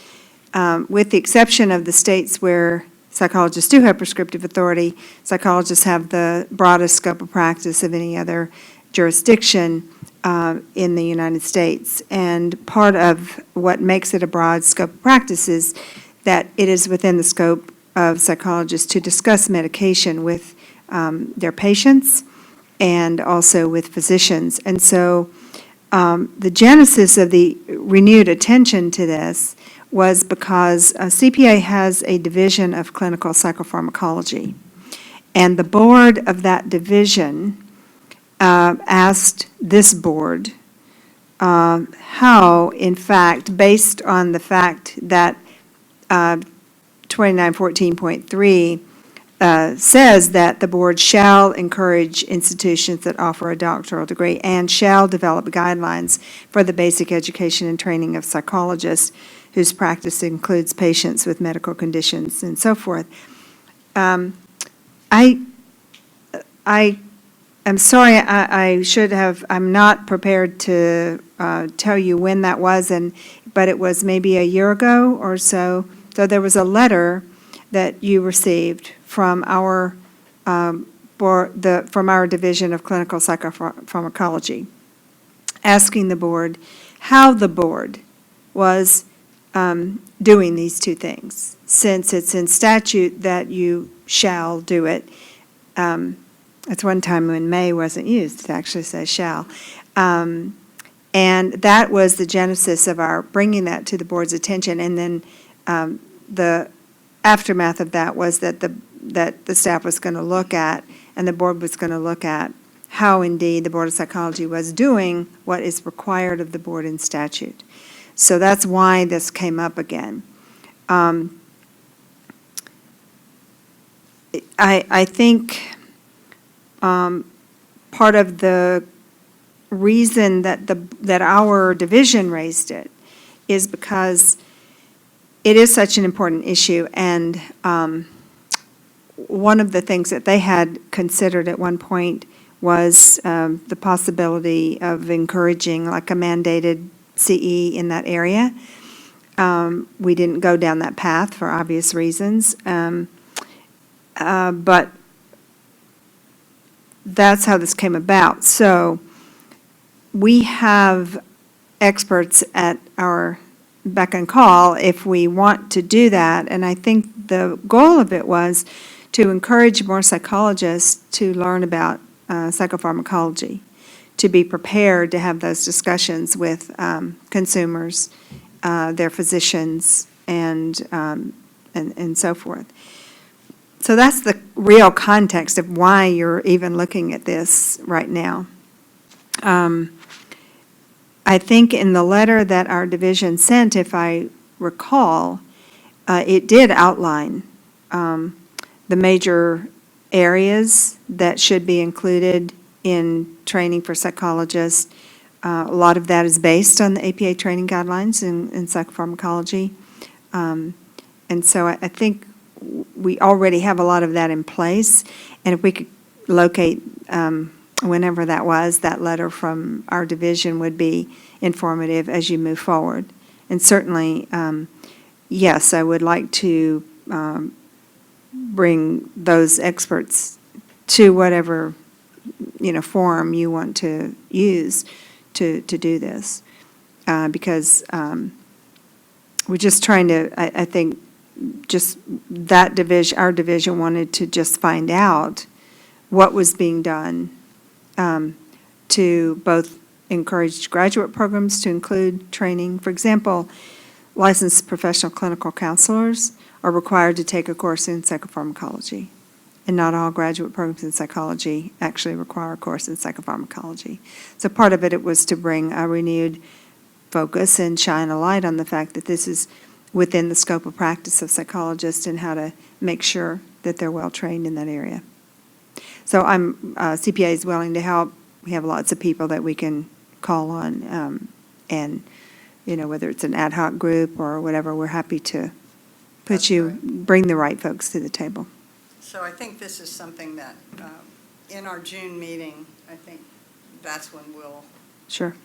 with the exception of the states where psychologists do have prescriptive authority, psychologists have the broadest scope of practice of any other jurisdiction in the United States. And part of what makes it a broad scope of practice is that it is within the scope of psychologists to discuss medication with their patients and also with physicians. And so the genesis of the renewed attention to this was because CPA has a division of clinical psychopharmacology. And the board of that division asked this board how, in fact, based on the fact that 2914.3 says that the board shall encourage institutions that offer a doctoral degree and shall develop guidelines for the basic education and training of psychologists whose practice includes patients with medical conditions and so forth. I'm sorry, I should have, I'm not prepared to tell you when that was, but it was maybe a year ago or so. So there was a letter that you received from our from our Division of Clinical Psychopharmacology, asking the board how the board was doing these two things, since it's in statute that you shall do it. That's one time when may wasn't used, it actually says shall. And that was the genesis of our bringing that to the board's attention. And then the aftermath of that was that the staff was going to look at, and the board was going to look at, how indeed the Board of Psychology was doing what is required of the board in statute. So that's why this came up again. I think part of the reason that our division raised it is because it is such an important issue, and one of the things that they had considered at one point was the possibility of encouraging like a mandated CE in that area. We didn't go down that path for obvious reasons, but that's how this came about. So we have experts at our beck and call if we want to do that, and I think the goal of it was to encourage more psychologists to learn about psychopharmacology, to be prepared to have those discussions with consumers, their physicians, and so forth. So that's the real context of why you're even looking at this right now. I think in the letter that our division sent, if I recall, it did outline the major areas that should be included in training for psychologists. A lot of that is based on the APA training guidelines in psychopharmacology. And so I think we already have a lot of that in place. And if we could locate, whenever that was, that letter from our division would be informative as you move forward. And certainly, yes, I would like to bring those experts to whatever, forum you want to use to do this. Because we're just trying to, I think, just that division, our division wanted to just find out what was being done to both encourage graduate programs to include training. For example, licensed professional clinical counselors are required to take a course in psychopharmacology. And not all graduate programs in psychology actually require a course in psychopharmacology. So part of it was to bring a renewed focus and shine a light on the fact that this is within the scope of practice of psychologists and how to make sure that they're well-trained in that area. So CPA is willing to help. We have lots of people that we can call on, and, whether it's an ad hoc group or whatever, we're happy to bring the right folks to the table. So I think this is something that, in our June meeting, I think that's when we'll, Sure.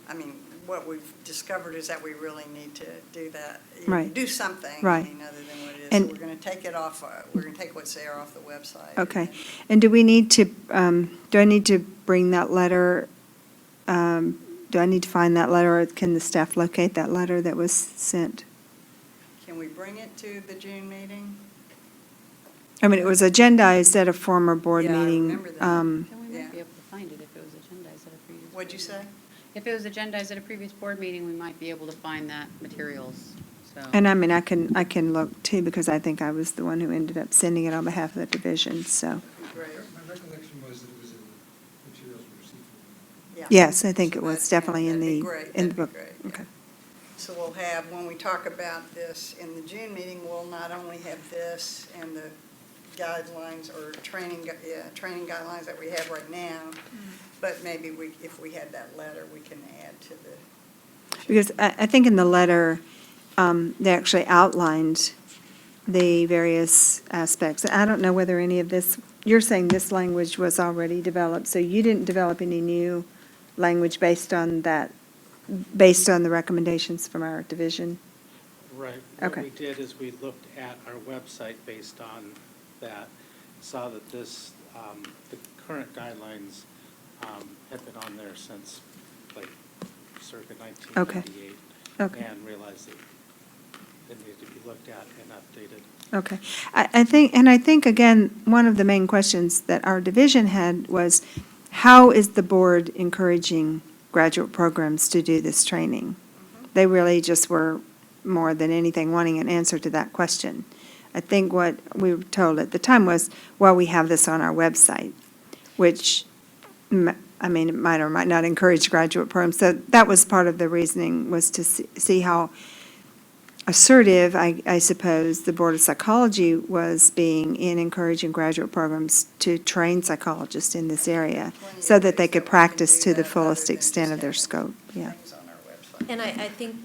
what we've discovered is that we really need to do that. Right. Do something. Right. Other than what it is. And- So we're going to take it off, we're going to take what's there off the website. Okay. And do we need to, do I need to bring that letter, do I need to find that letter, or can the staff locate that letter that was sent? Can we bring it to the June meeting? It was agendized at a former board Yeah, I meeting. remember that. Then we Yeah. might be able to find it if it was agendized at a previous. What'd you say? If it was agendized at a previous board meeting, we might be able to find that materials, so. And I can look too, because I think I was the one who ended up sending it on behalf of the division, so. Great. My recollection was that it was in the materials we received. Yeah. Yes, I think So it was that- definitely in that'd be the, great. in the That'd book. be great, yeah. Okay. So we'll have, when we talk about this in the June meeting, we'll not only have this and the guidelines or training guidelines that we have right now, but maybe if we had that letter, we can add to the. Because I think in the letter, they actually outlined the various aspects. I don't know whether any of this, you're saying this language was already developed, so you didn't develop any new language based on that, based on the recommendations from our division? Right. Okay. What we did is we looked at our website based on that, saw that this, the current guidelines had been on there since like circa 1998. Okay. And realized that it needed to be looked at and updated. Okay. I think, again, one of the main questions that our division had was, how is the board encouraging graduate programs to do this training? They really just were, more than anything, wanting an answer to that question. I think what we were told at the time was, well, we have this on our website, which, it might or might not encourage graduate programs. So that was part of the reasoning, was to see how assertive, I suppose, the Board of Psychology was being in encouraging graduate programs to train psychologists in this area, so that they could practice to the fullest extent of their scope. Yeah. Things on our website. And I think,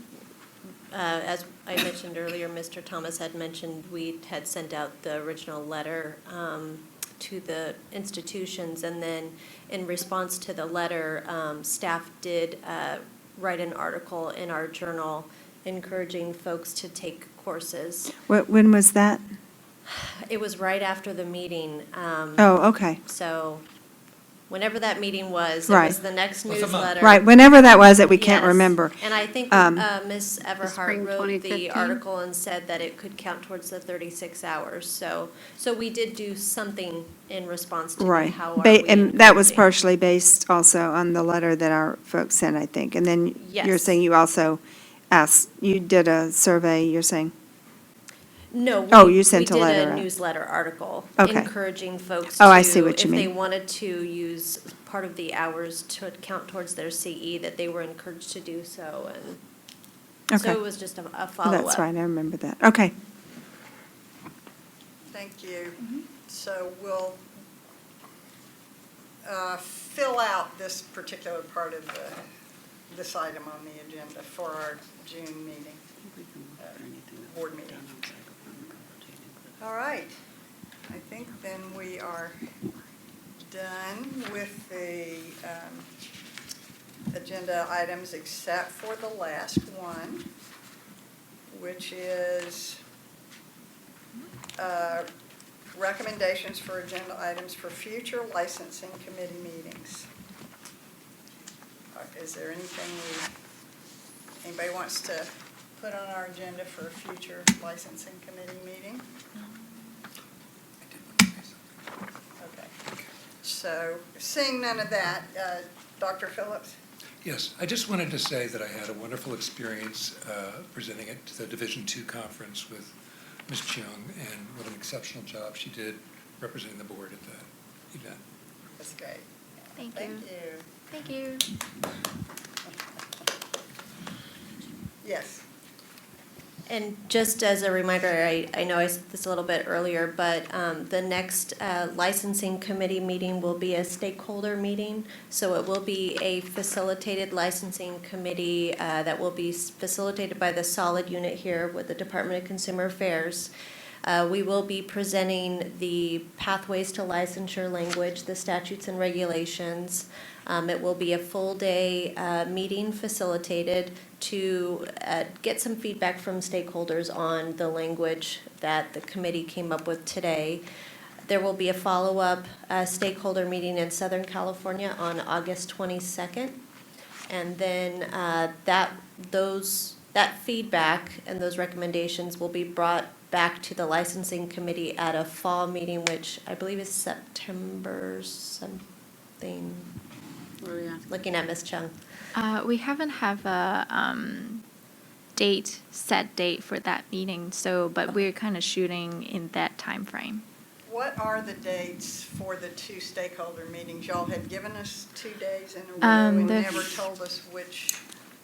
as I mentioned earlier, Mr. Thomas had mentioned we had sent out the original letter to the institutions, and then in response to the letter, staff did write an article in our journal encouraging folks to take courses. When was that? It was right after the meeting. Oh, okay. So whenever that meeting was, it Right. was the next What's a month? newsletter. Right, whenever that was that we can't Yes. remember. And I think Ms. spring Everhart wrote 2015? the article and said that it could count towards the 36 hours. So we did do something in response to Right. how are we And that was encouraging. partially based also on the letter that our folks sent, I think. And then you're Yes. saying you also asked, you did a survey, you're saying? No. Oh, you sent a We letter did a out. newsletter article Okay. encouraging folks Oh, I see what you if they mean. wanted to use part of the hours to count towards their CE, that they were encouraged to do so. And so Okay. it was just a Oh, follow-up. that's right, I remember that. Okay. Thank you. So we'll fill out this particular part of this item on the agenda for our June meeting, board meeting. All right. I think then we are done with the agenda items except for the last one, which is recommendations for agenda items for future licensing committee meetings. Is there anything anybody wants to put on our agenda for a future licensing committee meeting? Okay. So seeing none of that, Dr. Phillips? Yes, I just wanted to say that I had a wonderful experience presenting it to the Division II conference with Ms. Cheung, and what an exceptional job she did representing the board at that event. That's great. Thank Thank you. you. Thank you. Yes. And just as a reminder, I know I said this a little bit earlier, but the next licensing committee meeting will be a stakeholder meeting. So it will be a facilitated licensing committee that will be facilitated by the solid unit here with the Department of Consumer Affairs. We will be presenting the pathways to licensure language, the statutes and regulations. It will be a full-day meeting facilitated to get some feedback from stakeholders on the language that the committee came up with today. There will be a follow-up stakeholder meeting in Southern California on August 22nd. And then that feedback and those recommendations will be brought back to the licensing committee at a fall meeting, which I believe is September something. Looking at Ms. Chung. We haven't have a set date for that meeting, but we're kind of shooting in that time frame. What are the dates for the two stakeholder meetings? Y'all had given us 2 days in a row and never told us which.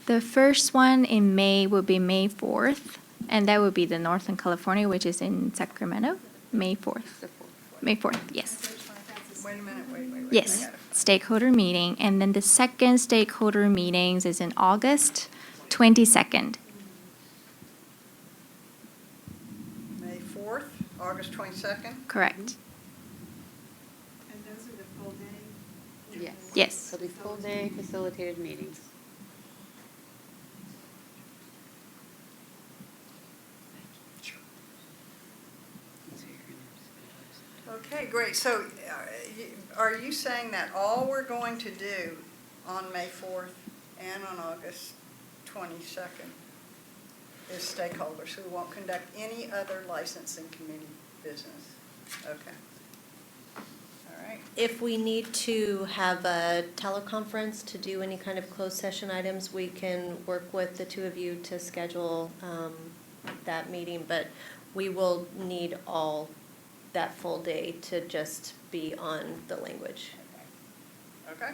The first one in May will be May 4th, and that will be the Northern California, which is in Sacramento, May 4th. May 4th, yes. Wait a minute, wait. Yes, stakeholder meeting. And then the second stakeholder meetings is in August 22nd. May 4th, August 22nd? Correct. And those are the full day? Yes. Yes. It'll be full-day facilitated meetings. Okay, great. So are you saying that all we're going to do on May 4th and on August 22nd is stakeholders who won't conduct any other licensing committee business? Okay. All right. If we need to have a teleconference to do any kind of closed session items, we can work with the two of you to schedule that meeting, but we will need all that full day to just be on the language. Okay.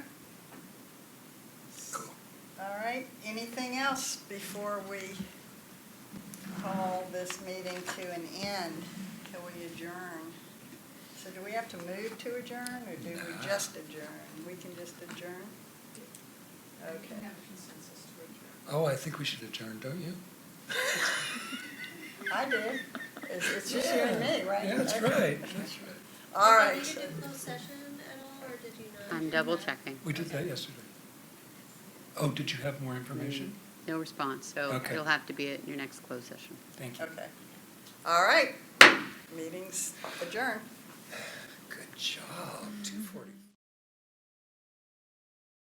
All right. Anything else before we call this meeting to an end? Till we adjourn? So do we have to move to adjourn, or do we just adjourn? We can just adjourn? Okay. Oh, I think we should adjourn, don't you? I did. It's just you and me, right? Yeah, that's Okay. right. That's right. All right. Did you do closed session at all, or did you not? I'm double checking. We did that yesterday. Oh, did you have more information? No response, so Okay. it'll have to be at your next closed session. Thank you. Okay. All right. Meeting's adjourned. Good job.